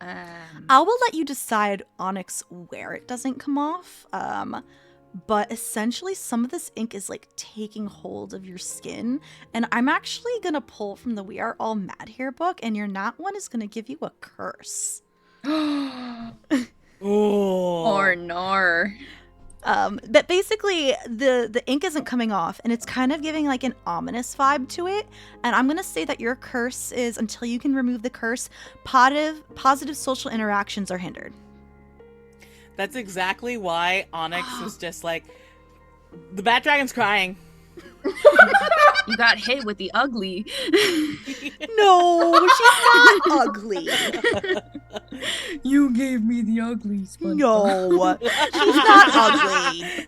I will let you decide, Onyx, where it doesn't come off. But essentially, some of this ink is like taking hold of your skin. And I'm actually going to pull from the We Are All Mad Here book, and your nat one is going to give you a curse. Or nor. But basically, the ink isn't coming off, and it's kind of giving like an ominous vibe to it. And I'm gonna say that your curse is, until you can remove the curse, positive social interactions are hindered. That's exactly why Onyx was just like, the Bat Dragon's crying. You got hit with the ugly. No, she's not ugly. You gave me the ugly, SpongeBob. No, she's not ugly.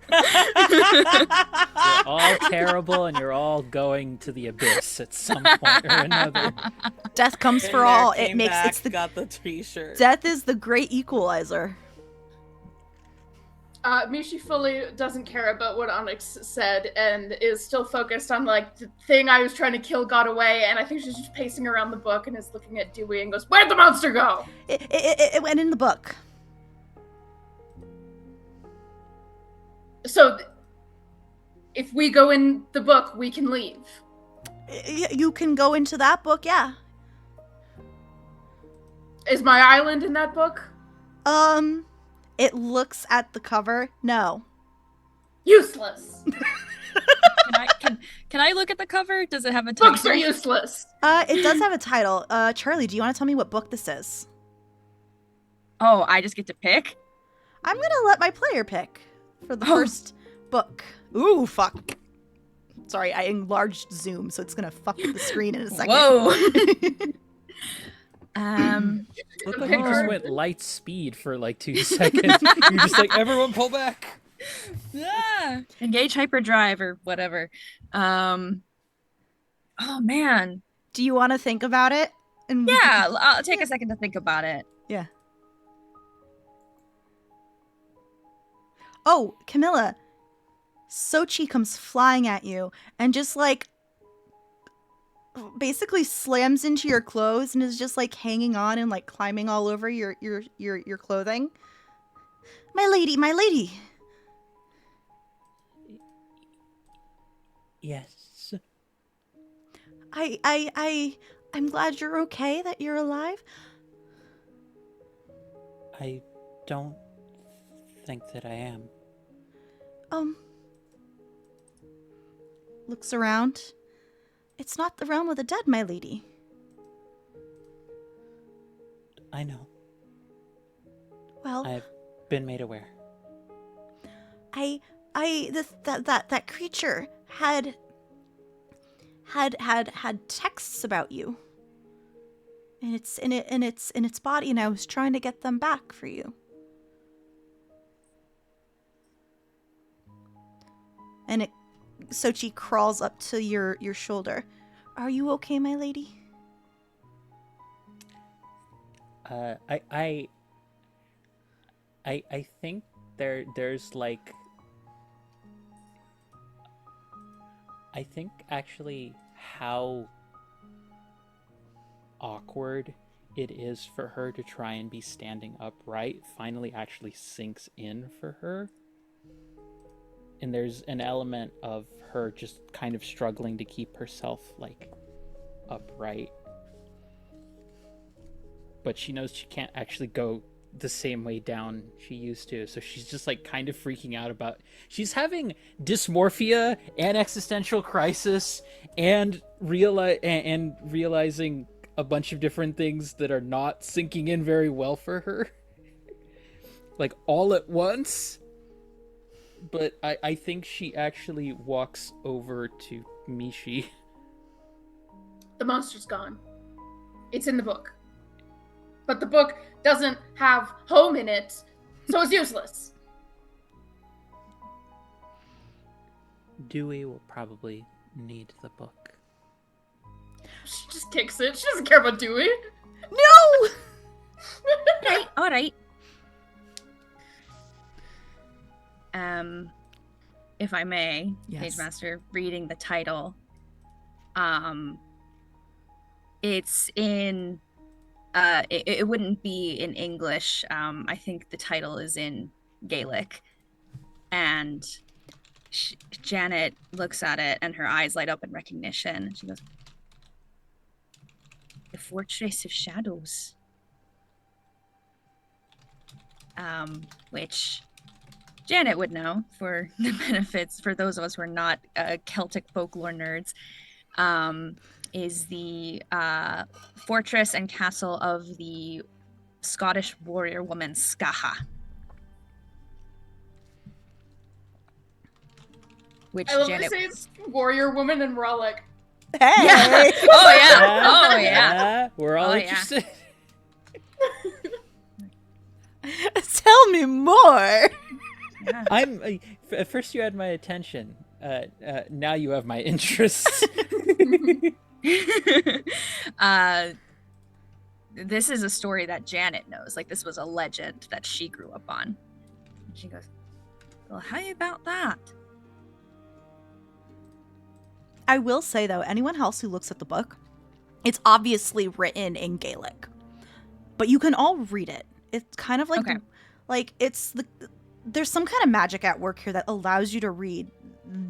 You're all terrible, and you're all going to the abyss at some point or another. Death comes for all. It makes it's the got the t-shirt. Death is the great equalizer. Mishi fully doesn't care about what Onyx said and is still focused on, like, the thing I was trying to kill got away, and I think she's just pacing around the book and is looking at Dewey and goes, "Where'd the monster go?" It went in the book. So, if we go in the book, we can leave. You can go into that book, yeah. Is my island in that book? It looks at the cover. No. Useless. Can I look at the cover? Does it have a title? Books are useless. It does have a title. Charlie, do you want to tell me what book this is? Oh, I just get to pick? I'm gonna let my player pick for the first book. Ooh, fuck. Sorry, I enlarged Zoom, so it's gonna fuck with the screen in a second. Whoa. Looked like you just went light speed for like 2 seconds. You're just like, everyone pull back. Yeah. Engage hyperdrive or whatever. Oh man. Do you want to think about it? And Yeah, I'll take a second to think about it. Yeah. Oh, Camilla. Sochi comes flying at you and just like basically slams into your clothes and is just like hanging on and like climbing all over your clothing. My lady. Yes. I'm glad you're okay, that you're alive. I don't think that I am. Looks around. It's not the realm of the dead, my lady. I know. Well, I've been made aware. That creature had texts about you. And it's in its body, and I was trying to get them back for you. And Sochi crawls up to your shoulder. Are you okay, my lady? I think there's like, I think actually how awkward it is for her to try and be standing upright finally actually sinks in for her. And there's an element of her just kind of struggling to keep herself like upright. But she knows she can't actually go the same way down she used to, so she's just like kind of freaking out about, she's having dysmorphia and existential crisis and realizing a bunch of different things that are not sinking in very well for her, like all at once. But I think she actually walks over to Mishi. The monster's gone. It's in the book. But the book doesn't have home in it, so it's useless. Dewey will probably need the book. She just kicks it. She doesn't care about Dewey. No! All right. If I may, Yes. Page Master, reading the title. It's in It wouldn't be in English. I think the title is in Gaelic. And Janet looks at it and her eyes light up in recognition. She goes, "The Fortress of Shadows." Which Janet would know for the benefits, for those of us who are not Celtic folklore nerds, is the fortress and castle of the Scottish warrior woman Skaha. Which I love Janet they say it's warrior woman, and we're all like, Hey! Yeah. Oh yeah. Oh yeah. We're all Oh, yeah. interested. Tell me more! Yeah. I'm at first you had my attention. Now you have my interest. This is a story that Janet knows. Like, this was a legend that she grew up on. And she goes, "Well, how about that?" I will say, though, anyone else who looks at the book, it's obviously written in Gaelic. But you can all read it. It's kind of like, Okay. There's some kind of magic at work here that allows you to read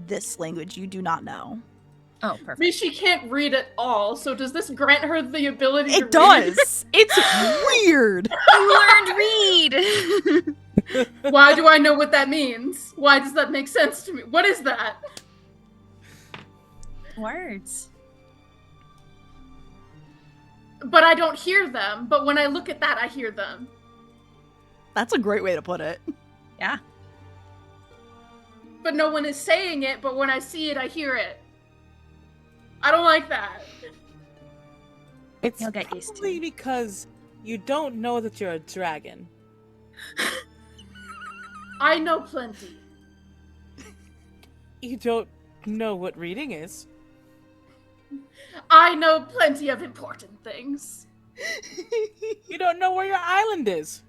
this language you do not know. Oh, I mean, perfect. she can't read at all, so does this grant her the ability to read? It does! It's weird! You learned read! Why do I know what that means? Why does that make sense to me? What is that? Words. But I don't hear them. But when I look at that, I hear them. That's a great way to put it. Yeah. But no one is saying it, but when I see it, I hear it. I don't like that. It's You'll get used to probably it. because you don't know that you're a dragon. I know plenty. You don't know what reading is. I know plenty of important things. You don't know where your island is.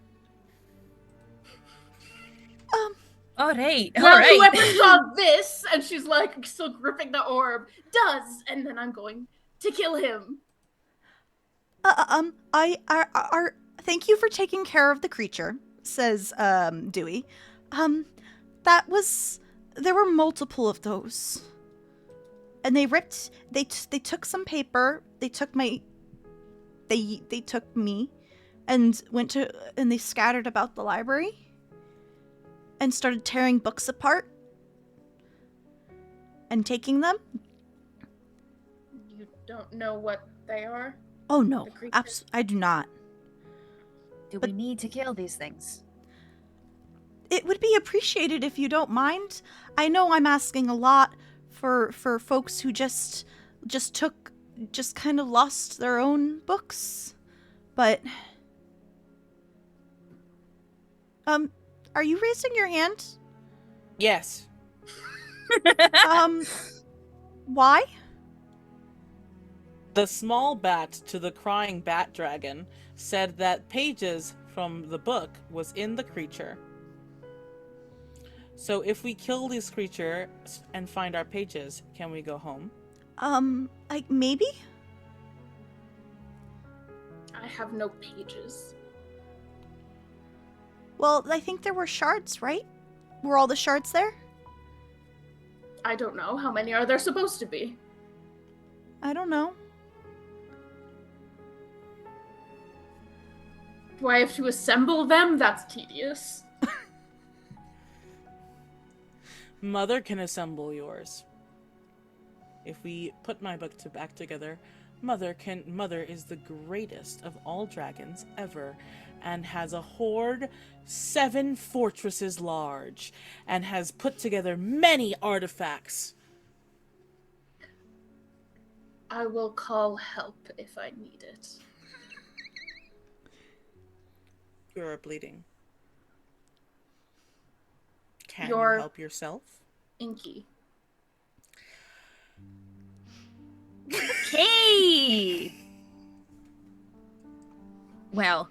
All right. All Well, right. whoever saw this, and she's like still gripping the orb, does, and then I'm going to kill him. Thank you for taking care of the creature, says, Dewey. There were multiple of those. And they took some paper, they took me, and and they scattered about the library, and started tearing books apart, and taking them. You don't know what they are? Oh no, The creature? I do not. Do we need to kill these things? It would be appreciated if you don't mind. I know I'm asking a lot for folks who just kind of lost their own books. But are you raising your hand? Yes. Why? The small bat to the crying bat dragon said that pages from the book was in the creature. So if we kill this creature and find our pages, can we go home? Maybe? I have no pages. Well, I think there were shards, right? Were all the shards there? I don't know. How many are there supposed to be? I don't know. Do I have to assemble them? That's tedious. Mother can assemble yours. If we put my book back together, Mother is the greatest of all dragons ever, and has a hoard 7 fortresses large, and has put together many artifacts. I will call help if I need it. You're bleeding. Can You're you help yourself? Inky. Okay. Well,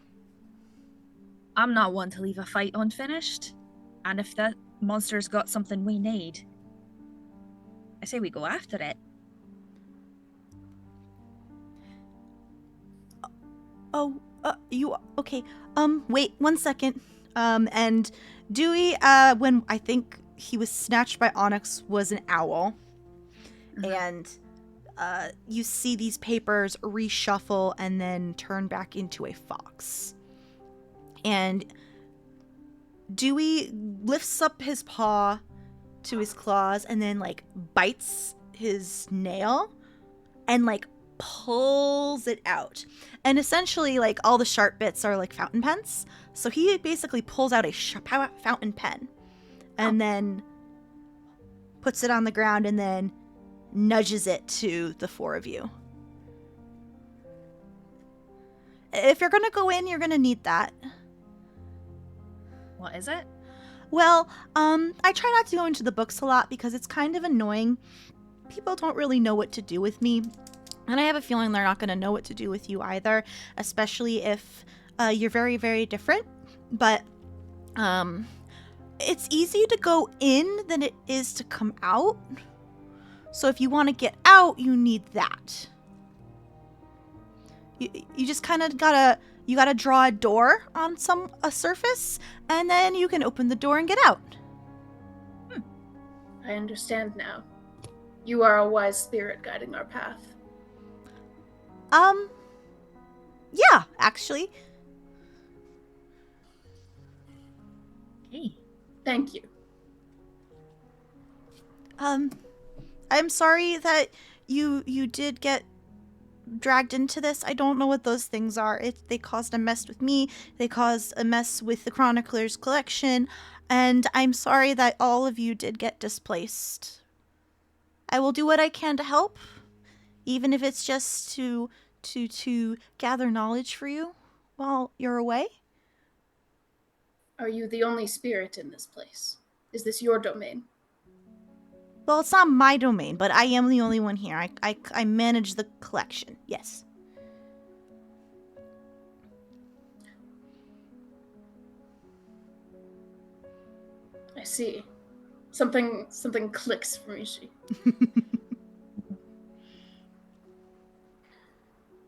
I'm not one to leave a fight unfinished. And if that monster's got something we need, I say we go after it. Oh, You okay? Wait 1 second. And Dewey, when I think he was snatched by Onyx, was an owl, and you see these papers reshuffle and then turn back into a fox. And Dewey lifts up his paw to his claws and then like bites his nail and like pulls it out. And essentially like all the sharp bits are like fountain pens. So he basically pulls out a fountain pen and then puts it on the ground and then nudges it to the four of you. If you're going to go in, you're going to need that. What is it? Well, I try not to go into the books a lot because it's kind of annoying. People don't really know what to do with me. And I have a feeling they're not going to know what to do with you either, especially if you're very, very different. But it's easier to go in than it is to come out. So if you want to get out, you need that. You just kind of gotta draw a door on a surface, and then you can open the door and get out. I understand now. You are a wise spirit guiding our path. Yeah, actually. Okay. Thank you. I'm sorry that you did get dragged into this. I don't know what those things are. They caused a mess with me. They caused a mess with the Chronicler's collection, and I'm sorry that all of you did get displaced. I will do what I can to help, even if it's just to gather knowledge for you while you're away. Are you the only spirit in this place? Is this your domain? Well, it's not my domain, but I am the only one here. I manage the collection, yes. I see. Something clicks for Mishi.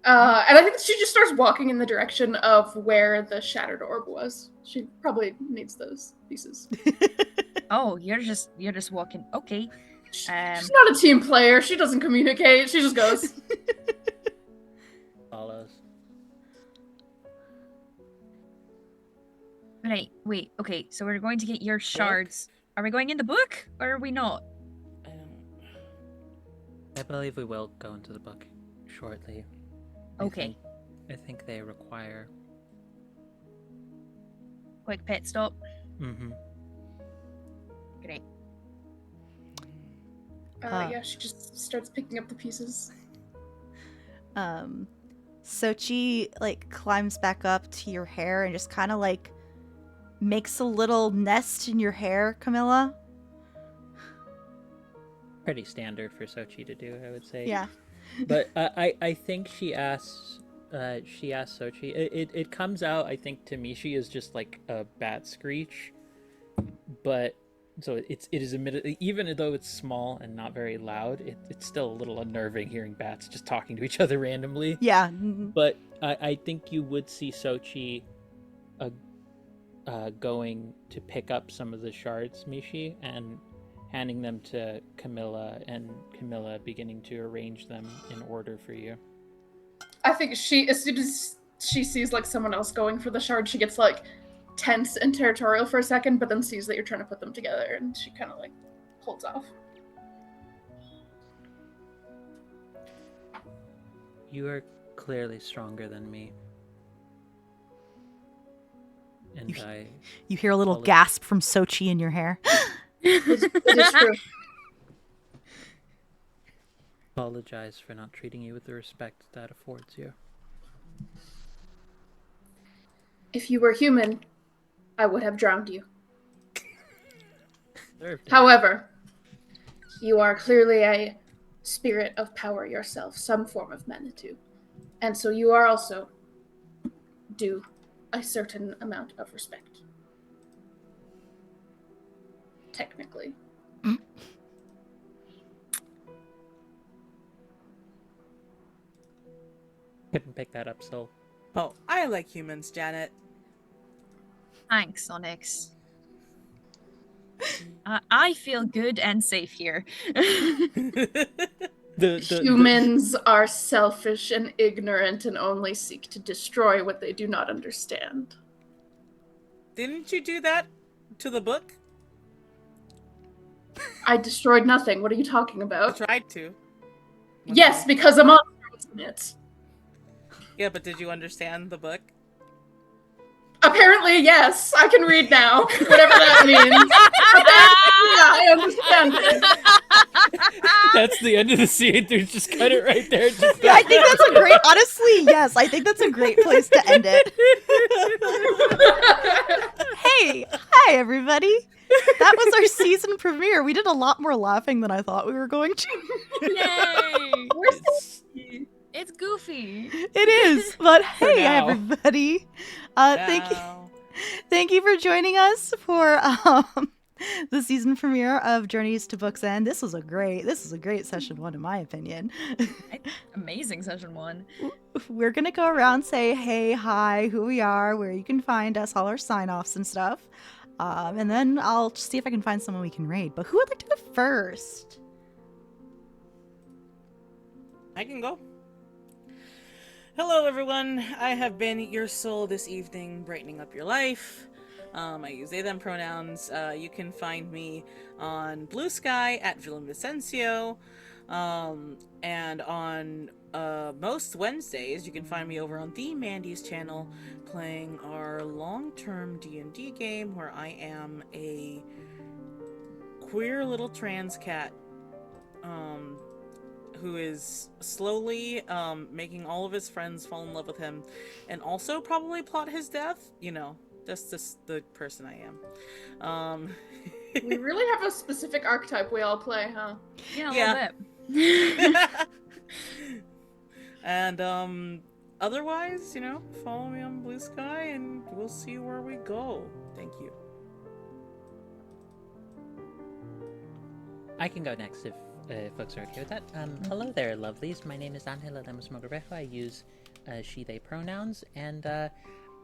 And I think she just starts walking in the direction of where the shattered orb was. She probably needs those pieces. Oh, you're just walking. Okay. She's not a team player. She doesn't communicate. She just goes. Follows. Right. Wait. Okay. So we're going to get your shards. Are we going in the book or are we not? I believe we will go into the book shortly. Okay. I think they require. Quick pit stop. Mm-hmm. Great. Yeah, she just starts picking up the pieces. Sochi like climbs back up to your hair and just kind of like makes a little nest in your hair, Camilla. Pretty standard for Sochi to do, I would say. Yeah. But I think she asks Sochi. It comes out, I think, to Mishi as just like a bat screech, but so it is admittedly, even though it's small and not very loud, it's still a little unnerving hearing bats just talking to each other randomly. Yeah. But I think you would see Sochi going to pick up some of the shards, Mishi, and handing them to Camilla, and Camilla beginning to arrange them in order for you. I think as soon as she sees like someone else going for the shard, she gets like tense and territorial for a second, but then sees that you're trying to put them together, and she kind of like holds off. You are clearly stronger than me. And you hear a little gasp from Sochi in your hair. It is true. Apologize for not treating you with the respect that affords you. If you were human, I would have drowned you. Served. However, you are clearly a spirit of power yourself, some form of Manitou. And so you are also due a certain amount of respect. Technically. Couldn't pick that up, so Oh, I like humans, Janet. Thanks, Onyx. I feel good and safe here. Humans are selfish and ignorant and only seek to destroy what they do not understand. Didn't you do that to the book? I destroyed nothing. What are you talking I about? tried to. Yes, because a monster was in it. Yeah, but did you understand the book? Apparently, yes. I can read now, whatever that means. Apparently, yeah, I understand it. That's the end of the scene. There's just cut it right there. Just Yeah, I think that's a great. Honestly, yes, I think that's a great place to end it. Hey, hi everybody. That was our season premiere. We did a lot more laughing than I thought we were going to. Yay! It's goofy. It is, but hey now. everybody. Thank you for joining us for the season premiere of Journeys to Books End. This is a great session 1 in my opinion. Amazing session 1. We're gonna go around, say hey, hi, who we are, where you can find us, all our sign-offs and stuff. And then I'll see if I can find someone we can raid. But who would like to go first? I can go. Hello everyone, I have been your soul this evening, brightening up your life. I use they them pronouns. You can find me on Blue Sky at Villain Vicencio. And on most Wednesdays, you can find me over on the Mandy's channel playing our long-term D&D game where I am a queer little trans cat who is slowly making all of his friends fall in love with him and also probably plot his death. You know, that's just the person I am. We really have a specific archetype we all play, huh? Yeah, a little bit. And otherwise, you know, follow me on Blue Sky and we'll see where we go. Thank you. I can go next if folks are okay with that. Hello there, lovelies. My name is Angela Lemos Mogrovejo. I use she, they pronouns, and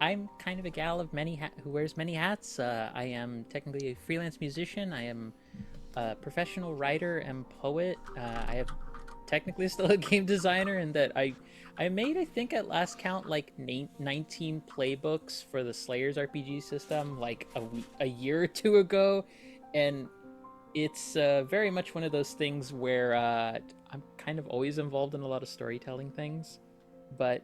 I'm kind of a gal of who wears many hats. I am technically a freelance musician. I am a professional writer and poet. I have technically still a game designer in that I made, I think at last count, like 19 playbooks for the Slayers RPG system like a year or two ago, and it's very much one of those things where I'm kind of always involved in a lot of storytelling things. But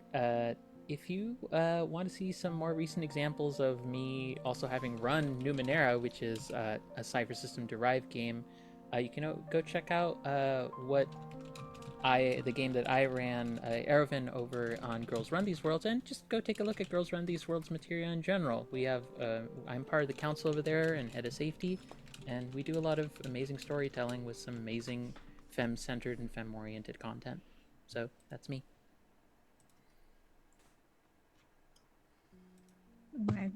if you want to see some more recent examples of me also having run Numenera, which is a Cypher System derived game, you can go check out the game that I ran, Erevan, over on Girls Run These Worlds, and just go take a look at Girls Run These Worlds material in general. We have I'm part of the council over there and head of safety. And we do a lot of amazing storytelling with some amazing femme-centered and femme-oriented content. So that's me. Okay.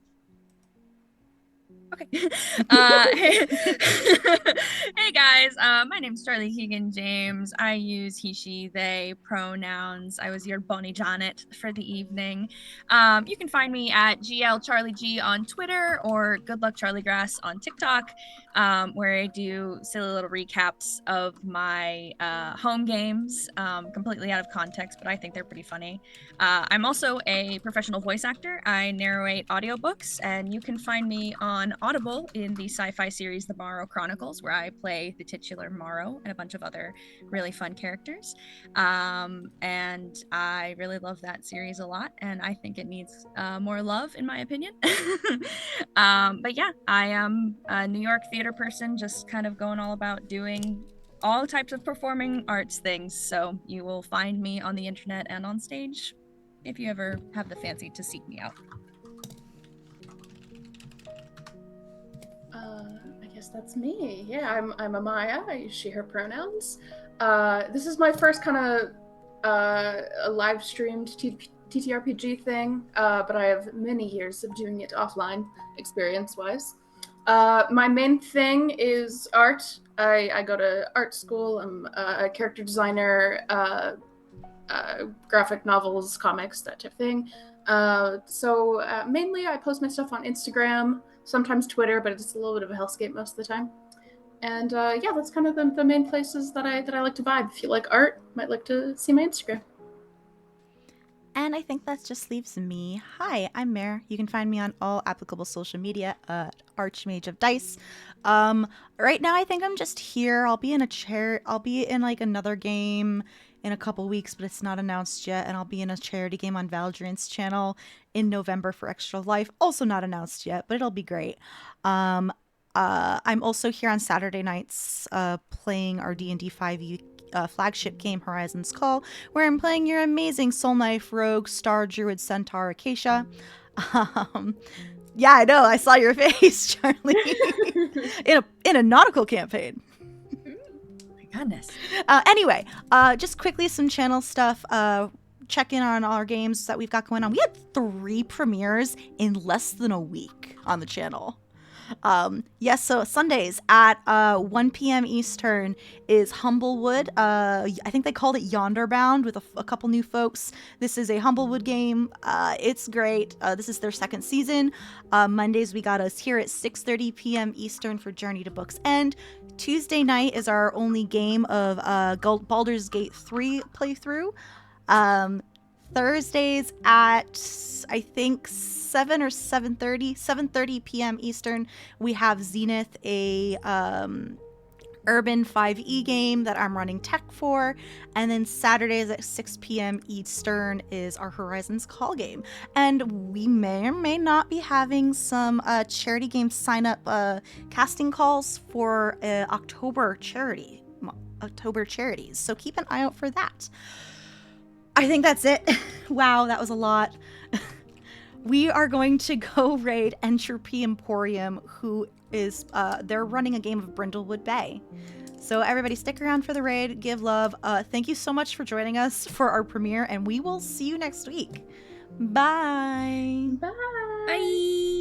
Hey guys, my name's Charlie Keegan James. I use he, she, they pronouns. I was your Bonnie Janet for the evening. You can find me at GL Charlie G on Twitter or Good Luck Charlie Grass on TikTok, where I do silly little recaps of my home games, completely out of context, but I think they're pretty funny. I'm also a professional voice actor. I narrate audiobooks, and you can find me on Audible in the sci-fi series The Morrow Chronicles, where I play the titular Morrow and a bunch of other really fun characters. And I really love that series a lot, and I think it needs more love, in my opinion. But yeah, I am a New York theater person, just kind of going all about doing all types of performing arts things. So you will find me on the internet and on stage if you ever have the fancy to seek me out. I guess that's me. Yeah, I'm Amaya. I use she, her pronouns. This is my first kind of live streamed TTRPG thing, but I have many years of doing it offline, experience-wise. My main thing is art. I go to art school. I'm a character designer, graphic novels, comics, that type of thing. So mainly I post my stuff on Instagram, sometimes Twitter, but it's a little bit of a hellscape most of the time. And yeah, that's kind of the main places that I like to vibe. If you like art, might like to see my Instagram. And I think that just leaves me. Hi, I'm Mare. You can find me on all applicable social media at Archmage of Dice. Right now I think I'm just here. I'll be in like another game in a couple weeks, but it's not announced yet. And I'll be in a charity game on Valdrian's channel in November for Extra Life. Also not announced yet, but it'll be great. I'm also here on Saturday nights playing our D&D 5e flagship game Horizon's Call, where I'm playing your amazing Soul Knife Rogue, Star Druid, Centaur, Acacia. Yeah, I know. I saw your face, Charlie, in a nautical campaign. My goodness. Anyway, just quickly some channel stuff. Check in on all our games that we've got going on. We had 3 premieres in less than a week on the channel. Yes, so Sundays at 1 p.m. Eastern is Humblewood. I think they called it Yonderbound with a couple new folks. This is a Humblewood game. It's great. This is their second season. Mondays we got us here at 6:30 p.m. Eastern for Journey to Book's End. Tuesday night is our only game of Baldur's Gate 3 playthrough. Thursdays at, I think, 7:30 p.m. Eastern, we have Zenith, a urban 5e game that I'm running tech for. And then Saturdays at 6 p.m. Eastern is our Horizon's Call game. And we may or may not be having some charity game sign up casting calls for October charities. So keep an eye out for that. I think that's it. Wow, that was a lot. We are going to go raid Entropy Emporium, who is, they're running a game of Brindlewood Bay. So everybody stick around for the raid, give love. Thank you so much for joining us for our premiere, and we will see you next week. Bye. Bye. Bye.